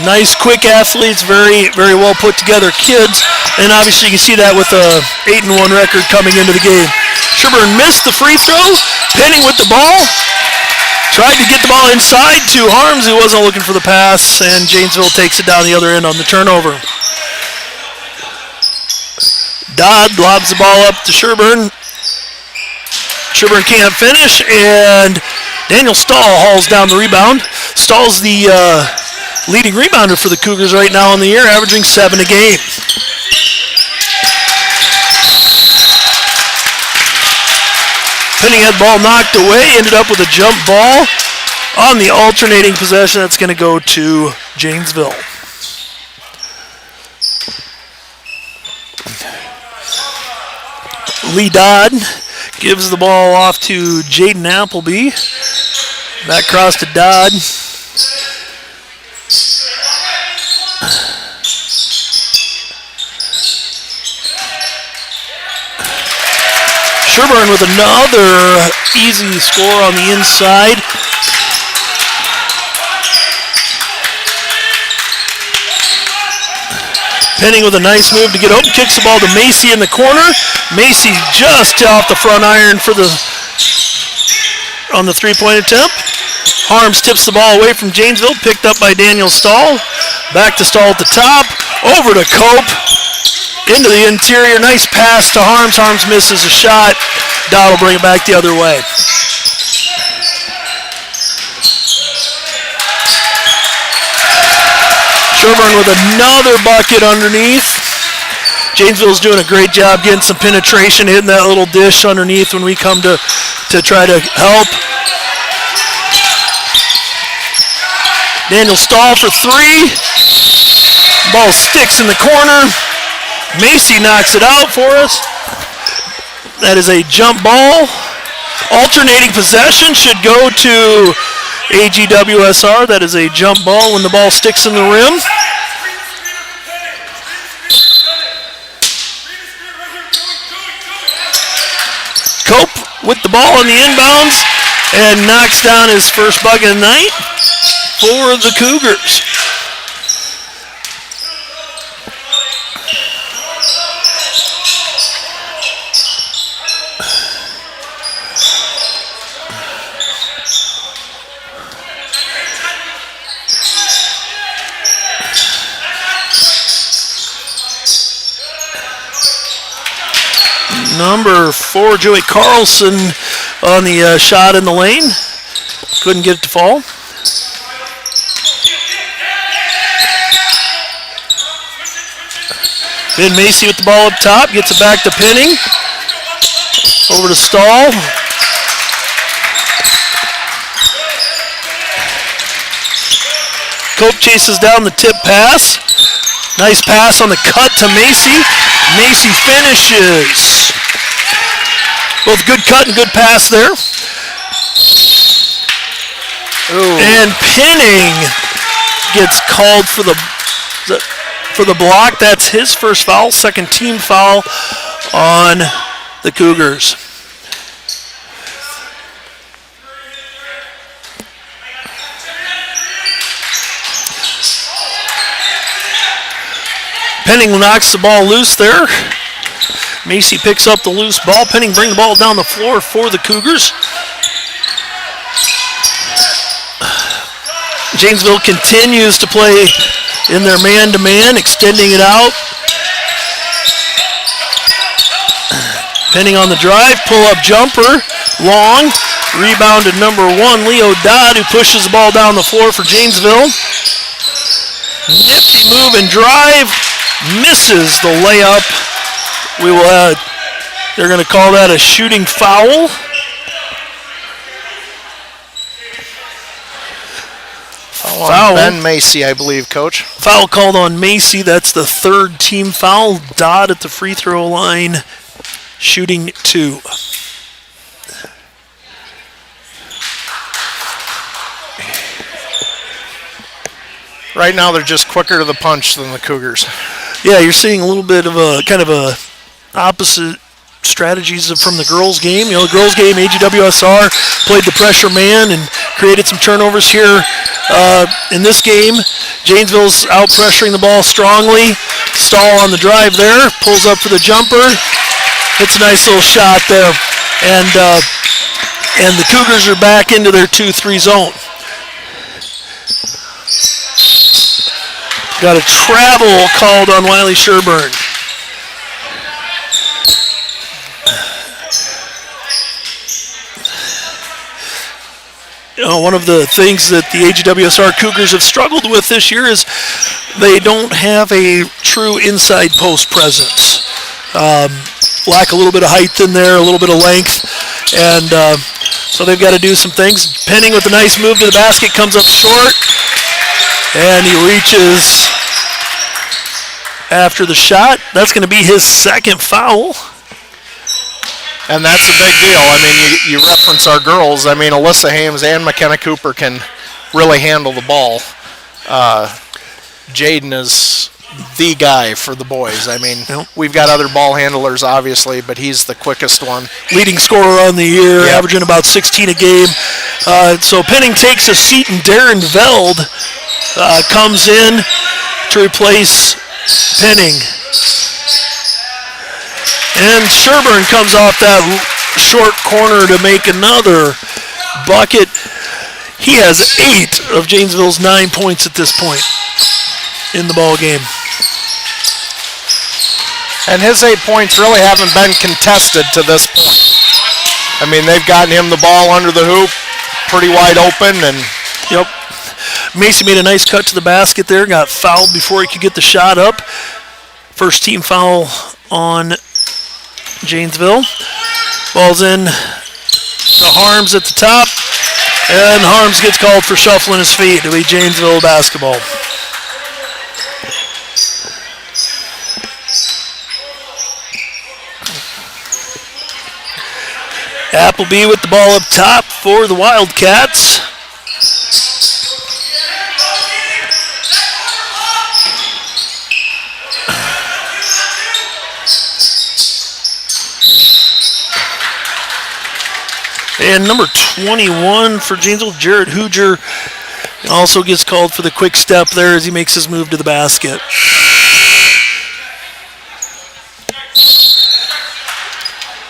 Nice, quick athletes, very, very well put together kids. And obviously you can see that with a 8-1 record coming into the game. Sherburne missed the free throw. Penning with the ball. Tried to get the ball inside to Harms, who wasn't looking for the pass, and Janesville takes it down the other end on the turnover. Dodd lobs the ball up to Sherburne. Sherburne can't finish, and Daniel Stahl hauls down the rebound. Stahl's the leading rebounder for the Cougars right now in the year, averaging 7 a game. Penning had the ball knocked away, ended up with a jump ball on the alternating possession. That's going to go to Janesville. Lee Dodd gives the ball off to Jaden Appleby. Back cross to Dodd. Sherburne with another easy score on the inside. Penning with a nice move to get open, kicks the ball to Macy in the corner. Macy just off the front iron on the three-point attempt. Harms tips the ball away from Janesville, picked up by Daniel Stahl. Back to Stahl at the top, over to Cope, into the interior. Nice pass to Harms. Harms misses a shot. Dodd will bring it back the other way. Sherburne with another bucket underneath. Janesville's doing a great job getting some penetration, hitting that little dish underneath when we come to try to help. Daniel Stahl for 3. Ball sticks in the corner. Macy knocks it out for us. That is a jump ball. Alternating possession should go to AGWSR. That is a jump ball when the ball sticks in the rim. Cope with the ball on the inbounds and knocks down his first bucket of the night for the Cougars. Number 4, Joey Carlson on the shot in the lane. Couldn't get it to fall. Ben Macy with the ball up top, gets it back to Penning. Over to Stahl. Cope chases down the tip pass. Nice pass on the cut to Macy. Macy finishes. Both good cut and good pass there. Ooh. And Penning gets called for the block. That's his first foul, second team foul on the Cougars. Penning knocks the ball loose there. Macy picks up the loose ball. Penning bring the ball down the floor for the Cougars. Janesville continues to play in their man-to-man, extending it out. Penning on the drive, pull-up jumper, long. Rebound to number 1, Leo Dodd, who pushes the ball down the floor for Janesville. Nifty move and drive, misses the layup. We will. They're going to call that a shooting foul. Foul on Ben Macy, I believe, Coach. Foul called on Macy. That's the 3rd team foul. Dodd at the free throw line, shooting 2. Right now, they're just quicker to the punch than the Cougars. Yeah, you're seeing a little bit of a kind of a opposite strategies from the girls' game. You know, the girls' game, AGWSR played the pressure man and created some turnovers here. In this game, Janesville's out pressuring the ball strongly. Stahl on the drive there, pulls up for the jumper. It's a nice little shot there. And the Cougars are back into their 2-3 zone. Got a travel called on Wiley Sherburne. You know, one of the things that the AGWSR Cougars have struggled with this year is they don't have a true inside post presence. Lack a little bit of height in there, a little bit of length, and so they've got to do some things. Penning with a nice move to the basket, comes up short, and he reaches after the shot. That's going to be his 2nd foul. And that's a big deal. I mean, you reference our girls. I mean, Alyssa Hames and McKenna Cooper can really handle the ball. Jaden is the guy for the boys. I mean, we've got other ball handlers, obviously, but he's the quickest one. Leading scorer on the year, averaging about 16 a game. So Penning takes a seat, and Darren Veld comes in to replace Penning. And Sherburne comes off that short corner to make another bucket. He has 8 of Janesville's 9 points at this point in the ball game. And his 8 points really haven't been contested to this point. I mean, they've gotten him the ball under the hoop, pretty wide open, and yep. Macy made a nice cut to the basket there, got fouled before he could get the shot up. 1st team foul on Janesville. Ball's in to Harms at the top, and Harms gets called for shuffling his feet. It'll be Janesville basketball. Appleby with the ball up top for the Wildcats. And number 21 for Janesville, Jared Hooger, also gets called for the quick step there as he makes his move to the basket.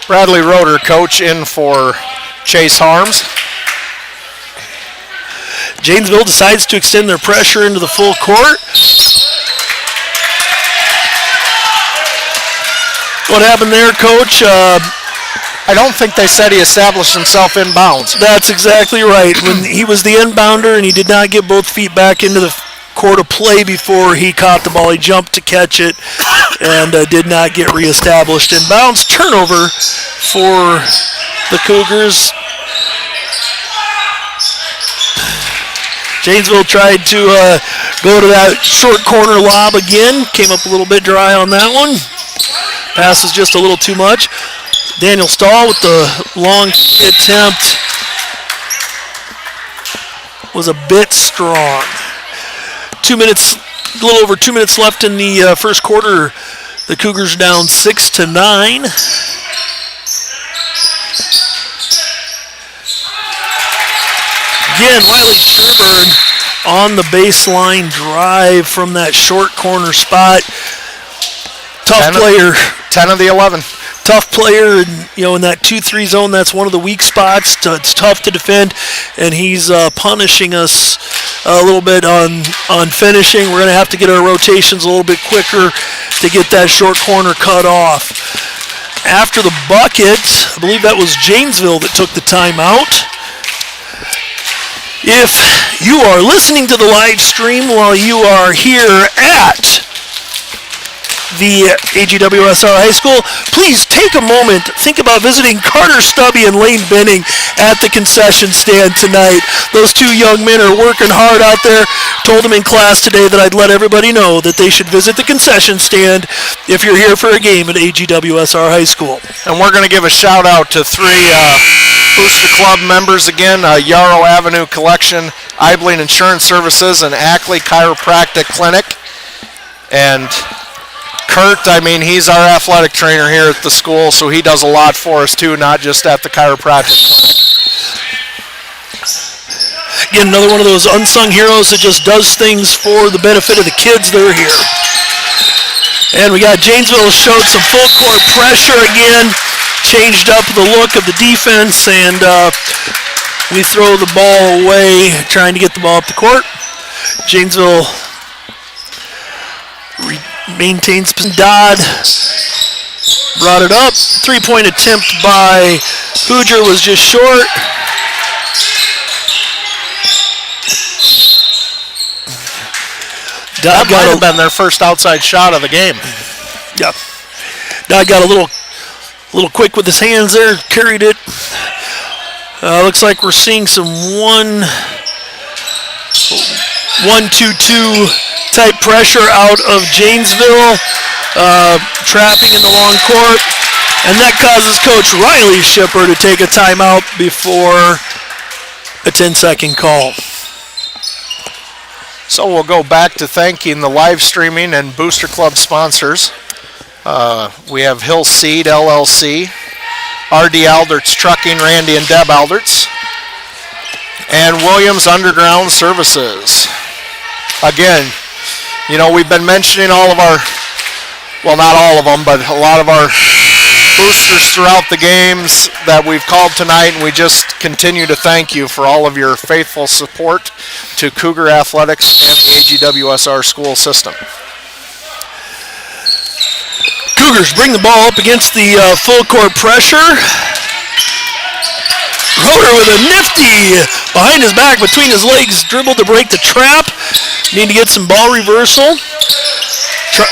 Bradley Roeder, coach, in for Chase Harms. Janesville decides to extend their pressure into the full court. What happened there, Coach? I don't think they said he established himself inbounds. That's exactly right. When he was the inbounder and he did not get both feet back into the court of play before he caught the ball. He jumped to catch it and did not get reestablished. Inbounds, turnover for the Cougars. Janesville tried to go to that short corner lob again. Came up a little bit dry on that one. Pass is just a little too much. Daniel Stahl with the long attempt was a bit strong. 2 minutes, a little over 2 minutes left in the first quarter. The Cougars down 6-9. Again, Wiley Sherburne on the baseline drive from that short corner spot. tough player. 10 of the 11. Tough player, and in that 2-3 zone, that's one of the weak spots. It's tough to defend, and he's punishing us a little bit on finishing. We're going to have to get our rotations a little bit quicker to get that short corner cut off. After the bucket, I believe that was Janesville that took the timeout. If you are listening to the live stream while you are here at the AGWSR High School, please take a moment, think about visiting Carter Stubby and Lane Benning at the concession stand tonight. Those two young men are working hard out there. Told them in class today that I'd let everybody know that they should visit the concession stand if you're here for a game at AGWSR High School. And we're going to give a shout out to 3 Booster Club members again, Yarrow Avenue Collection, Abilene Insurance Services, and Ackley Chiropractic Clinic. And Kurt, he's our athletic trainer here at the school, so he does a lot for us too, not just at the chiropractic clinic. Again, another one of those unsung heroes that just does things for the benefit of the kids that are here. And we got Janesville showed some full court pressure again, changed up the look of the defense, and we throw the ball away, trying to get the ball up the court. Janesville maintains. Dodd brought it up. 3-point attempt by Hoosier was just short. That might have been their first outside shot of the game. Yeah. Dodd got a little quick with his hands there, carried it. Looks like we're seeing some 1-2-2 type pressure out of Janesville, trapping in the long court, and that causes Coach Riley Shipper to take a timeout before a 10-second call. So we'll go back to thanking the live streaming and Booster Club sponsors. We have Hill Seed LLC, R.D. Alderts Trucking, Randy and Deb Alderts, and Williams Underground Services. Again, we've been mentioning all of our, well, not all of them, but a lot of our boosters throughout the games that we've called tonight, and we just continue to thank you for all of your faithful support to Cougar Athletics and the AGWSR school system. Cougars bring the ball up against the full court pressure. Roeder with a nifty behind his back, between his legs, dribble to break the trap. Need to get some ball reversal.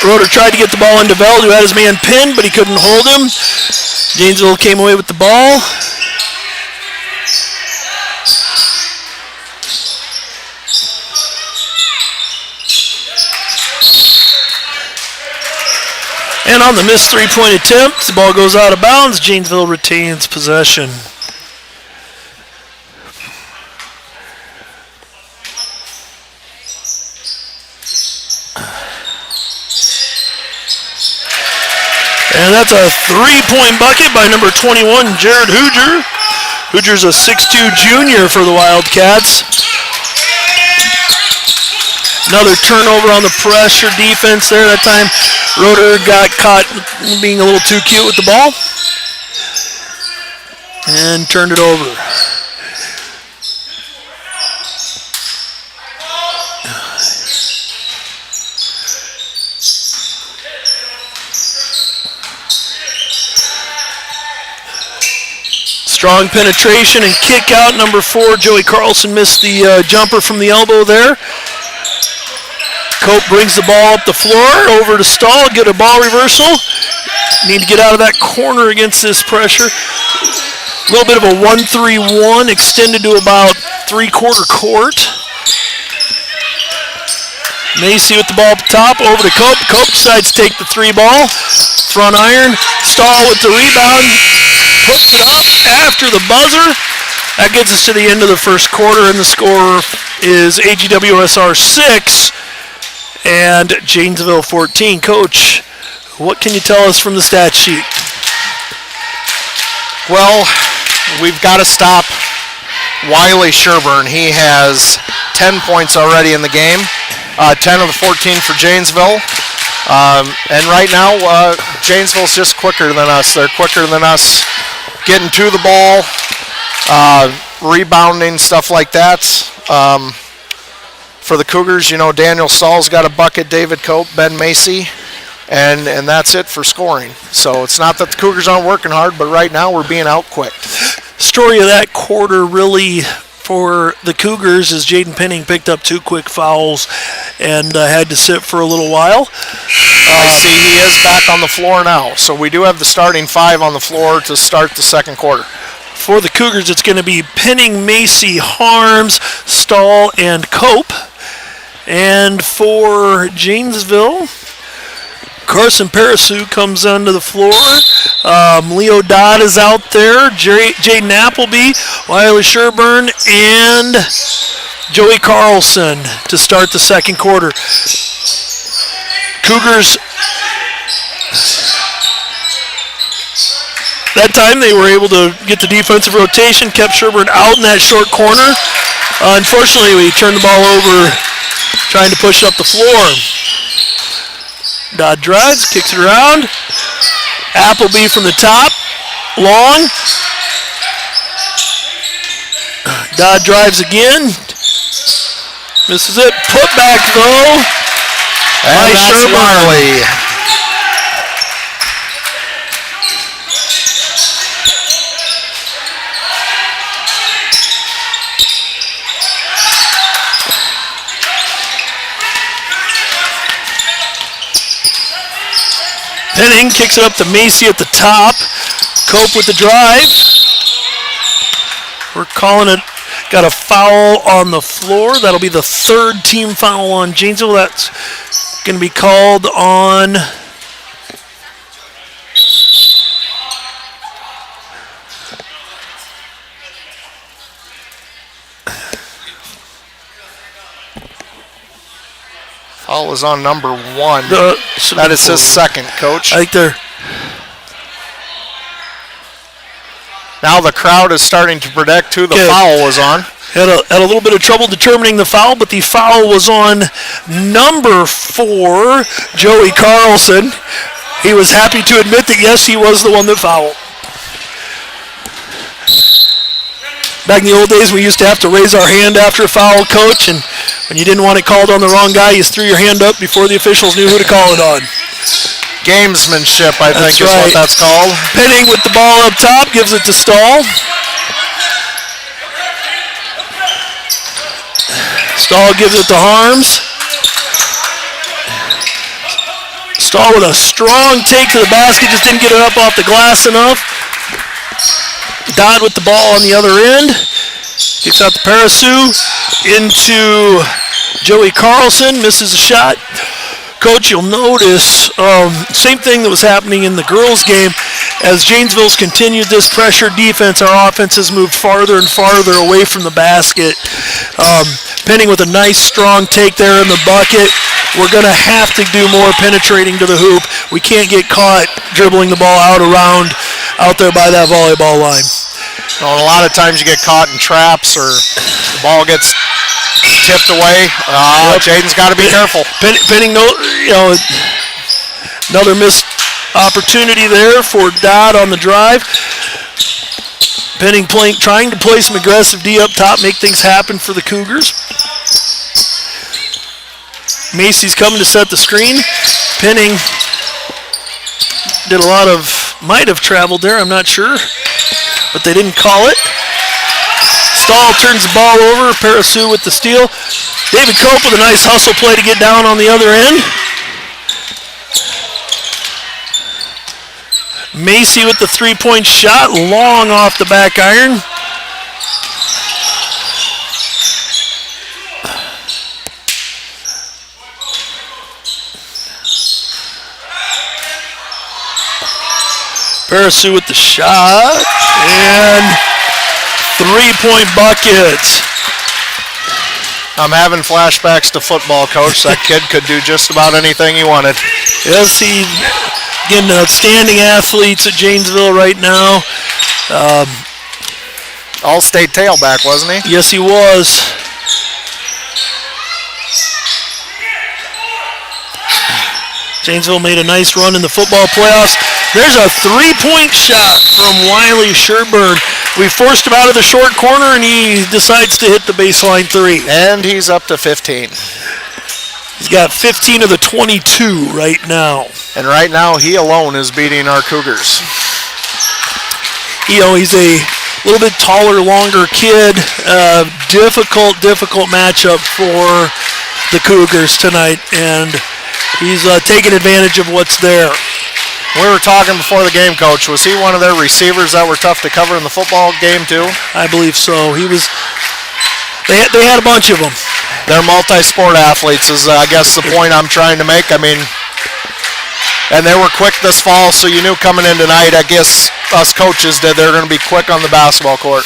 Roeder tried to get the ball into Veld, who had his man pinned, but he couldn't hold him. Janesville came away with the ball. And on the missed 3-point attempt, the ball goes out of bounds. Janesville retains possession. And that's a 3-point bucket by number 21, Jared Hoosier. Hoosier's a 6'2 junior for the Wildcats. Another turnover on the pressure defense there. That time, Roeder got caught being a little too cute with the ball and turned it over. Strong penetration and kick out. Number 4, Joey Carlson missed the jumper from the elbow there. Cope brings the ball up the floor, over to Stahl, get a ball reversal. Need to get out of that corner against this pressure. A little bit of a 1-3-1, extended to about three-quarter court. Macy with the ball up top, over to Cope. Cope decides to take the 3 ball. Front iron, Stahl with the rebound. Hooks it up after the buzzer. That gets us to the end of the first quarter, and the score is AGWSR 6 and Janesville 14. Coach, what can you tell us from the stat sheet? Well, we've got to stop Wiley Sherburne. He has 10 points already in the game, 10 of the 14 for Janesville. And right now, Janesville's just quicker than us. They're quicker than us getting to the ball, rebounding, stuff like that. For the Cougars, Daniel Stahl's got a bucket, David Cope, Ben Macy, and that's it for scoring. So it's not that the Cougars aren't working hard, but right now we're being out-quicked. Story of that quarter really for the Cougars is Jaden Penning picked up 2 quick fouls and had to sit for a little while. I see he is back on the floor now. So we do have the starting 5 on the floor to start the second quarter. For the Cougars, it's going to be Penning, Macy, Harms, Stahl, and Cope. And for Janesville, Carson Parasu comes onto the floor. Leo Dodd is out there. Jaden Appleby, Wiley Sherburne, and Joey Carlson to start the second quarter. Cougars, that time they were able to get the defensive rotation, kept Sherburne out in that short corner. Unfortunately, we turned the ball over trying to push up the floor. Dodd drives, kicks it around. Appleby from the top, long. Dodd drives again. Misses it. Put back though. And that's Marley. Penning kicks it up to Macy at the top. Cope with the drive. We're calling it, got a foul on the floor. That'll be the 3rd team foul on Janesville. That's going to be called on Foul is on number 1. That is his second, Coach. I think they're. Now the crowd is starting to predict who the foul was on. Had a little bit of trouble determining the foul, but the foul was on number 4, Joey Carlson. He was happy to admit that, yes, he was the one that fouled. Back in the old days, we used to have to raise our hand after a foul, Coach, and when you didn't want it called on the wrong guy, you threw your hand up before the officials knew who to call it on. Gamesmanship, I think, is what that's called. Penning with the ball up top, gives it to Stahl. Stahl gives it to Harms. Stahl with a strong take to the basket, just didn't get it up off the glass enough. Dodd with the ball on the other end. Kicks out to Parasu. Into Joey Carlson, misses a shot. Coach, you'll notice same thing that was happening in the girls' game. As Janesville's continued this pressure defense, our offense has moved farther and farther away from the basket. Penning with a nice, strong take there in the bucket. We're going to have to do more penetrating to the hoop. We can't get caught dribbling the ball out there by that volleyball line. Well, a lot of times you get caught in traps or the ball gets tipped away. Jaden's got to be careful. Penning, another missed opportunity there for Dodd on the drive. Penning trying to play some aggressive D up top, make things happen for the Cougars. Macy's coming to set the screen. Penning did might have traveled there, I'm not sure, but they didn't call it. Stahl turns the ball over. Parasu with the steal. David Cope with a nice hustle play to get down on the other end. Macy with the 3-point shot, long off the back iron. Parasu with the shot, and 3-point bucket. I'm having flashbacks to football, Coach. That kid could do just about anything he wanted. Yes, he's getting outstanding athletes at Janesville right now. All-state tailback, wasn't he? Yes, he was. Janesville made a nice run in the football playoffs. There's a three-point shot from Wiley Sherburne. We forced him out of the short corner, and he decides to hit the baseline three. And he's up to 15. He's got 15 of the 22 right now. And right now, he alone is beating our Cougars. You know, he's a little bit taller, longer kid. Difficult matchup for the Cougars tonight, and he's taking advantage of what's there. We were talking before the game, Coach. Was he one of their receivers that were tough to cover in the football game, too? I believe so. He was. They had a bunch of them. They're multi-sport athletes is, I guess, the point I'm trying to make. I mean, and they were quick this fall, so you knew coming in tonight, I guess us coaches did, they're going to be quick on the basketball court.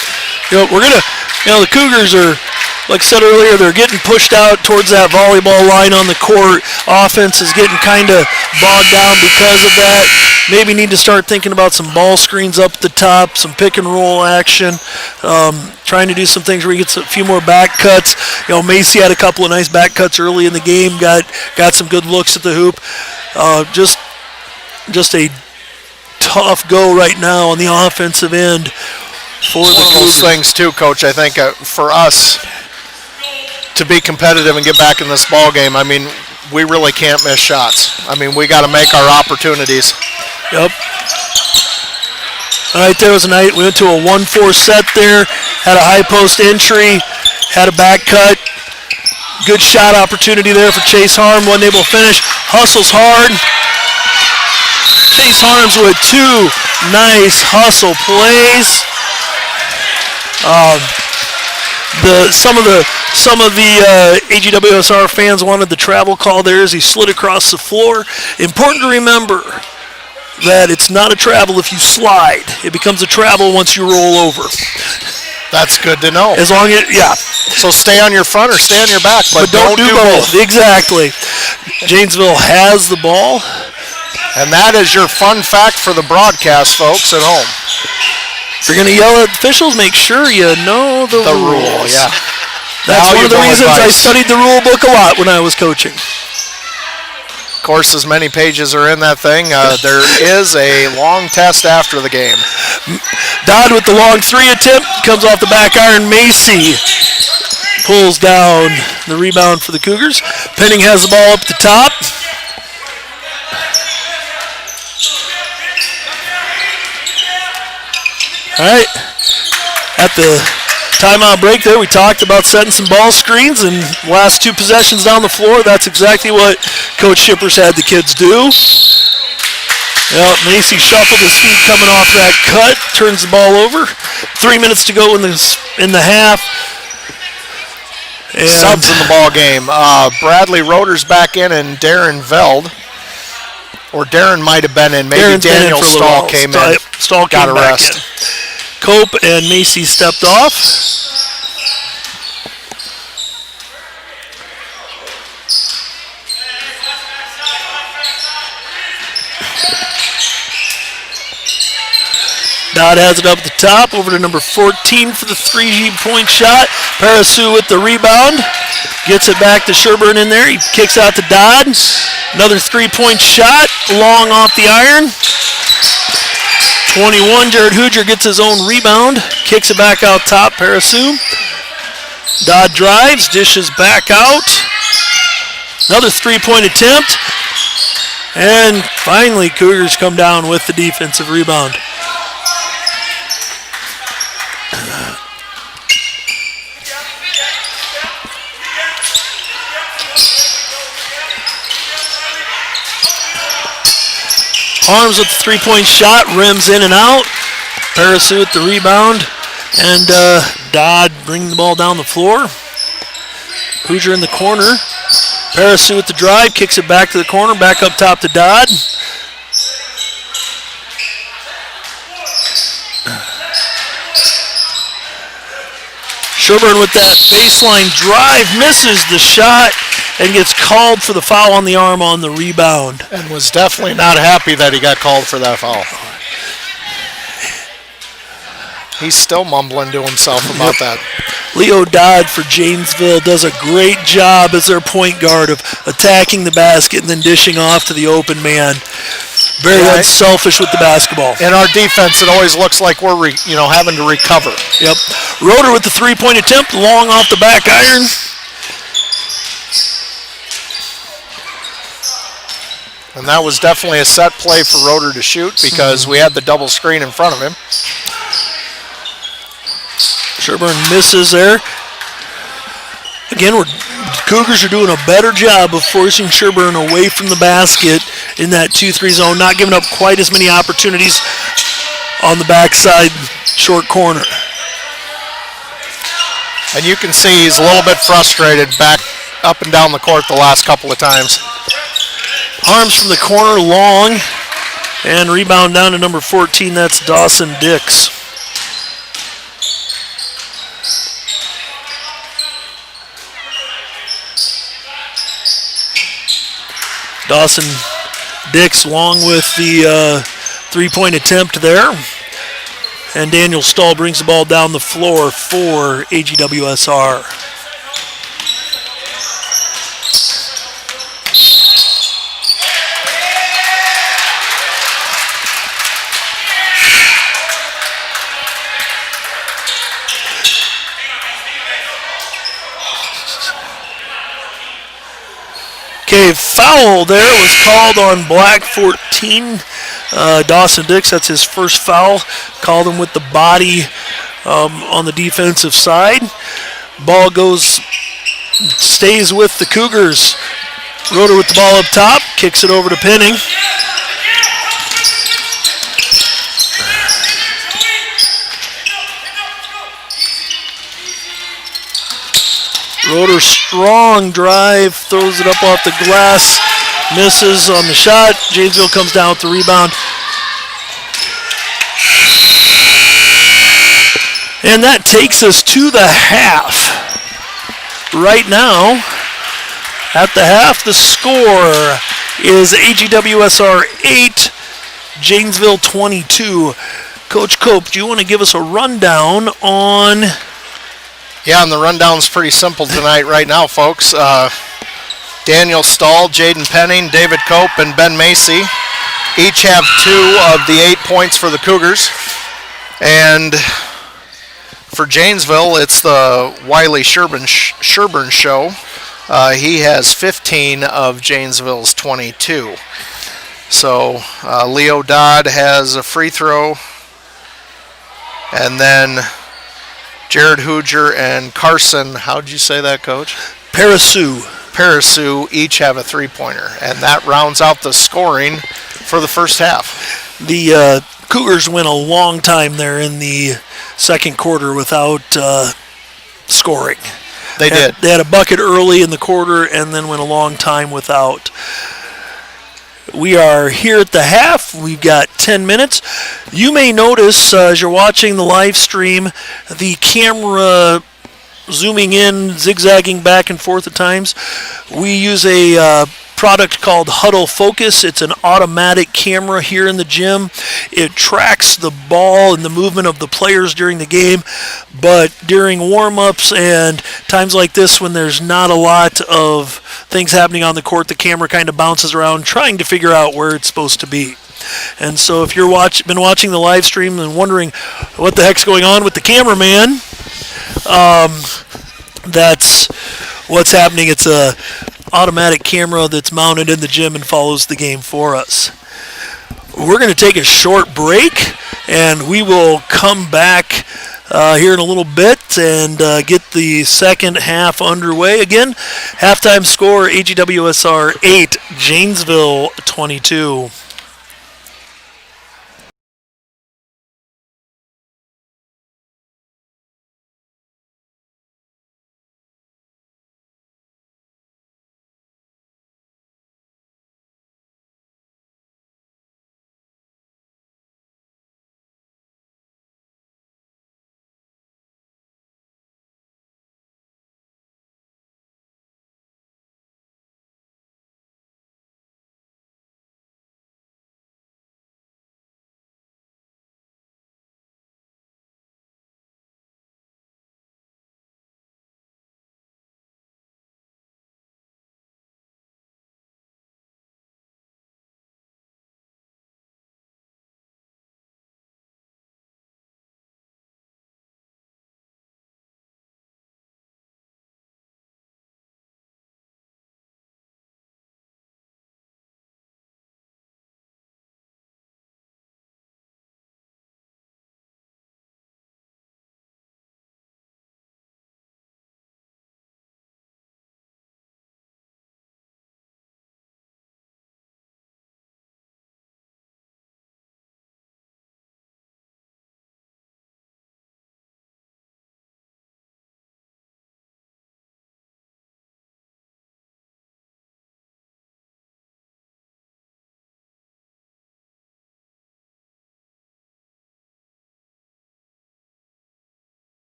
You know, the Cougars are, like I said earlier, they're getting pushed out towards that volleyball line on the court. Offense is getting kind of bogged down because of that. Maybe need to start thinking about some ball screens up the top, some pick and roll action, trying to do some things where you get a few more back cuts. You know, Macy had a couple of nice back cuts early in the game, got some good looks at the hoop. Just a tough go right now on the offensive end for the Cougars. Those things too, Coach. I think for us to be competitive and get back in this ball game, I mean, we really can't miss shots. I mean, we got to make our opportunities. Yep. All right, there was a night. We went to a 1-4 set there, had a high post entry, had a back cut. Good shot opportunity there for Chase Harm. Wasn't able to finish. Hustles hard. Chase Harms with two nice hustle plays. Some of the AGWSR fans wanted the travel call there as he slid across the floor. Important to remember that it's not a travel if you slide. It becomes a travel once you roll over. That's good to know. As long as, yeah. So stay on your front or stay on your back, but don't do both. Exactly. Janesville has the ball. And that is your fun fact for the broadcast, folks, at home. If you're going to yell at officials, make sure you know the rules. Yeah. That's one of the reasons I studied the rule book a lot when I was coaching. Of course, as many pages are in that thing, there is a long test after the game. Dodd with the long three attempt, comes off the back iron. Macy pulls down the rebound for the Cougars. Penning has the ball up the top. All right, at the timeout break there, we talked about setting some ball screens, and last two possessions down the floor, that's exactly what Coach Shippers had the kids do. Well, Macy shuffled his feet coming off that cut, turns the ball over. 3 minutes to go in the half. And subs in the ball game. Bradley Roder's back in, and Darren Veld. Or Darren might have been in. Maybe Darren's Daniel been in Stahl came in. Stahl got came a back rest. in. Cope and Macy stepped off. Dodd has it up at the top, over to number 14 for the 3-point shot. Parasu with the rebound. Gets it back to Sherburne in there. He kicks out to Dodd. Another 3-point shot, long off the iron. 21, Jared Hooger gets his own rebound. Kicks it back out top, Parasu. Dodd drives, dishes back out. Another 3-point attempt. And finally, Cougars come down with the defensive rebound. Arms with the 3-point shot, rims in and out. Parasu with the rebound, and Dodd bringing the ball down the floor. Hoosier in the corner. Parasu with the drive, kicks it back to the corner, back up top to Dodd. Sherburne with that baseline drive, misses the shot, and gets called for the foul on the arm on the rebound. And was definitely not happy that he got called for that foul. He's still mumbling to himself about that. Leo Dodd for Janesville does a great job as their point guard of attacking the basket and then dishing off to the open man. Very unselfish with the basketball. In our defense, it always looks like we're having to recover. Yep. Roeder with the three-point attempt, long off the back iron. And that was definitely a set play for Roeder to shoot because we had the double screen in front of him. Sherburne misses there. Again, Cougars are doing a better job of forcing Sherburne away from the basket in that 2-3 zone, not giving up quite as many opportunities on the backside short corner. And you can see he's a little bit frustrated back up and down the court the last couple of times. Arms from the corner, long, and rebound down to number 14. That's Dawson Dix. Dawson Dix long with the three-point attempt there. And Daniel Stahl brings the ball down the floor for AGWSR. Okay, foul there was called on Black 14. Dawson Dix, that's his first foul. Called him with the body on the defensive side. Ball stays with the Cougars. Roeder with the ball up top, kicks it over to Penning. Roeder strong drive, throws it up off the glass, misses on the shot. Janesville comes down with the rebound. And that takes us to the half. Right now, at the half, the score is AGWSR 8, Janesville 22. Coach Cope, do you want to give us a rundown on... Yeah, and the rundown's pretty simple tonight right now, folks. Daniel Stahl, Jaden Penning, David Cope, and Ben Macy each have 2 of the 8 points for the Cougars. And for Janesville, it's the Wiley Sherburne show. He has 15 of Janesville's 22. So Leo Dodd has a free throw. And then Jared Hooger and Carson, how'd you say that, Coach? Parasu each have a three-pointer, and that rounds out the scoring for the first half. The Cougars went a long time there in the second quarter without scoring. They did. They had a bucket early in the quarter and then went a long time without. We are here at the half. We've got 10 minutes. You may notice as you're watching the live stream, the camera zooming in, zigzagging back and forth at times. We use a product called Huddle Focus. It's an automatic camera here in the gym. It tracks the ball and the movement of the players during the game, but during warm-ups and times like this when there's not a lot of things happening on the court, the camera kind of bounces around trying to figure out where it's supposed to be. And so if you're been watching the live stream and wondering what the heck's going on with the cameraman, that's what's happening. It's a automatic camera that's mounted in the gym and follows the game for us. We're going to take a short break, and we will come back here in a little bit and get the second half underway. Again, halftime score, AGWSR 8, Janesville 22.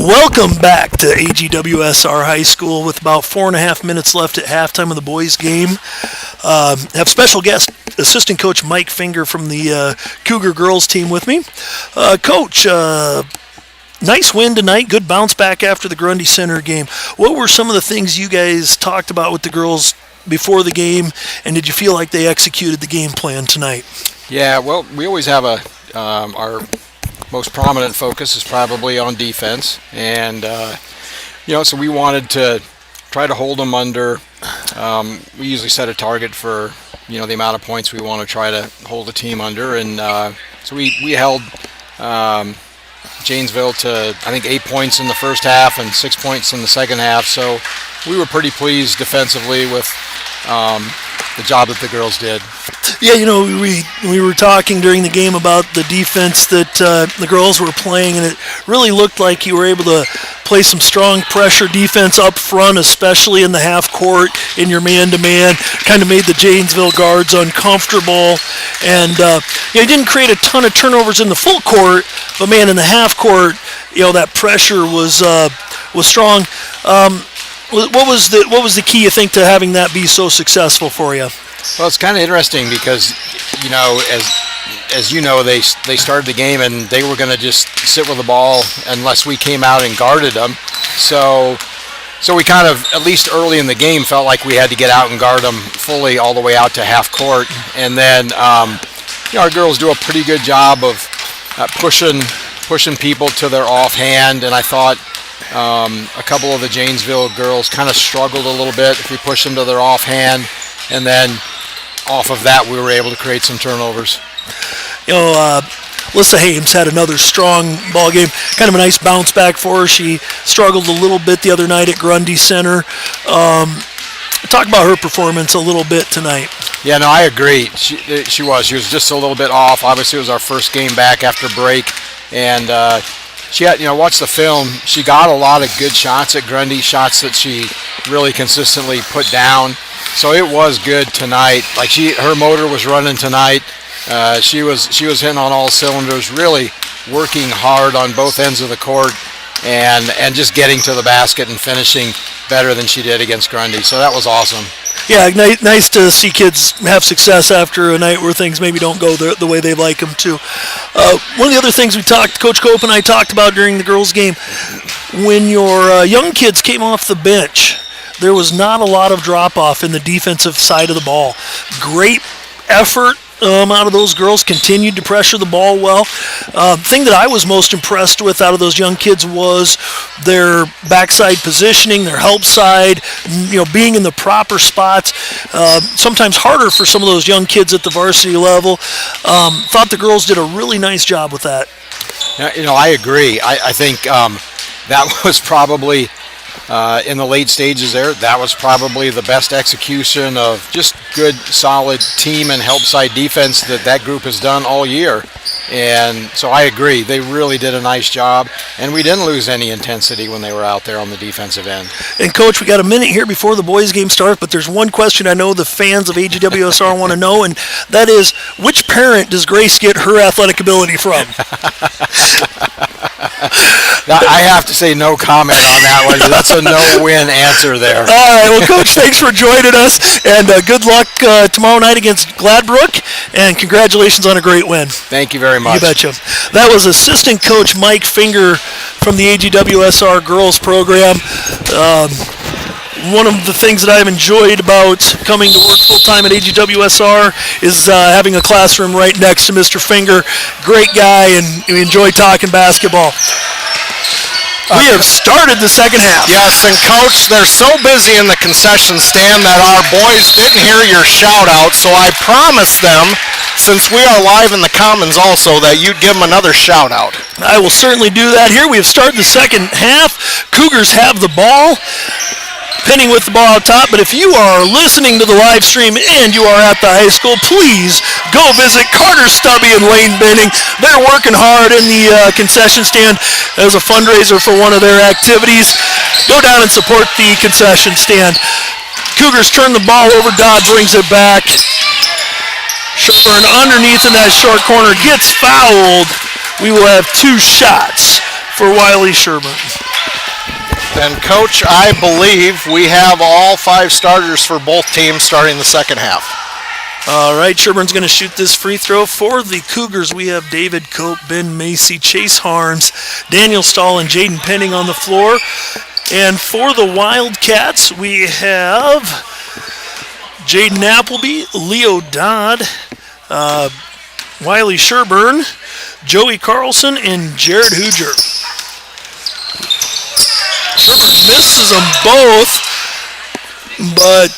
Welcome back to AGWSR High School with about 4.5 minutes left at halftime of the boys' game. Have special guest assistant coach Mike Finger from the Cougar girls team with me. Coach, nice win tonight. Good bounce back after the Grundy Center game. What were some of the things you guys talked about with the girls before the game, and did you feel like they executed the game plan tonight? Yeah, well, we always have our most prominent focus is probably on defense, and so we wanted to try to hold them under. We usually set a target for the amount of points we want to try to hold the team under, and so we held Janesville to I think 8 points in the first half and 6 points in the second half. So we were pretty pleased defensively with the job that the girls did. Yeah, we were talking during the game about the defense that the girls were playing, and it really looked like you were able to play some strong pressure defense up front, especially in the half court in your man-to-man. Kind of made the Janesville guards uncomfortable, and you didn't create a ton of turnovers in the full court, but man, in the half court, that pressure was strong. What was the key, you think, to having that be so successful for you? Well, it's kind of interesting because, as you know, they started the game and they were going to just sit with the ball unless we came out and guarded them. So we kind of, at least early in the game, felt like we had to get out and guard them fully all the way out to half court. And then, our girls do a pretty good job of pushing people to their offhand, and I thought a couple of the Janesville girls kind of struggled a little bit if we pushed them to their offhand, and then off of that we were able to create some turnovers. Alyssa Hames had another strong ball game, kind of a nice bounce back for her. She struggled a little bit the other night at Grundy Center. Talk about her performance a little bit tonight. Yeah, no, I agree. She was just a little bit off. Obviously, it was our first game back after break, and she had, watch the film. She got a lot of good shots at Grundy, shots that she really consistently put down. So it was good tonight. Like her motor was running tonight. She was hitting on all cylinders, really working hard on both ends of the court, and just getting to the basket and finishing better than she did against Grundy. So that was awesome. Yeah, nice to see kids have success after a night where things maybe don't go the way they like them to. One of the other things Coach Cope and I talked about during the girls' game, when your young kids came off the bench, there was not a lot of drop-off in the defensive side of the ball. Great effort out of those girls, continued to pressure the ball well. Thing that I was most impressed with out of those young kids was their backside positioning, their help side, being in the proper spots. Sometimes harder for some of those young kids at the varsity level. Thought the girls did a really nice job with that. I agree. I think that was probably in the late stages there, that was probably the best execution of just good, solid team and help side defense that group has done all year. And so I agree. They really did a nice job, and we didn't lose any intensity when they were out there on the defensive end. And, Coach, we got a minute here before the boys' game starts, but there's one question I know the fans of AGWSR want to know, and that is, which parent does Grace get her athletic ability from? I have to say no comment on that one. That's a no-win answer there. All right, well, Coach, thanks for joining us, and good luck tomorrow night against Gladbrook, and congratulations on a great win. Thank you very much. You betcha. That was assistant coach Mike Finger from the AGWSR girls program. One of the things that I've enjoyed about coming to work full-time at AGWSR is having a classroom right next to Mr. Finger. Great guy, and we enjoy talking basketball. We have started the second half. Yes, and Coach, they're so busy in the concession stand that our boys didn't hear your shout-out, so I promised them, since we are live in the Commons also, that you'd give them another shout-out. I will certainly do that here. We have started the second half. Cougars have the ball. Penning with the ball out top, but if you are listening to the live stream and you are at the high school, please go visit Carter Stubby and Lane Benning. They're working hard in the concession stand as a fundraiser for one of their activities. Go down and support the concession stand. Cougars turn the ball over. Dodd brings it back. Sherburne underneath in that short corner gets fouled. We will have two shots for Wiley Sherburne. And, Coach, I believe we have all 5 starters for both teams starting the second half. All right, Sherburne's going to shoot this free throw. For the Cougars, we have David Cope, Ben Macy, Chase Harms, Daniel Stahl, and Jaden Penning on the floor. And for the Wildcats, we have Jaden Appleby, Leo Dodd, Wiley Sherburne, Joey Carlson, and Jared Hooger. Sherburne misses them both, but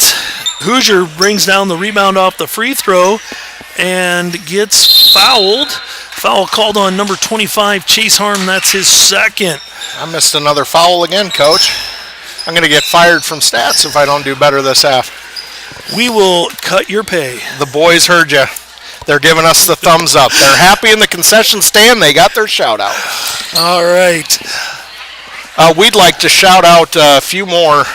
Hoosier brings down the rebound off the free throw and gets fouled. Foul called on number 25, Chase Harm. That's his second. I missed another foul again, Coach. I'm going to get fired from stats if I don't do better this half. We will cut your pay. The boys heard you. They're giving us the thumbs up. They're happy in the concession stand. They got their shout out. All right. We'd like to shout out a few more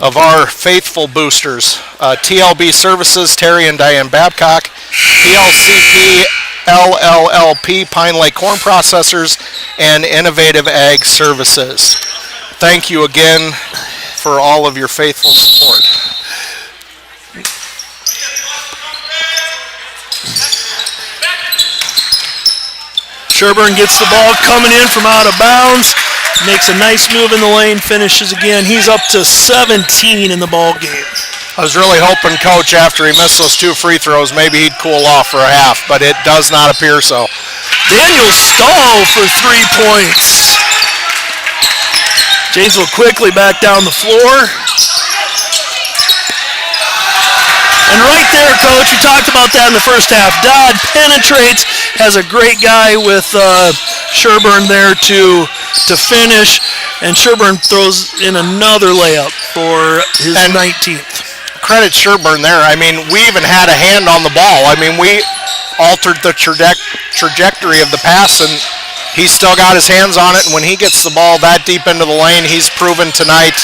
of our faithful boosters. TLB Services, Terry and Diane Babcock. TLCP, LLLP, Pine Lake Corn Processors, and Innovative Ag Services. Thank you again for all of your faithful support. Sherburne gets the ball coming in from out of bounds. Makes a nice move in the lane, finishes again. He's up to 17 in the ball game. I was really hoping, Coach, after he missed those 2 free throws, maybe he'd cool off for a half, but it does not appear so. Daniel Stahl for 3 points. Janesville quickly back down the floor. And right there, Coach, we talked about that in the first half. Dodd penetrates, has a great guy with Sherburne there to finish, and Sherburne throws in another layup for his 19th. Credit Sherburne there. I mean, we even had a hand on the ball. I mean, we altered the trajectory of the pass, and he's still got his hands on it, and when he gets the ball that deep into the lane, he's proven tonight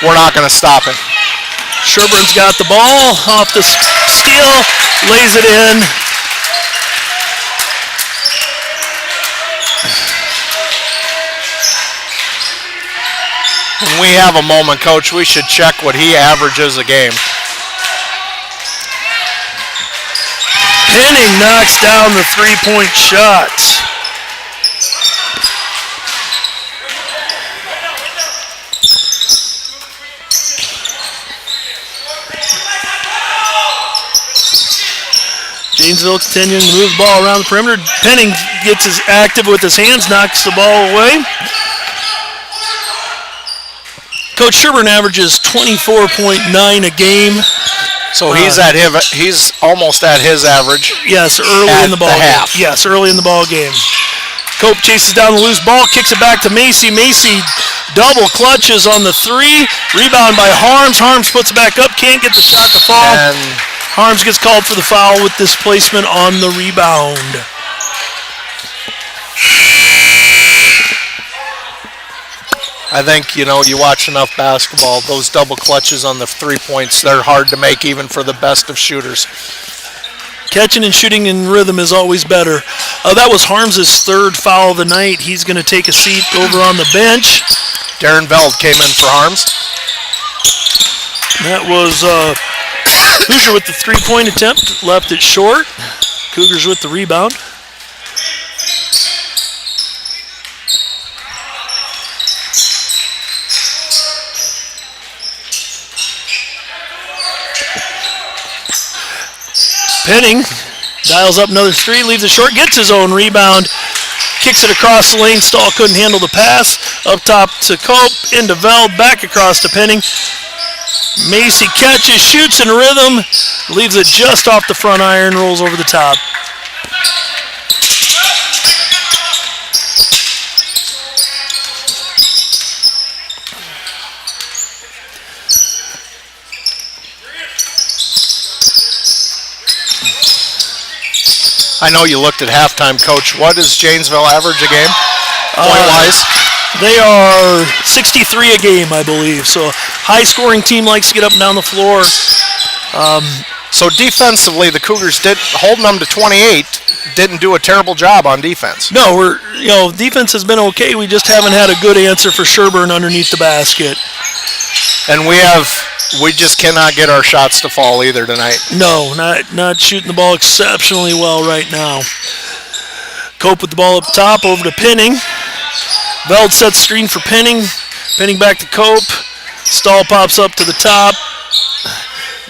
we're not going to stop him. Sherburne's got the ball off the steal, lays it in. When we have a moment, Coach, we should check what he averages a game. Penning knocks down the 3-point shot. Janesville continuing to move the ball around the perimeter. Penning gets active with his hands, knocks the ball away. Coach Sherburne averages 24.9 a game. So he's almost at his average. Yes, early in the ball game. Yes, early in the ball game. Cope chases down the loose ball, kicks it back to Macy. Macy double clutches on the 3. Rebound by Harms. Harms puts it back up, can't get the shot to fall. And Harms gets called for the foul with displacement on the rebound. I think, you watch enough basketball, those double clutches on the 3 points, they're hard to make even for the best of shooters. Catching and shooting in rhythm is always better. That was Harms' 3rd foul of the night. He's going to take a seat over on the bench. Darren Veld came in for Harms. That was Hoosier with the 3-point attempt, left it short. Cougars with the rebound. Penning dials up another 3, leaves it short, gets his own rebound, kicks it across the lane. Stahl couldn't handle the pass. Up top to Cope, into Veld, back across to Penning. Macy catches, shoots in rhythm, leaves it just off the front iron, rolls over the top. I know you looked at halftime, Coach. What is Janesville average a game, point-wise? They are 63 a game, I believe. So high-scoring team likes to get up and down the floor. So defensively, the Cougars holding them to 28. Didn't do a terrible job on defense. No, defense has been okay. We just haven't had a good answer for Sherburne underneath the basket. And we just cannot get our shots to fall either tonight. No, not shooting the ball exceptionally well right now. Cope with the ball up top, over to Penning. Veld sets screen for Penning. Penning back to Cope. Stahl pops up to the top.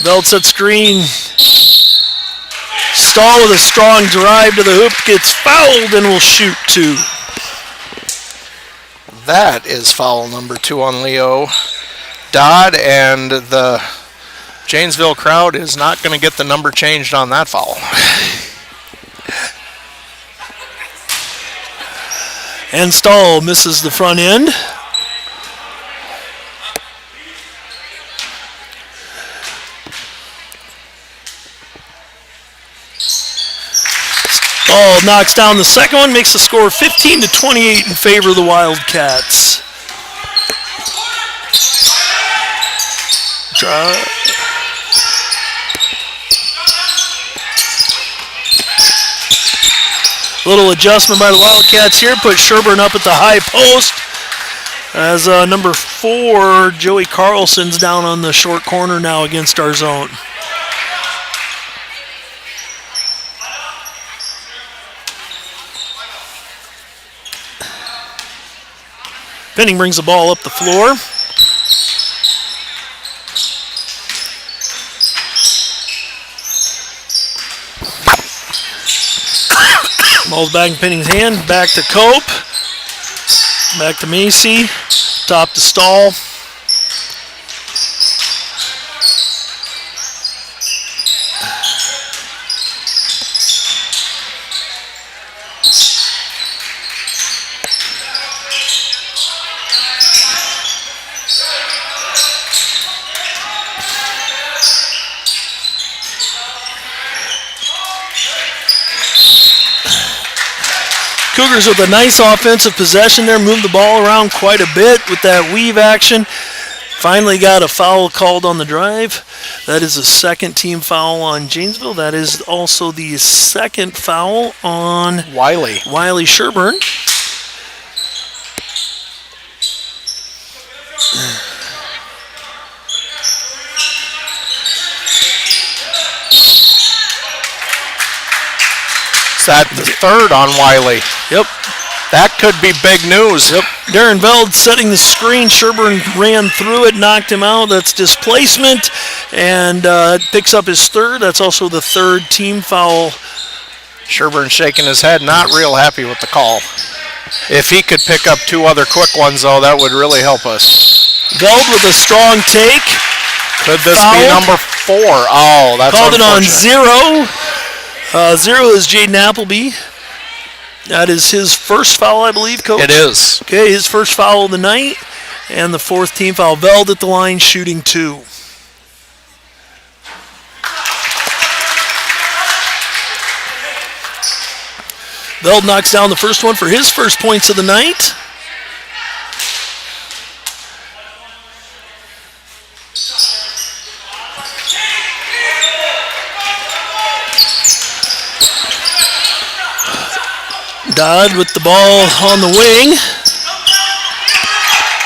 Veld sets screen. Stahl with a strong drive to the hoop, gets fouled and will shoot 2. That is foul number 2 on Leo Dodd, and the Janesville crowd is not going to get the number changed on that foul. And Stahl misses the front end. Stahl knocks down the second one, makes the score 15-28 in favor of the Wildcats. Little adjustment by the Wildcats here, put Sherburne up at the high post. As number 4, Joey Carlson's down on the short corner now against our zone. Penning brings the ball up the floor. Ball's back in Penning's hand. Back to Cope. Back to Macy. Top to Stahl. Cougars with a nice offensive possession there, moved the ball around quite a bit with that weave action. Finally got a foul called on the drive. That is a second team foul on Janesville. That is also the second foul on Wiley Sherburne. Is that the third on Wiley? Yep. That could be big news. Yep. Darren Veld setting the screen. Sherburne ran through it, knocked him out. That's displacement, and picks up his third. That's also the third team foul. Sherburne shaking his head, not real happy with the call. If he could pick up 2 other quick ones, though, that would really help us. Veld with a strong take. Could this be number 4? Oh, that's called it on unfortunate. 0. 0 is Jaden Appleby. That is his first foul, I believe, Coach. It is. Okay, his first foul of the night, and the 4th team foul. Veld at the line, shooting 2. Veld knocks down the first one for his first points of the night. Dodd with the ball on the wing.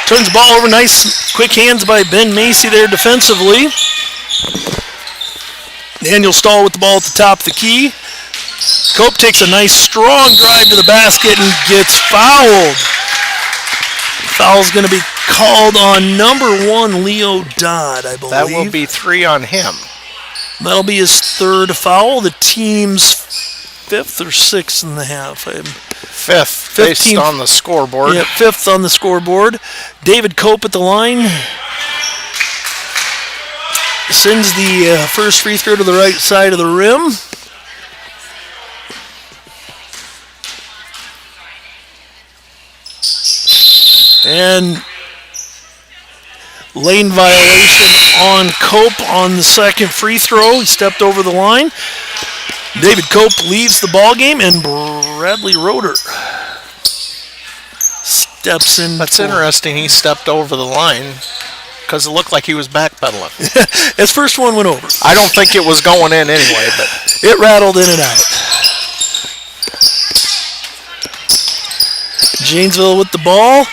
Turns the ball over. Nice quick hands by Ben Macy there defensively. Daniel Stahl with the ball at the top of the key. Cope takes a nice strong drive to the basket and gets fouled. Foul's going to be called on number 1, Leo Dodd, I believe. That will be 3 on him. That'll be his third foul. The team's 5th or 6th in the half. 5th, based on the scoreboard. Yeah, 5th on the scoreboard. David Cope at the line. Sends the first free throw to the right side of the rim. And lane violation on Cope on the second free throw. He stepped over the line. David Cope leaves the ball game, and Bradley Roeder steps in. That's interesting. He stepped over the line. because it looked like he was backpedaling. His first one went over. I don't think it was going in anyway, but It rattled in and out. Janesville with the ball.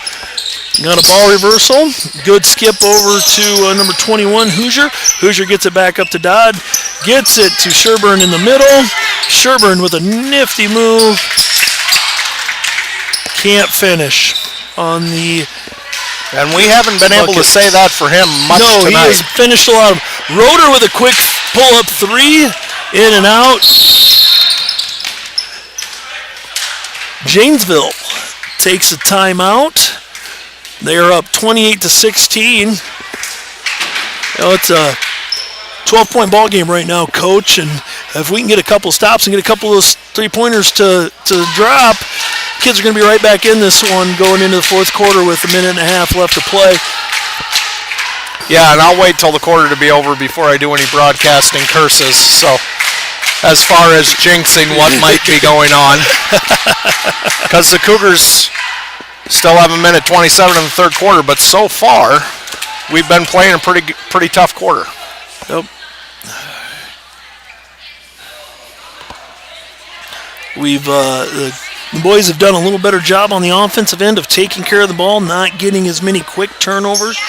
Got a ball reversal. Good skip over to number 21, Hoosier. Hoosier gets it back up to Dodd. Gets it to Sherburne in the middle. Sherburne with a nifty move. Can't finish on the... and we haven't been able to say that for him much No, tonight. he has finished a lot of... Roeder with a quick pull-up three. In and out. Janesville takes a timeout. They are up 28-16. It's a 12-point ball game right now, Coach. And if we can get a couple stops and get a couple of those three-pointers to drop, kids are going to be right back in this one going into the fourth quarter with a minute and a half left to play. Yeah, and I'll wait till the quarter to be over before I do any broadcasting curses. So, as far as jinxing what might be going on, because the Cougars still have a minute 27 in the third quarter, but so far we've been playing a pretty tough quarter. Yep. The boys have done a little better job on the offensive end of taking care of the ball, not getting as many quick turnovers.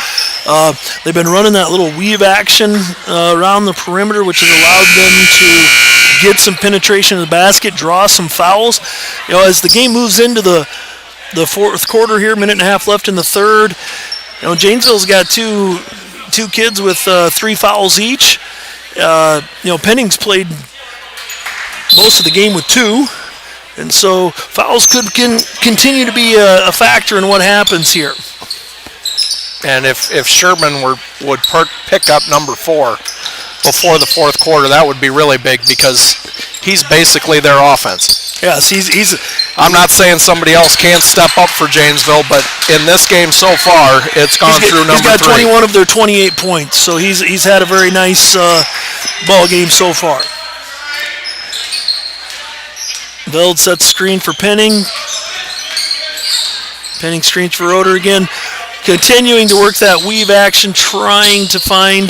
They've been running that little weave action around the perimeter, which has allowed them to get some penetration in the basket, draw some fouls. As the game moves into the fourth quarter here, minute and a half left in the third, Janesville's got two kids with 3 fouls each. Penning's played most of the game with 2. And so fouls could continue to be a factor in what happens here. And if Sherman would pick up number 4 before the fourth quarter, that would be really big because he's basically their offense. Yes, he's. I'm not saying somebody else can't step up for Janesville, but in this game so far, it's gone through number 3. He's got 21 of their 28 points, so he's had a very nice ball game so far. Veld sets screen for Penning. Penning screens for Roeder again. Continuing to work that weave action, trying to find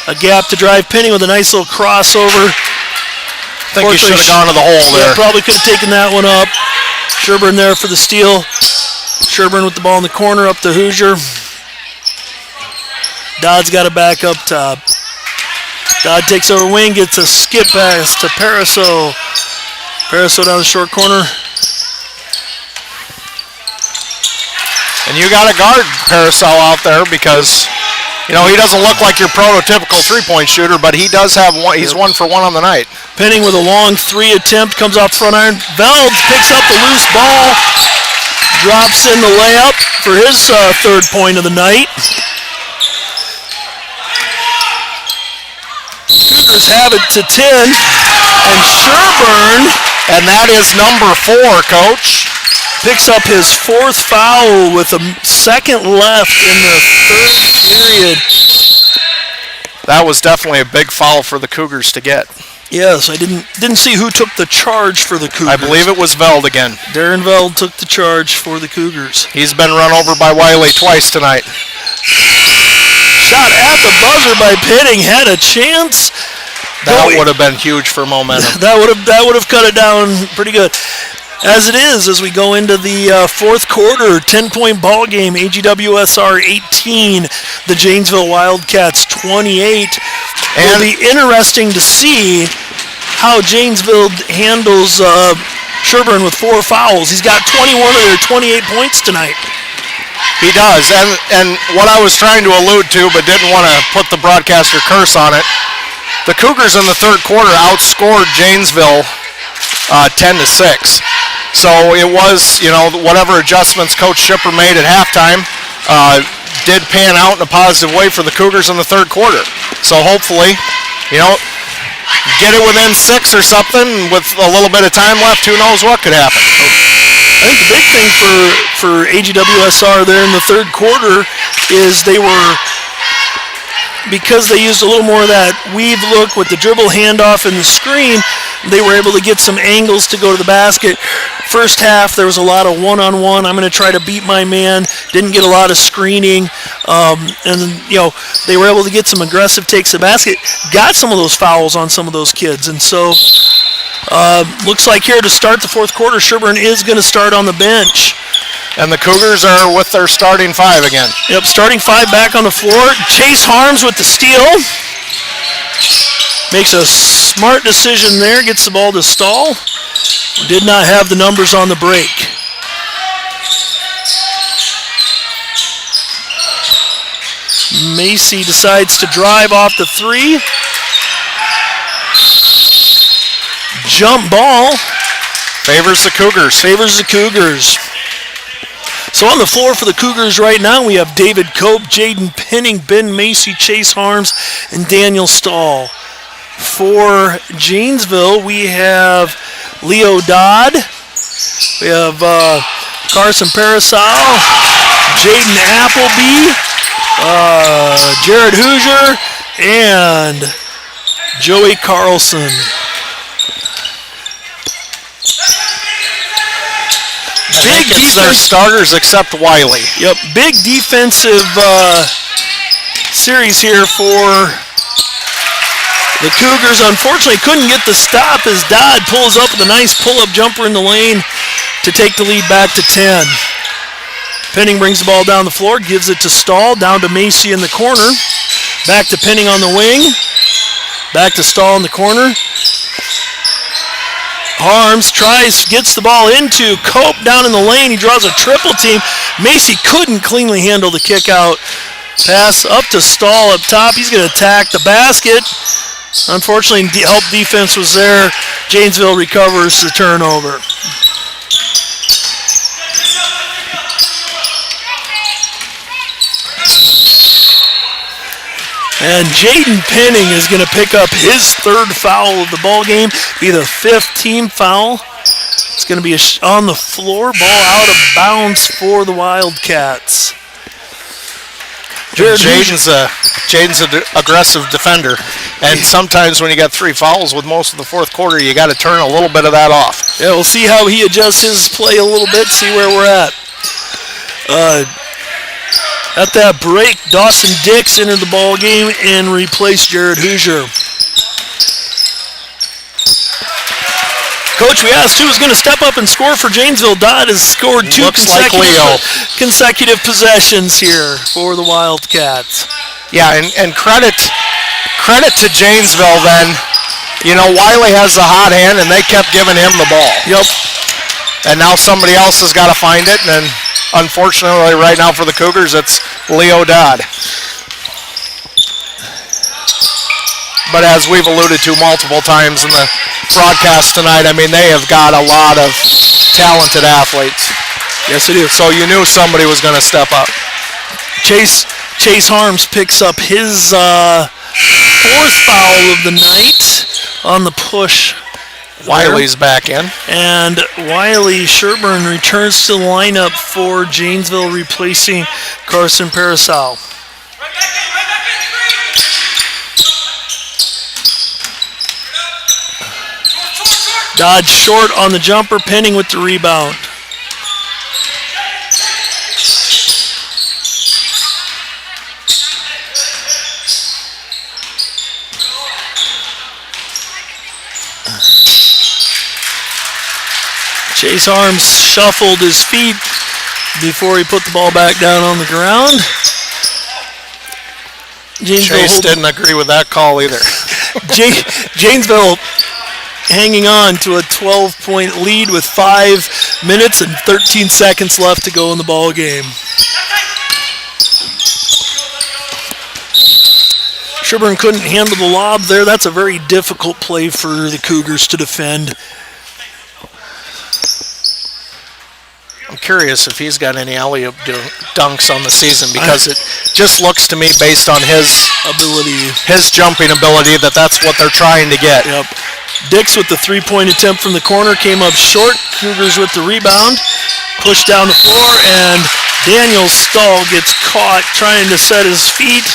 a gap to drive. Penning with a nice little crossover. I think he should have gone to the hole there. Yeah, probably could have taken that one up. Sherburne there for the steal. Sherburne with the ball in the corner up to Hoosier. Dodd's got it back up top. Dodd takes over wing, gets a skip pass to Pariseau. Pariseau down the short corner. And you got to guard Pariseau out there because, he doesn't look like your prototypical three-point shooter, but he does have one. He's 1 for 1 on the night. Penning with a long 3 attempt, comes off front iron. Veld picks up the loose ball, drops in the layup for his third point of the night. Cougars have it to 10, and Sherburne, and that is number 4, Coach, picks up his 4th foul with a second left in the third period. That was definitely a big foul for the Cougars to get. Yes, I didn't see who took the charge for the Cougars. I believe it was Veld again. Darren Veld took the charge for the Cougars. He's been run over by Wiley twice tonight. Shot at the buzzer by Penning, had a chance. That would have been huge for momentum. That would have cut it down pretty good. As it is, as we go into the fourth quarter, 10-point ball game, AGWSR 18, the Janesville Wildcats 28. It'll be interesting to see how Janesville handles Sherburne with 4 fouls. He's got 21 of their 28 points tonight. He does, and what I was trying to allude to but didn't want to put the broadcaster curse on it, the Cougars in the third quarter outscored Janesville 10-6. So it was, whatever adjustments Coach Schipper made at halftime did pan out in a positive way for the Cougars in the third quarter. So hopefully, get it within 6 or something with a little bit of time left. Who knows what could happen. I think the big thing for AGWSR there in the third quarter is because they used a little more of that weave look with the dribble handoff and the screen, they were able to get some angles to go to the basket. first half, there was a lot of one-on-one. I'm going to try to beat my man. Didn't get a lot of screening. And, they were able to get some aggressive takes to the basket. Got some of those fouls on some of those kids. And so, looks like here to start the fourth quarter, Sherburne is going to start on the bench. And the Cougars are with their starting five again. Yep, starting five back on the floor. Chase Harms with the steal. Makes a smart decision there. Gets the ball to Stahl. Did not have the numbers on the break. Macy decides to drive off the three. Jump ball. Favors the Cougars. Favors the Cougars. So on the floor for the Cougars right now, we have David Cope, Jaden Penning, Ben Macy, Chase Harms, and Daniel Stahl. For Janesville, we have Leo Dodd. We have Carson Parasol, Jaden Appleby, Jared Hoosier, and Joey Carlson. Big defense. Their starters except Wiley. Yep, big defensive series here for the Cougars. Unfortunately, couldn't get the stop as Dodd pulls up with a nice pull-up jumper in the lane to take the lead back to 10. Penning brings the ball down the floor, gives it to Stahl, down to Macy in the corner. Back to Penning on the wing. Back to Stahl in the corner. Harms gets the ball into Cope down in the lane. He draws a triple team. Macy couldn't cleanly handle the kick out. Pass up to Stahl up top. He's going to attack the basket. Unfortunately, help defense was there. Janesville recovers the turnover. And Jaden Penning is going to pick up his third foul of the ball game, be the fifth team foul. It's going to be on the floor, ball out of bounds for the Wildcats. Jaden's an aggressive defender, and sometimes when you got three fouls with most of the fourth quarter, you got to turn a little bit of that off. Yeah, we'll see how he adjusts his play a little bit, see where we're at. At that break, Dawson Dix entered the ball game and replaced Jared Hoosier. Coach, we asked who was going to step up and score for Janesville. Dodd has scored two consecutive possessions here for the Wildcats. Yeah, and credit to Janesville then. Wiley has the hot hand, and they kept giving him the ball. Yep. And now somebody else has got to find it, and unfortunately right now for the Cougars, it's Leo Dodd. But as we've alluded to multiple times in the broadcast tonight, they have got a lot of talented athletes. Yes, they do. So you knew somebody was going to step up. Chase Harms picks up his fourth foul of the night on the push. Wiley's back in. And Sherburne returns to the lineup for Janesville, replacing Carson Parasol. Dodd short on the jumper, Penning with the rebound. Chase Harms shuffled his feet before he put the ball back down on the ground. Chase didn't agree with that call either. Janesville hanging on to a 12-point lead with 5 minutes and 13 seconds left to go in the ball game. Sherburne couldn't handle the lob there. That's a very difficult play for the Cougars to defend. I'm curious if he's got any alley-oop dunks on the season, because it just looks to me, based on his jumping ability, that's what they're trying to get. Yep. Dix with the three-point attempt from the corner came up short. Cougars with the rebound, pushed down the floor, and Daniel Stahl gets caught trying to set his feet.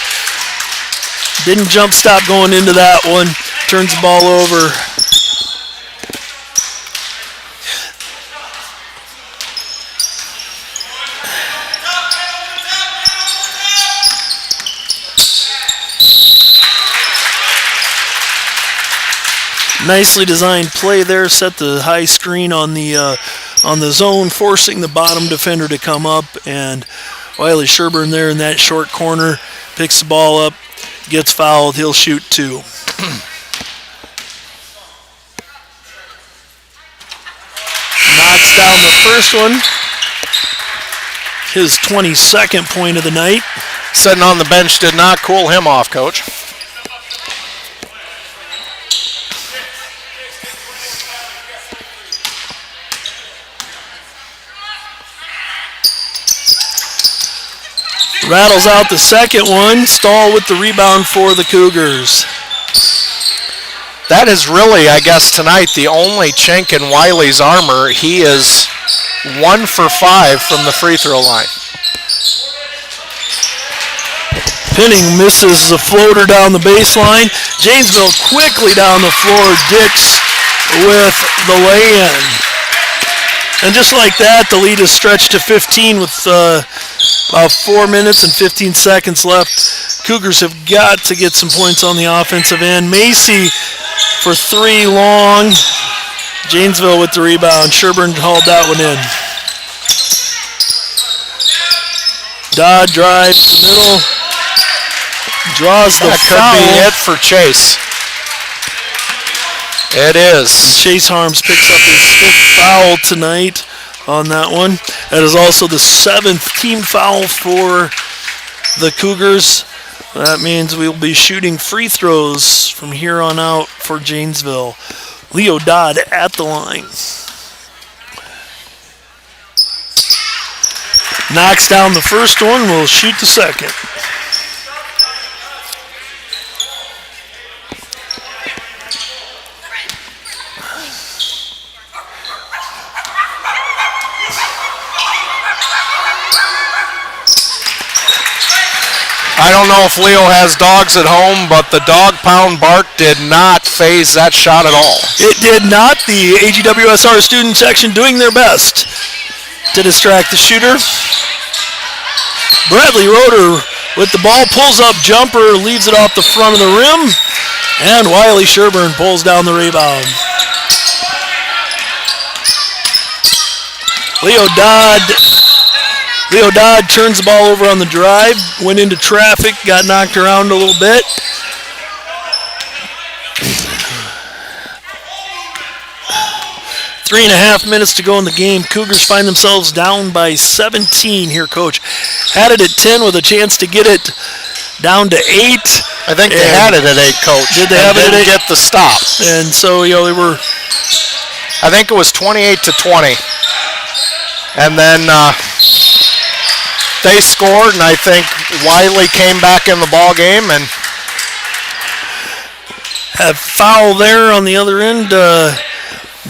Didn't jump stop going into that one. Turns the ball over. Nicely designed play there. Set the high screen on the zone, forcing the bottom defender to come up. And Wiley Sherburne there in that short corner picks the ball up, gets fouled. He'll shoot 2. Knocks down the first one. His 22nd point of the night. Sitting on the bench did not cool him off, Coach. Rattles out the second one. Stahl with the rebound for the Cougars. That is really, I guess, tonight the only chink in Wiley's armor. He is 1 for 5 from the free throw line. Pinning misses a floater down the baseline. Janesville quickly down the floor. Dix with the lay-in. And just like that, the lead is stretched to 15 with about 4 minutes and 15 seconds left. Cougars have got to get some points on the offensive end. Macy for 3 long. Janesville with the rebound. Sherburne hauled that one in. Dodd drives the middle. Draws the That foul. could be it for Chase. It is. Chase Harms picks up his 5th foul tonight on that one. That is also the 7th team foul for the Cougars. That means we'll be shooting free throws from here on out for Janesville. Leo Dodd at the line. Knocks down the first one, will shoot the second. I don't know if Leo has dogs at home, but the dog pound bark did not phase that shot at all. It did not. The AGWSR student section doing their best to distract the shooter. Bradley Roeder with the ball, pulls up jumper, leaves it off the front of the rim, and Wiley Sherburne pulls down the rebound. Leo Dodd turns the ball over on the drive, went into traffic, got knocked around a little bit. Three and a half minutes to go in the game. Cougars find themselves down by 17 here, Coach. Had it at 10 with a chance to get it down to 8. I think they had it at 8, Coach. Did they have it at 8? Get the stop. And so, they were... I think it was 28-20. And then they scored, and I think Wiley came back in the ball game and a foul there on the other end.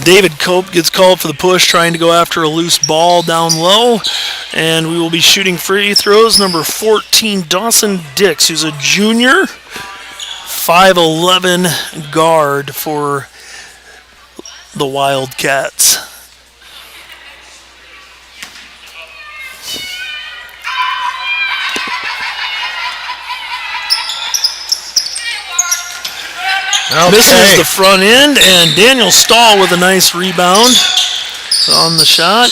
David Cope gets called for the push, trying to go after a loose ball down low. And we will be shooting free throws. Number 14, Dawson Dix, who's a junior, 5'11" guard for the Wildcats. Okay. Misses the front end, and Daniel Stahl with a nice rebound on the shot.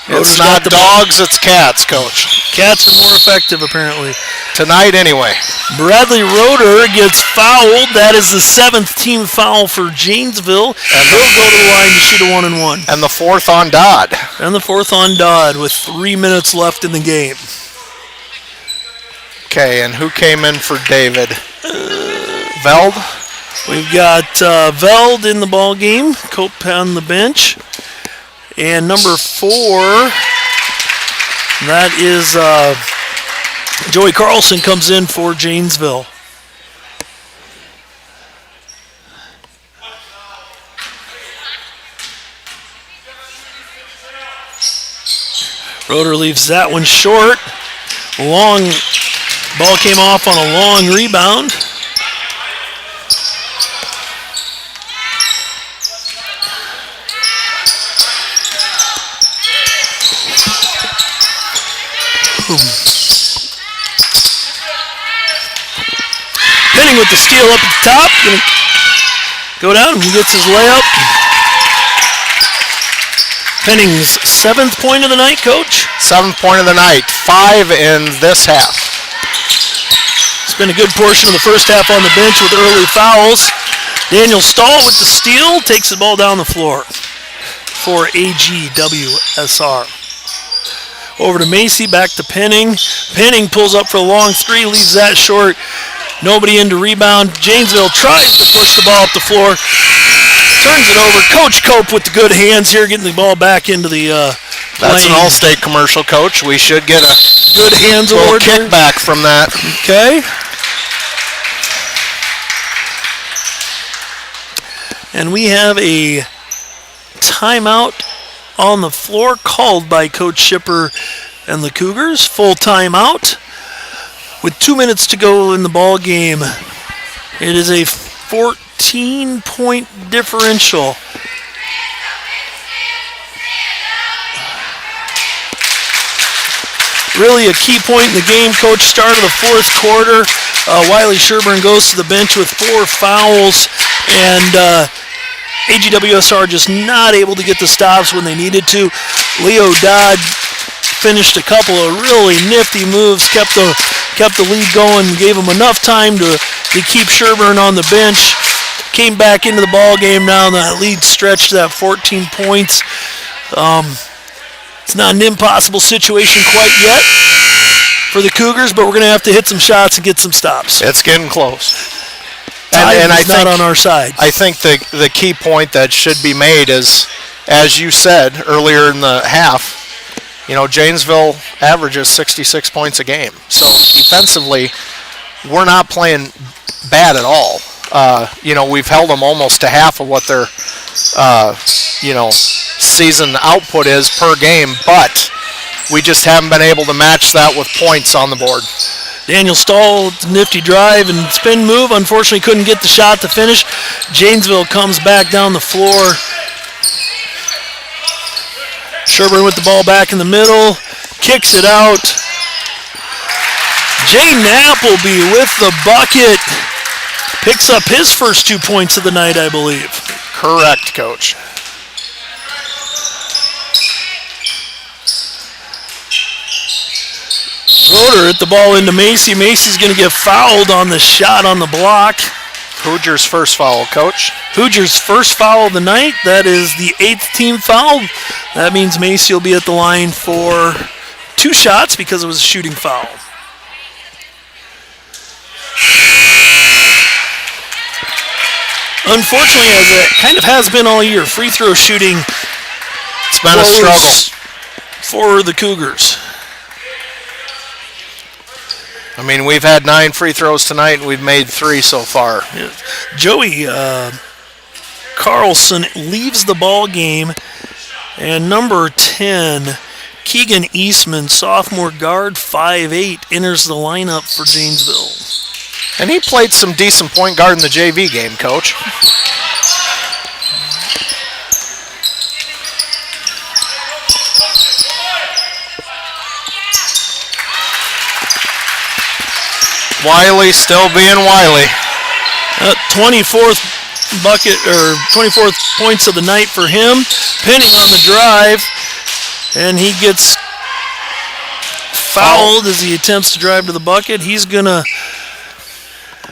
It's not dogs, it's cats, Coach. Cats are more effective, apparently. Tonight, anyway. Bradley Roeder gets fouled. That is the 7th team foul for Janesville. And he'll go to the line to shoot a 1-and-1. And the 4th on Dodd. And the 4th on Dodd with 3 minutes left in the game. Okay, and who came in for David? Veld? We've got Veld in the ball game. Cope on the bench. And number 4, that is Joey Carlson comes in for Janesville. Roeder leaves that one short. Long ball came off on a long rebound. Penning with the steal up at the top. Gonna go down and he gets his layup. Penning's 7th point of the night, Coach. 7th point of the night. 5 in this half. Spent a good portion of the first half on the bench with early fouls. Daniel Stahl with the steal, takes the ball down the floor for AGWSR. Over to Macy, back to Penning. Penning pulls up for a long three, leaves that short. Nobody in to rebound. Janesville tries to push the ball up the floor. Turns it over. Coach Cope with the good hands here, getting the ball back into the That's an All-State commercial, Coach. We should get a good hands little award kickback from that. Okay. And we have a timeout on the floor called by Coach Shipper and the Cougars. Full timeout with 2 minutes to go in the ball game. It is a 14-point differential. Really a key point in the game, Coach. Start of the fourth quarter. Wiley Sherburne goes to the bench with 4 fouls, and AGWSR just not able to get the stops when they needed to. Leo Dodd finished a couple of really nifty moves, kept the lead going, gave him enough time to keep Sherburne on the bench. Came back into the ball game now, and that lead stretched to that 14 points. It's not an impossible situation quite yet for the Cougars, but we're going to have to hit some shots and get some stops. It's getting close. And I think not on our side. I think the key point that should be made is, as you said earlier in the half, Janesville averages 66 points a game. So defensively, we're not playing bad at all. We've held them almost to half of what their, season output is per game, but we just haven't been able to match that with points on the board. Daniel Stahl, nifty drive and spin move. Unfortunately, couldn't get the shot to finish. Janesville comes back down the floor. Sherburne with the ball back in the middle. Kicks it out. Jaden Appleby with the bucket. Picks up his first 2 points of the night, I believe. Correct, Coach. Roeder at the ball into Macy. Macy's going to get fouled on the shot on the block. Hoosiers' first foul, Coach. Hoosiers' first foul of the night. That is the 8th team foul. That means Macy will be at the line for 2 shots because it was a shooting foul. Unfortunately, as it kind of has been all year, free throw shooting. It's been a struggle for the Cougars. I mean, we've had 9 free throws tonight, and we've made 3 so far. Yeah. Joey Carlson leaves the ball game, and number 10, Keegan Eastman, sophomore guard, 5'8", enters the lineup for Janesville. And he played some decent point guard in the JV game, Coach. Wiley still being Wiley. 24th bucket, or 24th points of the night for him. Penning on the drive, and he gets fouled as he attempts to drive to the bucket. He's going to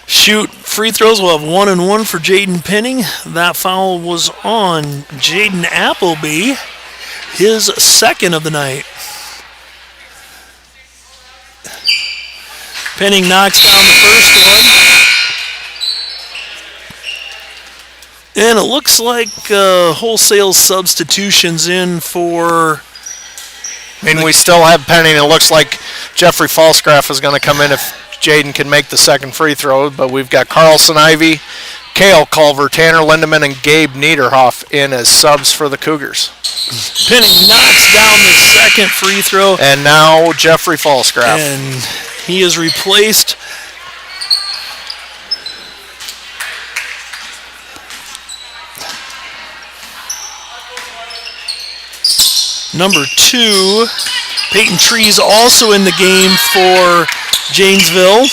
shoot free throws. We'll have 1 and 1 for Jaden Penning. That foul was on Jaden Appleby, his second of the night. Penning knocks down the first one. And it looks like wholesale substitutions in for... I mean, we still have Penning. It looks like Jeffrey Falsgraf is going to come in if Jaden can make the second free throw. But we've got Carlson Ivy, Cale Culver, Tanner Lindemann, and Gabe Niederhoff in as subs for the Cougars. Penning knocks down the second free throw. And now Jeffrey Falsgraf. And he is replaced. Number 2, Peyton Trees also in the game for Janesville.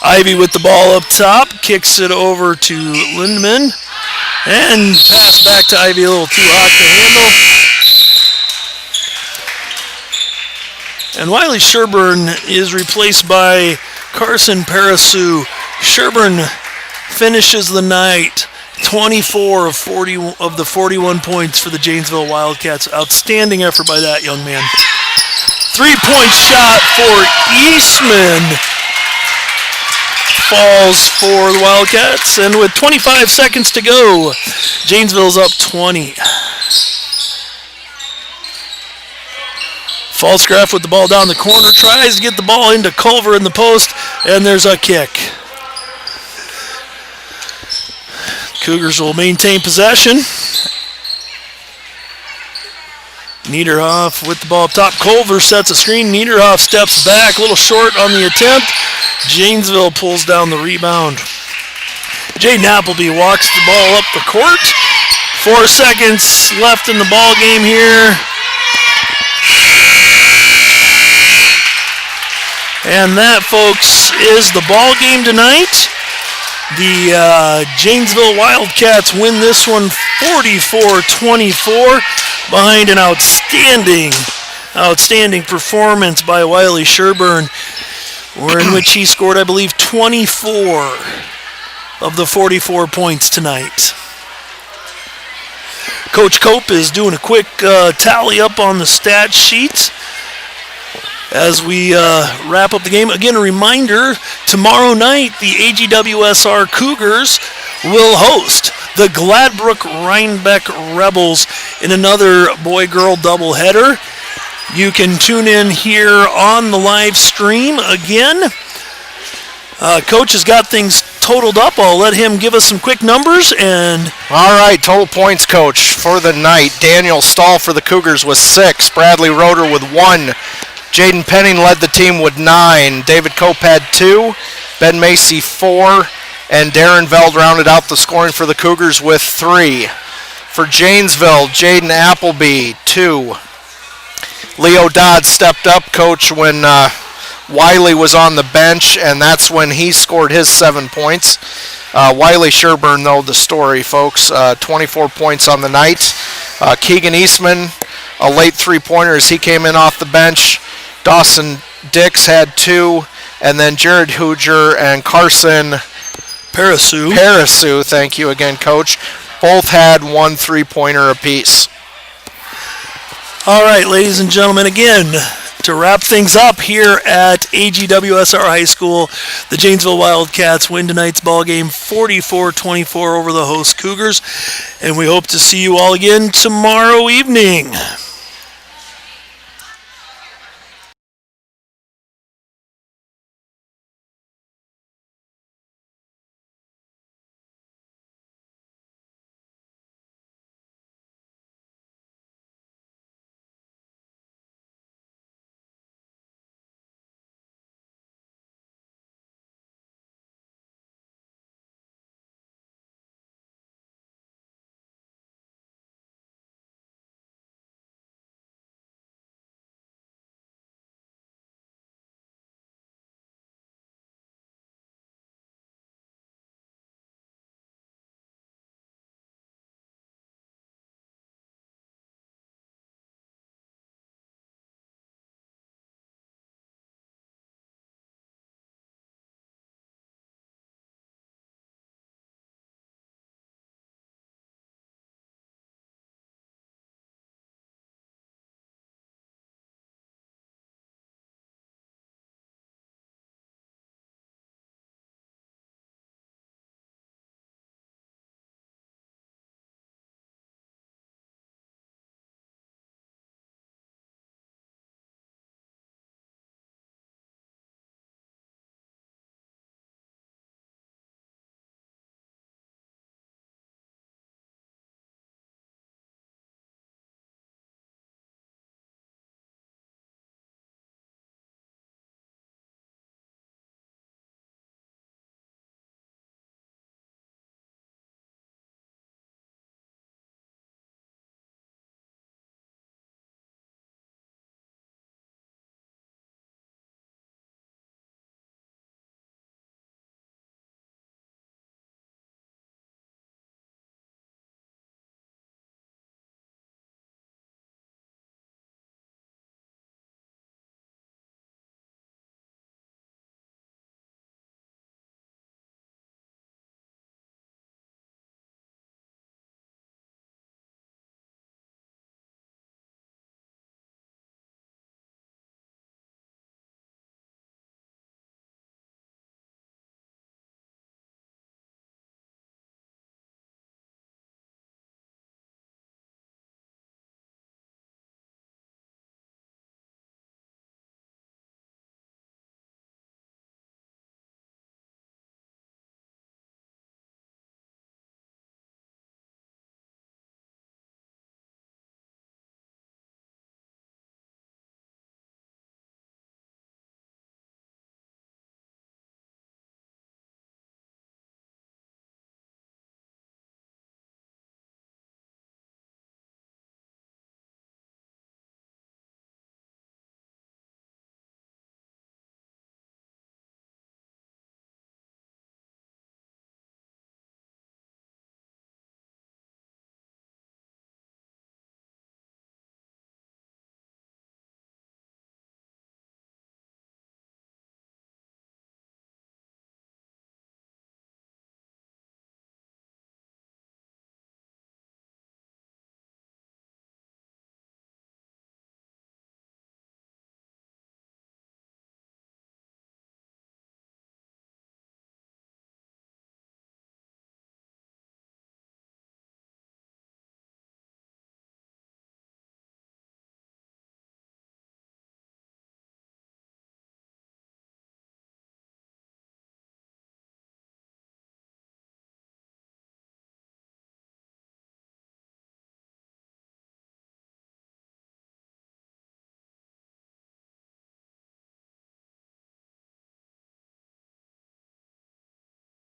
Ivy with the ball up top, kicks it over to Lindman, and pass back to Ivy, a little too hot to handle. And Wiley Sherburne is replaced by Carson Parasu. Sherburne finishes the night 24 of 40 of the 41 points for the Janesville Wildcats. Outstanding effort by that young man. 3-point shot for Eastman. Falls for the Wildcats, and with 25 seconds to go, Janesville's up 20. Falsgraf with the ball down the corner, tries to get the ball into Culver in the post, and there's a kick. Cougars will maintain possession. Niederhoff with the ball up top. Culver sets a screen. Niederhoff steps back, a little short on the attempt. Janesville pulls down the rebound. Jaden Appleby walks the ball up the court. 4 seconds left in the ball game here. And that, folks, is the ball game tonight. The Janesville Wildcats win this one 44-24 behind an outstanding performance by Wiley Sherburne, in which he scored, I believe, 24 of the 44 points tonight. Coach Cope is doing a quick tally up on the stat sheet as we wrap up the game. Again, a reminder, tomorrow night the AGWSR Cougars will host the Gladbrook Rhinebeck Rebels in another boy-girl doubleheader. You can tune in here on the live stream again. Coach has got things totaled up. I'll let him give us some quick numbers. And all right, total points, Coach, for the night. Daniel Stahl for the Cougars with 6. Bradley Roeder with 1. Jaden Penning led the team with 9. David Cope had 2. Ben Macy 4. And Darren Veld rounded out the scoring for the Cougars with 3. For Janesville, Jaden Appleby, 2. Leo Dodd stepped up, Coach, when Wiley was on the bench, and that's when he scored his 7 points. Wiley Sherburne, though, the story, folks. 24 points on the night. Keegan Eastman, a late three-pointer as he came in off the bench. Dawson Dix had 2. And then Jared Hooger and Carson Parasu, thank you again, Coach, both had 1 3-pointer apiece. All right, ladies and gentlemen, again, to wrap things up here at AGWSR High School, the Janesville Wildcats win tonight's ball game 44-24 over the host Cougars, and we hope to see you all again tomorrow evening.